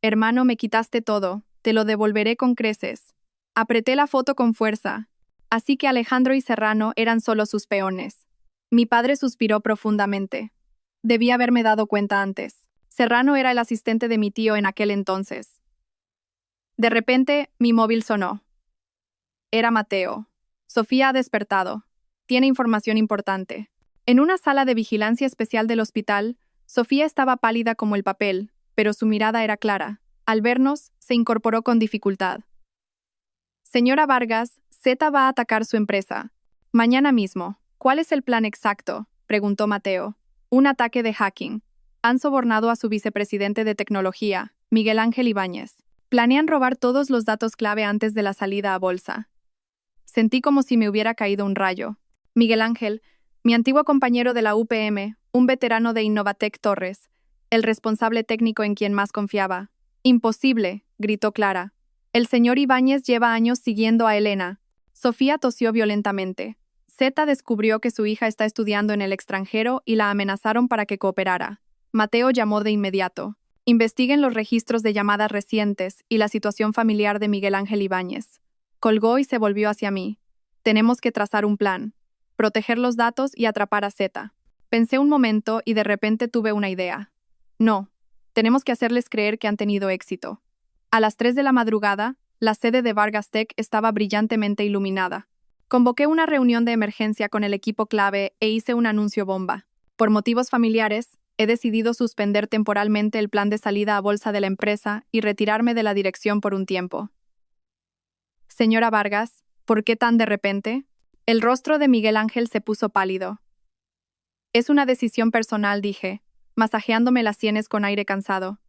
hermano, me quitaste todo, te lo devolveré con creces. Apreté la foto con fuerza. Así que Alejandro y Serrano eran solo sus peones. Mi padre suspiró profundamente. Debí haberme dado cuenta antes. Serrano era el asistente de mi tío en aquel entonces. De repente, mi móvil sonó. Era Mateo. Sofía ha despertado. Tiene información importante. En una sala de vigilancia especial del hospital, Sofía estaba pálida como el papel, pero su mirada era clara. Al vernos, se incorporó con dificultad. Señora Vargas, Z va a atacar su empresa. Mañana mismo. ¿Cuál es el plan exacto?, preguntó Mateo. Un ataque de hacking. Han sobornado a su vicepresidente de tecnología, Miguel Ángel Ibáñez. Planean robar todos los datos clave antes de la salida a bolsa. Sentí como si me hubiera caído un rayo. Miguel Ángel, mi antiguo compañero de la UPM, un veterano de Innovatec Torres, el responsable técnico en quien más confiaba. Imposible, gritó Clara. El señor Ibáñez lleva años siguiendo a Elena. Sofía tosió violentamente. Z descubrió que su hija está estudiando en el extranjero y la amenazaron para que cooperara. Mateo llamó de inmediato. Investiguen los registros de llamadas recientes y la situación familiar de Miguel Ángel Ibáñez. Colgó y se volvió hacia mí. Tenemos que trazar un plan. Proteger los datos y atrapar a Z. Pensé un momento y de repente tuve una idea. No. Tenemos que hacerles creer que han tenido éxito. A las 3 de la madrugada, la sede de Vargas Tech estaba brillantemente iluminada. Convoqué una reunión de emergencia con el equipo clave e hice un anuncio bomba. Por motivos familiares, he decidido suspender temporalmente el plan de salida a bolsa de la empresa y retirarme de la dirección por un tiempo. Señora Vargas, ¿por qué tan de repente? El rostro de Miguel Ángel se puso pálido. Es una decisión personal, dije, masajeándome las sienes con aire cansado.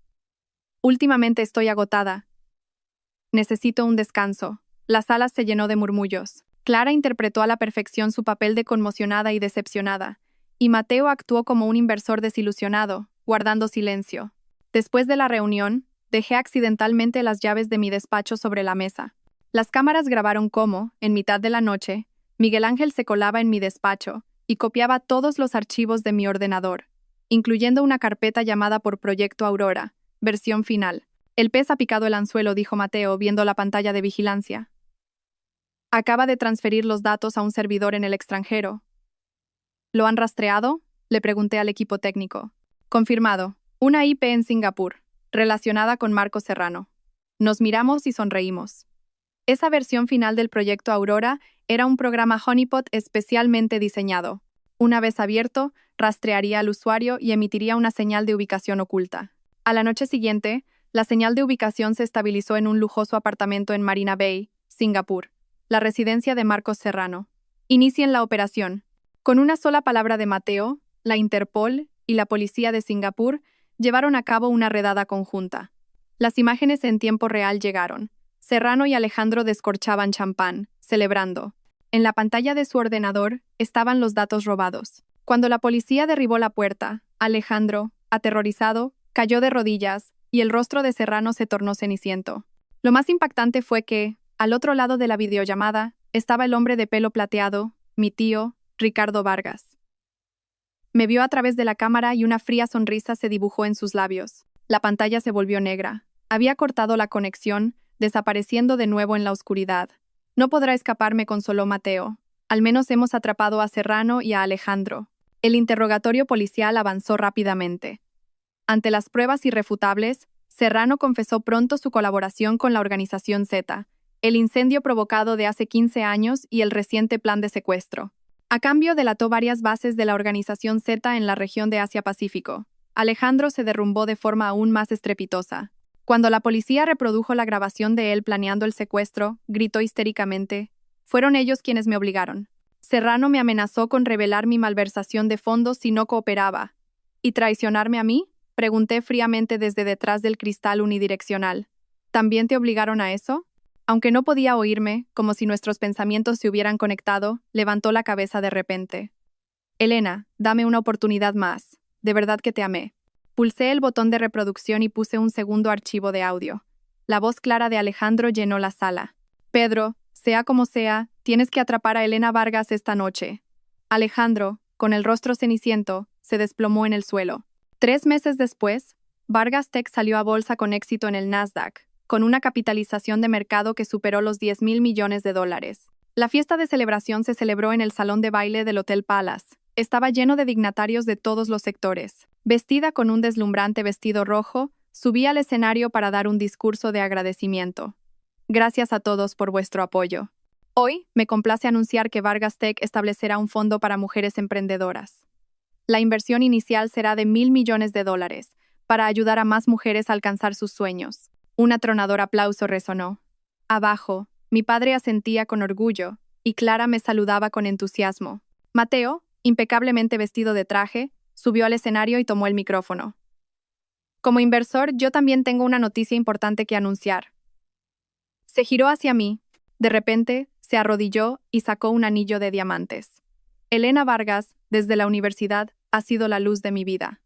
Últimamente estoy agotada. Necesito un descanso. La sala se llenó de murmullos. Clara interpretó a la perfección su papel de conmocionada y decepcionada, y Mateo actuó como un inversor desilusionado, guardando silencio. Después de la reunión, dejé accidentalmente las llaves de mi despacho sobre la mesa. Las cámaras grabaron cómo, en mitad de la noche, Miguel Ángel se colaba en mi despacho y copiaba todos los archivos de mi ordenador, incluyendo una carpeta llamada por Proyecto Aurora, versión final. El pez ha picado el anzuelo, dijo Mateo, viendo la pantalla de vigilancia. Acaba de transferir los datos a un servidor en el extranjero. ¿Lo han rastreado?, le pregunté al equipo técnico. Confirmado. Una IP en Singapur, relacionada con Marco Serrano. Nos miramos y sonreímos. Esa versión final del proyecto Aurora era un programa honeypot especialmente diseñado. Una vez abierto, rastrearía al usuario y emitiría una señal de ubicación oculta. A la noche siguiente, la señal de ubicación se estabilizó en un lujoso apartamento en Marina Bay, Singapur, la residencia de Marcos Serrano. Inicien la operación. Con una sola palabra de Mateo, la Interpol y la policía de Singapur llevaron a cabo una redada conjunta. Las imágenes en tiempo real llegaron. Serrano y Alejandro descorchaban champán, celebrando. En la pantalla de su ordenador estaban los datos robados. Cuando la policía derribó la puerta, Alejandro, aterrorizado, cayó de rodillas y el rostro de Serrano se tornó ceniciento. Lo más impactante fue que, al otro lado de la videollamada, estaba el hombre de pelo plateado, mi tío, Ricardo Vargas. Me vio a través de la cámara y una fría sonrisa se dibujó en sus labios. La pantalla se volvió negra. Había cortado la conexión, desapareciendo de nuevo en la oscuridad. No podrá escaparme, consoló Mateo. Al menos hemos atrapado a Serrano y a Alejandro. El interrogatorio policial avanzó rápidamente. Ante las pruebas irrefutables, Serrano confesó pronto su colaboración con la organización Z, el incendio provocado de hace 15 años y el reciente plan de secuestro. A cambio, delató varias bases de la organización Z en la región de Asia-Pacífico. Alejandro se derrumbó de forma aún más estrepitosa. Cuando la policía reprodujo la grabación de él planeando el secuestro, gritó histéricamente: «Fueron ellos quienes me obligaron». Serrano me amenazó con revelar mi malversación de fondos si no cooperaba. ¿Y traicionarme a mí?, pregunté fríamente desde detrás del cristal unidireccional. ¿También te obligaron a eso? Aunque no podía oírme, como si nuestros pensamientos se hubieran conectado, levantó la cabeza de repente. «Elena, dame una oportunidad más. De verdad que te amé». Pulsé el botón de reproducción y puse un segundo archivo de audio. La voz clara de Alejandro llenó la sala. «Pedro, sea como sea, tienes que atrapar a Elena Vargas esta noche». Alejandro, con el rostro ceniciento, se desplomó en el suelo. 3 meses después, Vargas Tech salió a bolsa con éxito en el Nasdaq, con una capitalización de mercado que superó los $10,000 millones. La fiesta de celebración se celebró en el salón de baile del Hotel Palace. Estaba lleno de dignatarios de todos los sectores. Vestida con un deslumbrante vestido rojo, subí al escenario para dar un discurso de agradecimiento. «Gracias a todos por vuestro apoyo. Hoy, me complace anunciar que Vargas Tech establecerá un fondo para mujeres emprendedoras. La inversión inicial será de $1,000 millones para ayudar a más mujeres a alcanzar sus sueños». Un atronador aplauso resonó. Abajo, mi padre asentía con orgullo, y Clara me saludaba con entusiasmo. Mateo, impecablemente vestido de traje, subió al escenario y tomó el micrófono. «Como inversor, yo también tengo una noticia importante que anunciar». Se giró hacia mí. De repente, se arrodilló y sacó un anillo de diamantes. «Elena Vargas, desde la universidad, ha sido la luz de mi vida.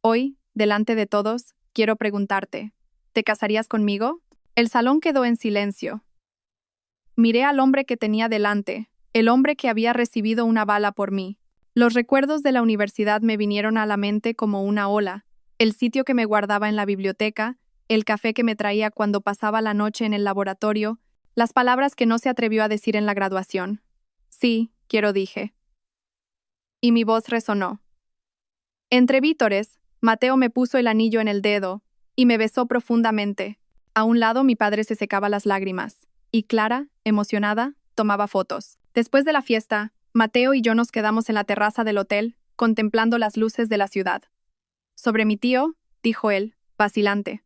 Hoy, delante de todos, quiero preguntarte, ¿te casarías conmigo?». El salón quedó en silencio. Miré al hombre que tenía delante, el hombre que había recibido una bala por mí. Los recuerdos de la universidad me vinieron a la mente como una ola, el sitio que me guardaba en la biblioteca, el café que me traía cuando pasaba la noche en el laboratorio, las palabras que no se atrevió a decir en la graduación. «Sí, quiero», dije. Y mi voz resonó. Entre vítores, Mateo me puso el anillo en el dedo y me besó profundamente. A un lado mi padre se secaba las lágrimas, y Clara, emocionada, tomaba fotos. Después de la fiesta, Mateo y yo nos quedamos en la terraza del hotel, contemplando las luces de la ciudad. «Sobre mi tío», dijo él, vacilante.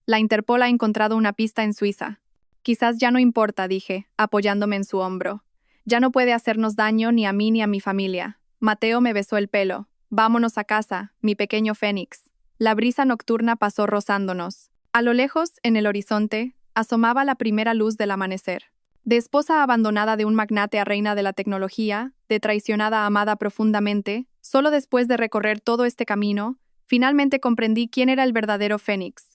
«La Interpol ha encontrado una pista en Suiza». «Quizás ya no importa», dije, apoyándome en su hombro. «Ya no puede hacernos daño ni a mí ni a mi familia». Mateo me besó el pelo. «Vámonos a casa, mi pequeño Fénix». La brisa nocturna pasó rozándonos. A lo lejos, en el horizonte, asomaba la primera luz del amanecer. De esposa abandonada de un magnate a reina de la tecnología, de traicionada amada profundamente, solo después de recorrer todo este camino, finalmente comprendí quién era el verdadero Fénix.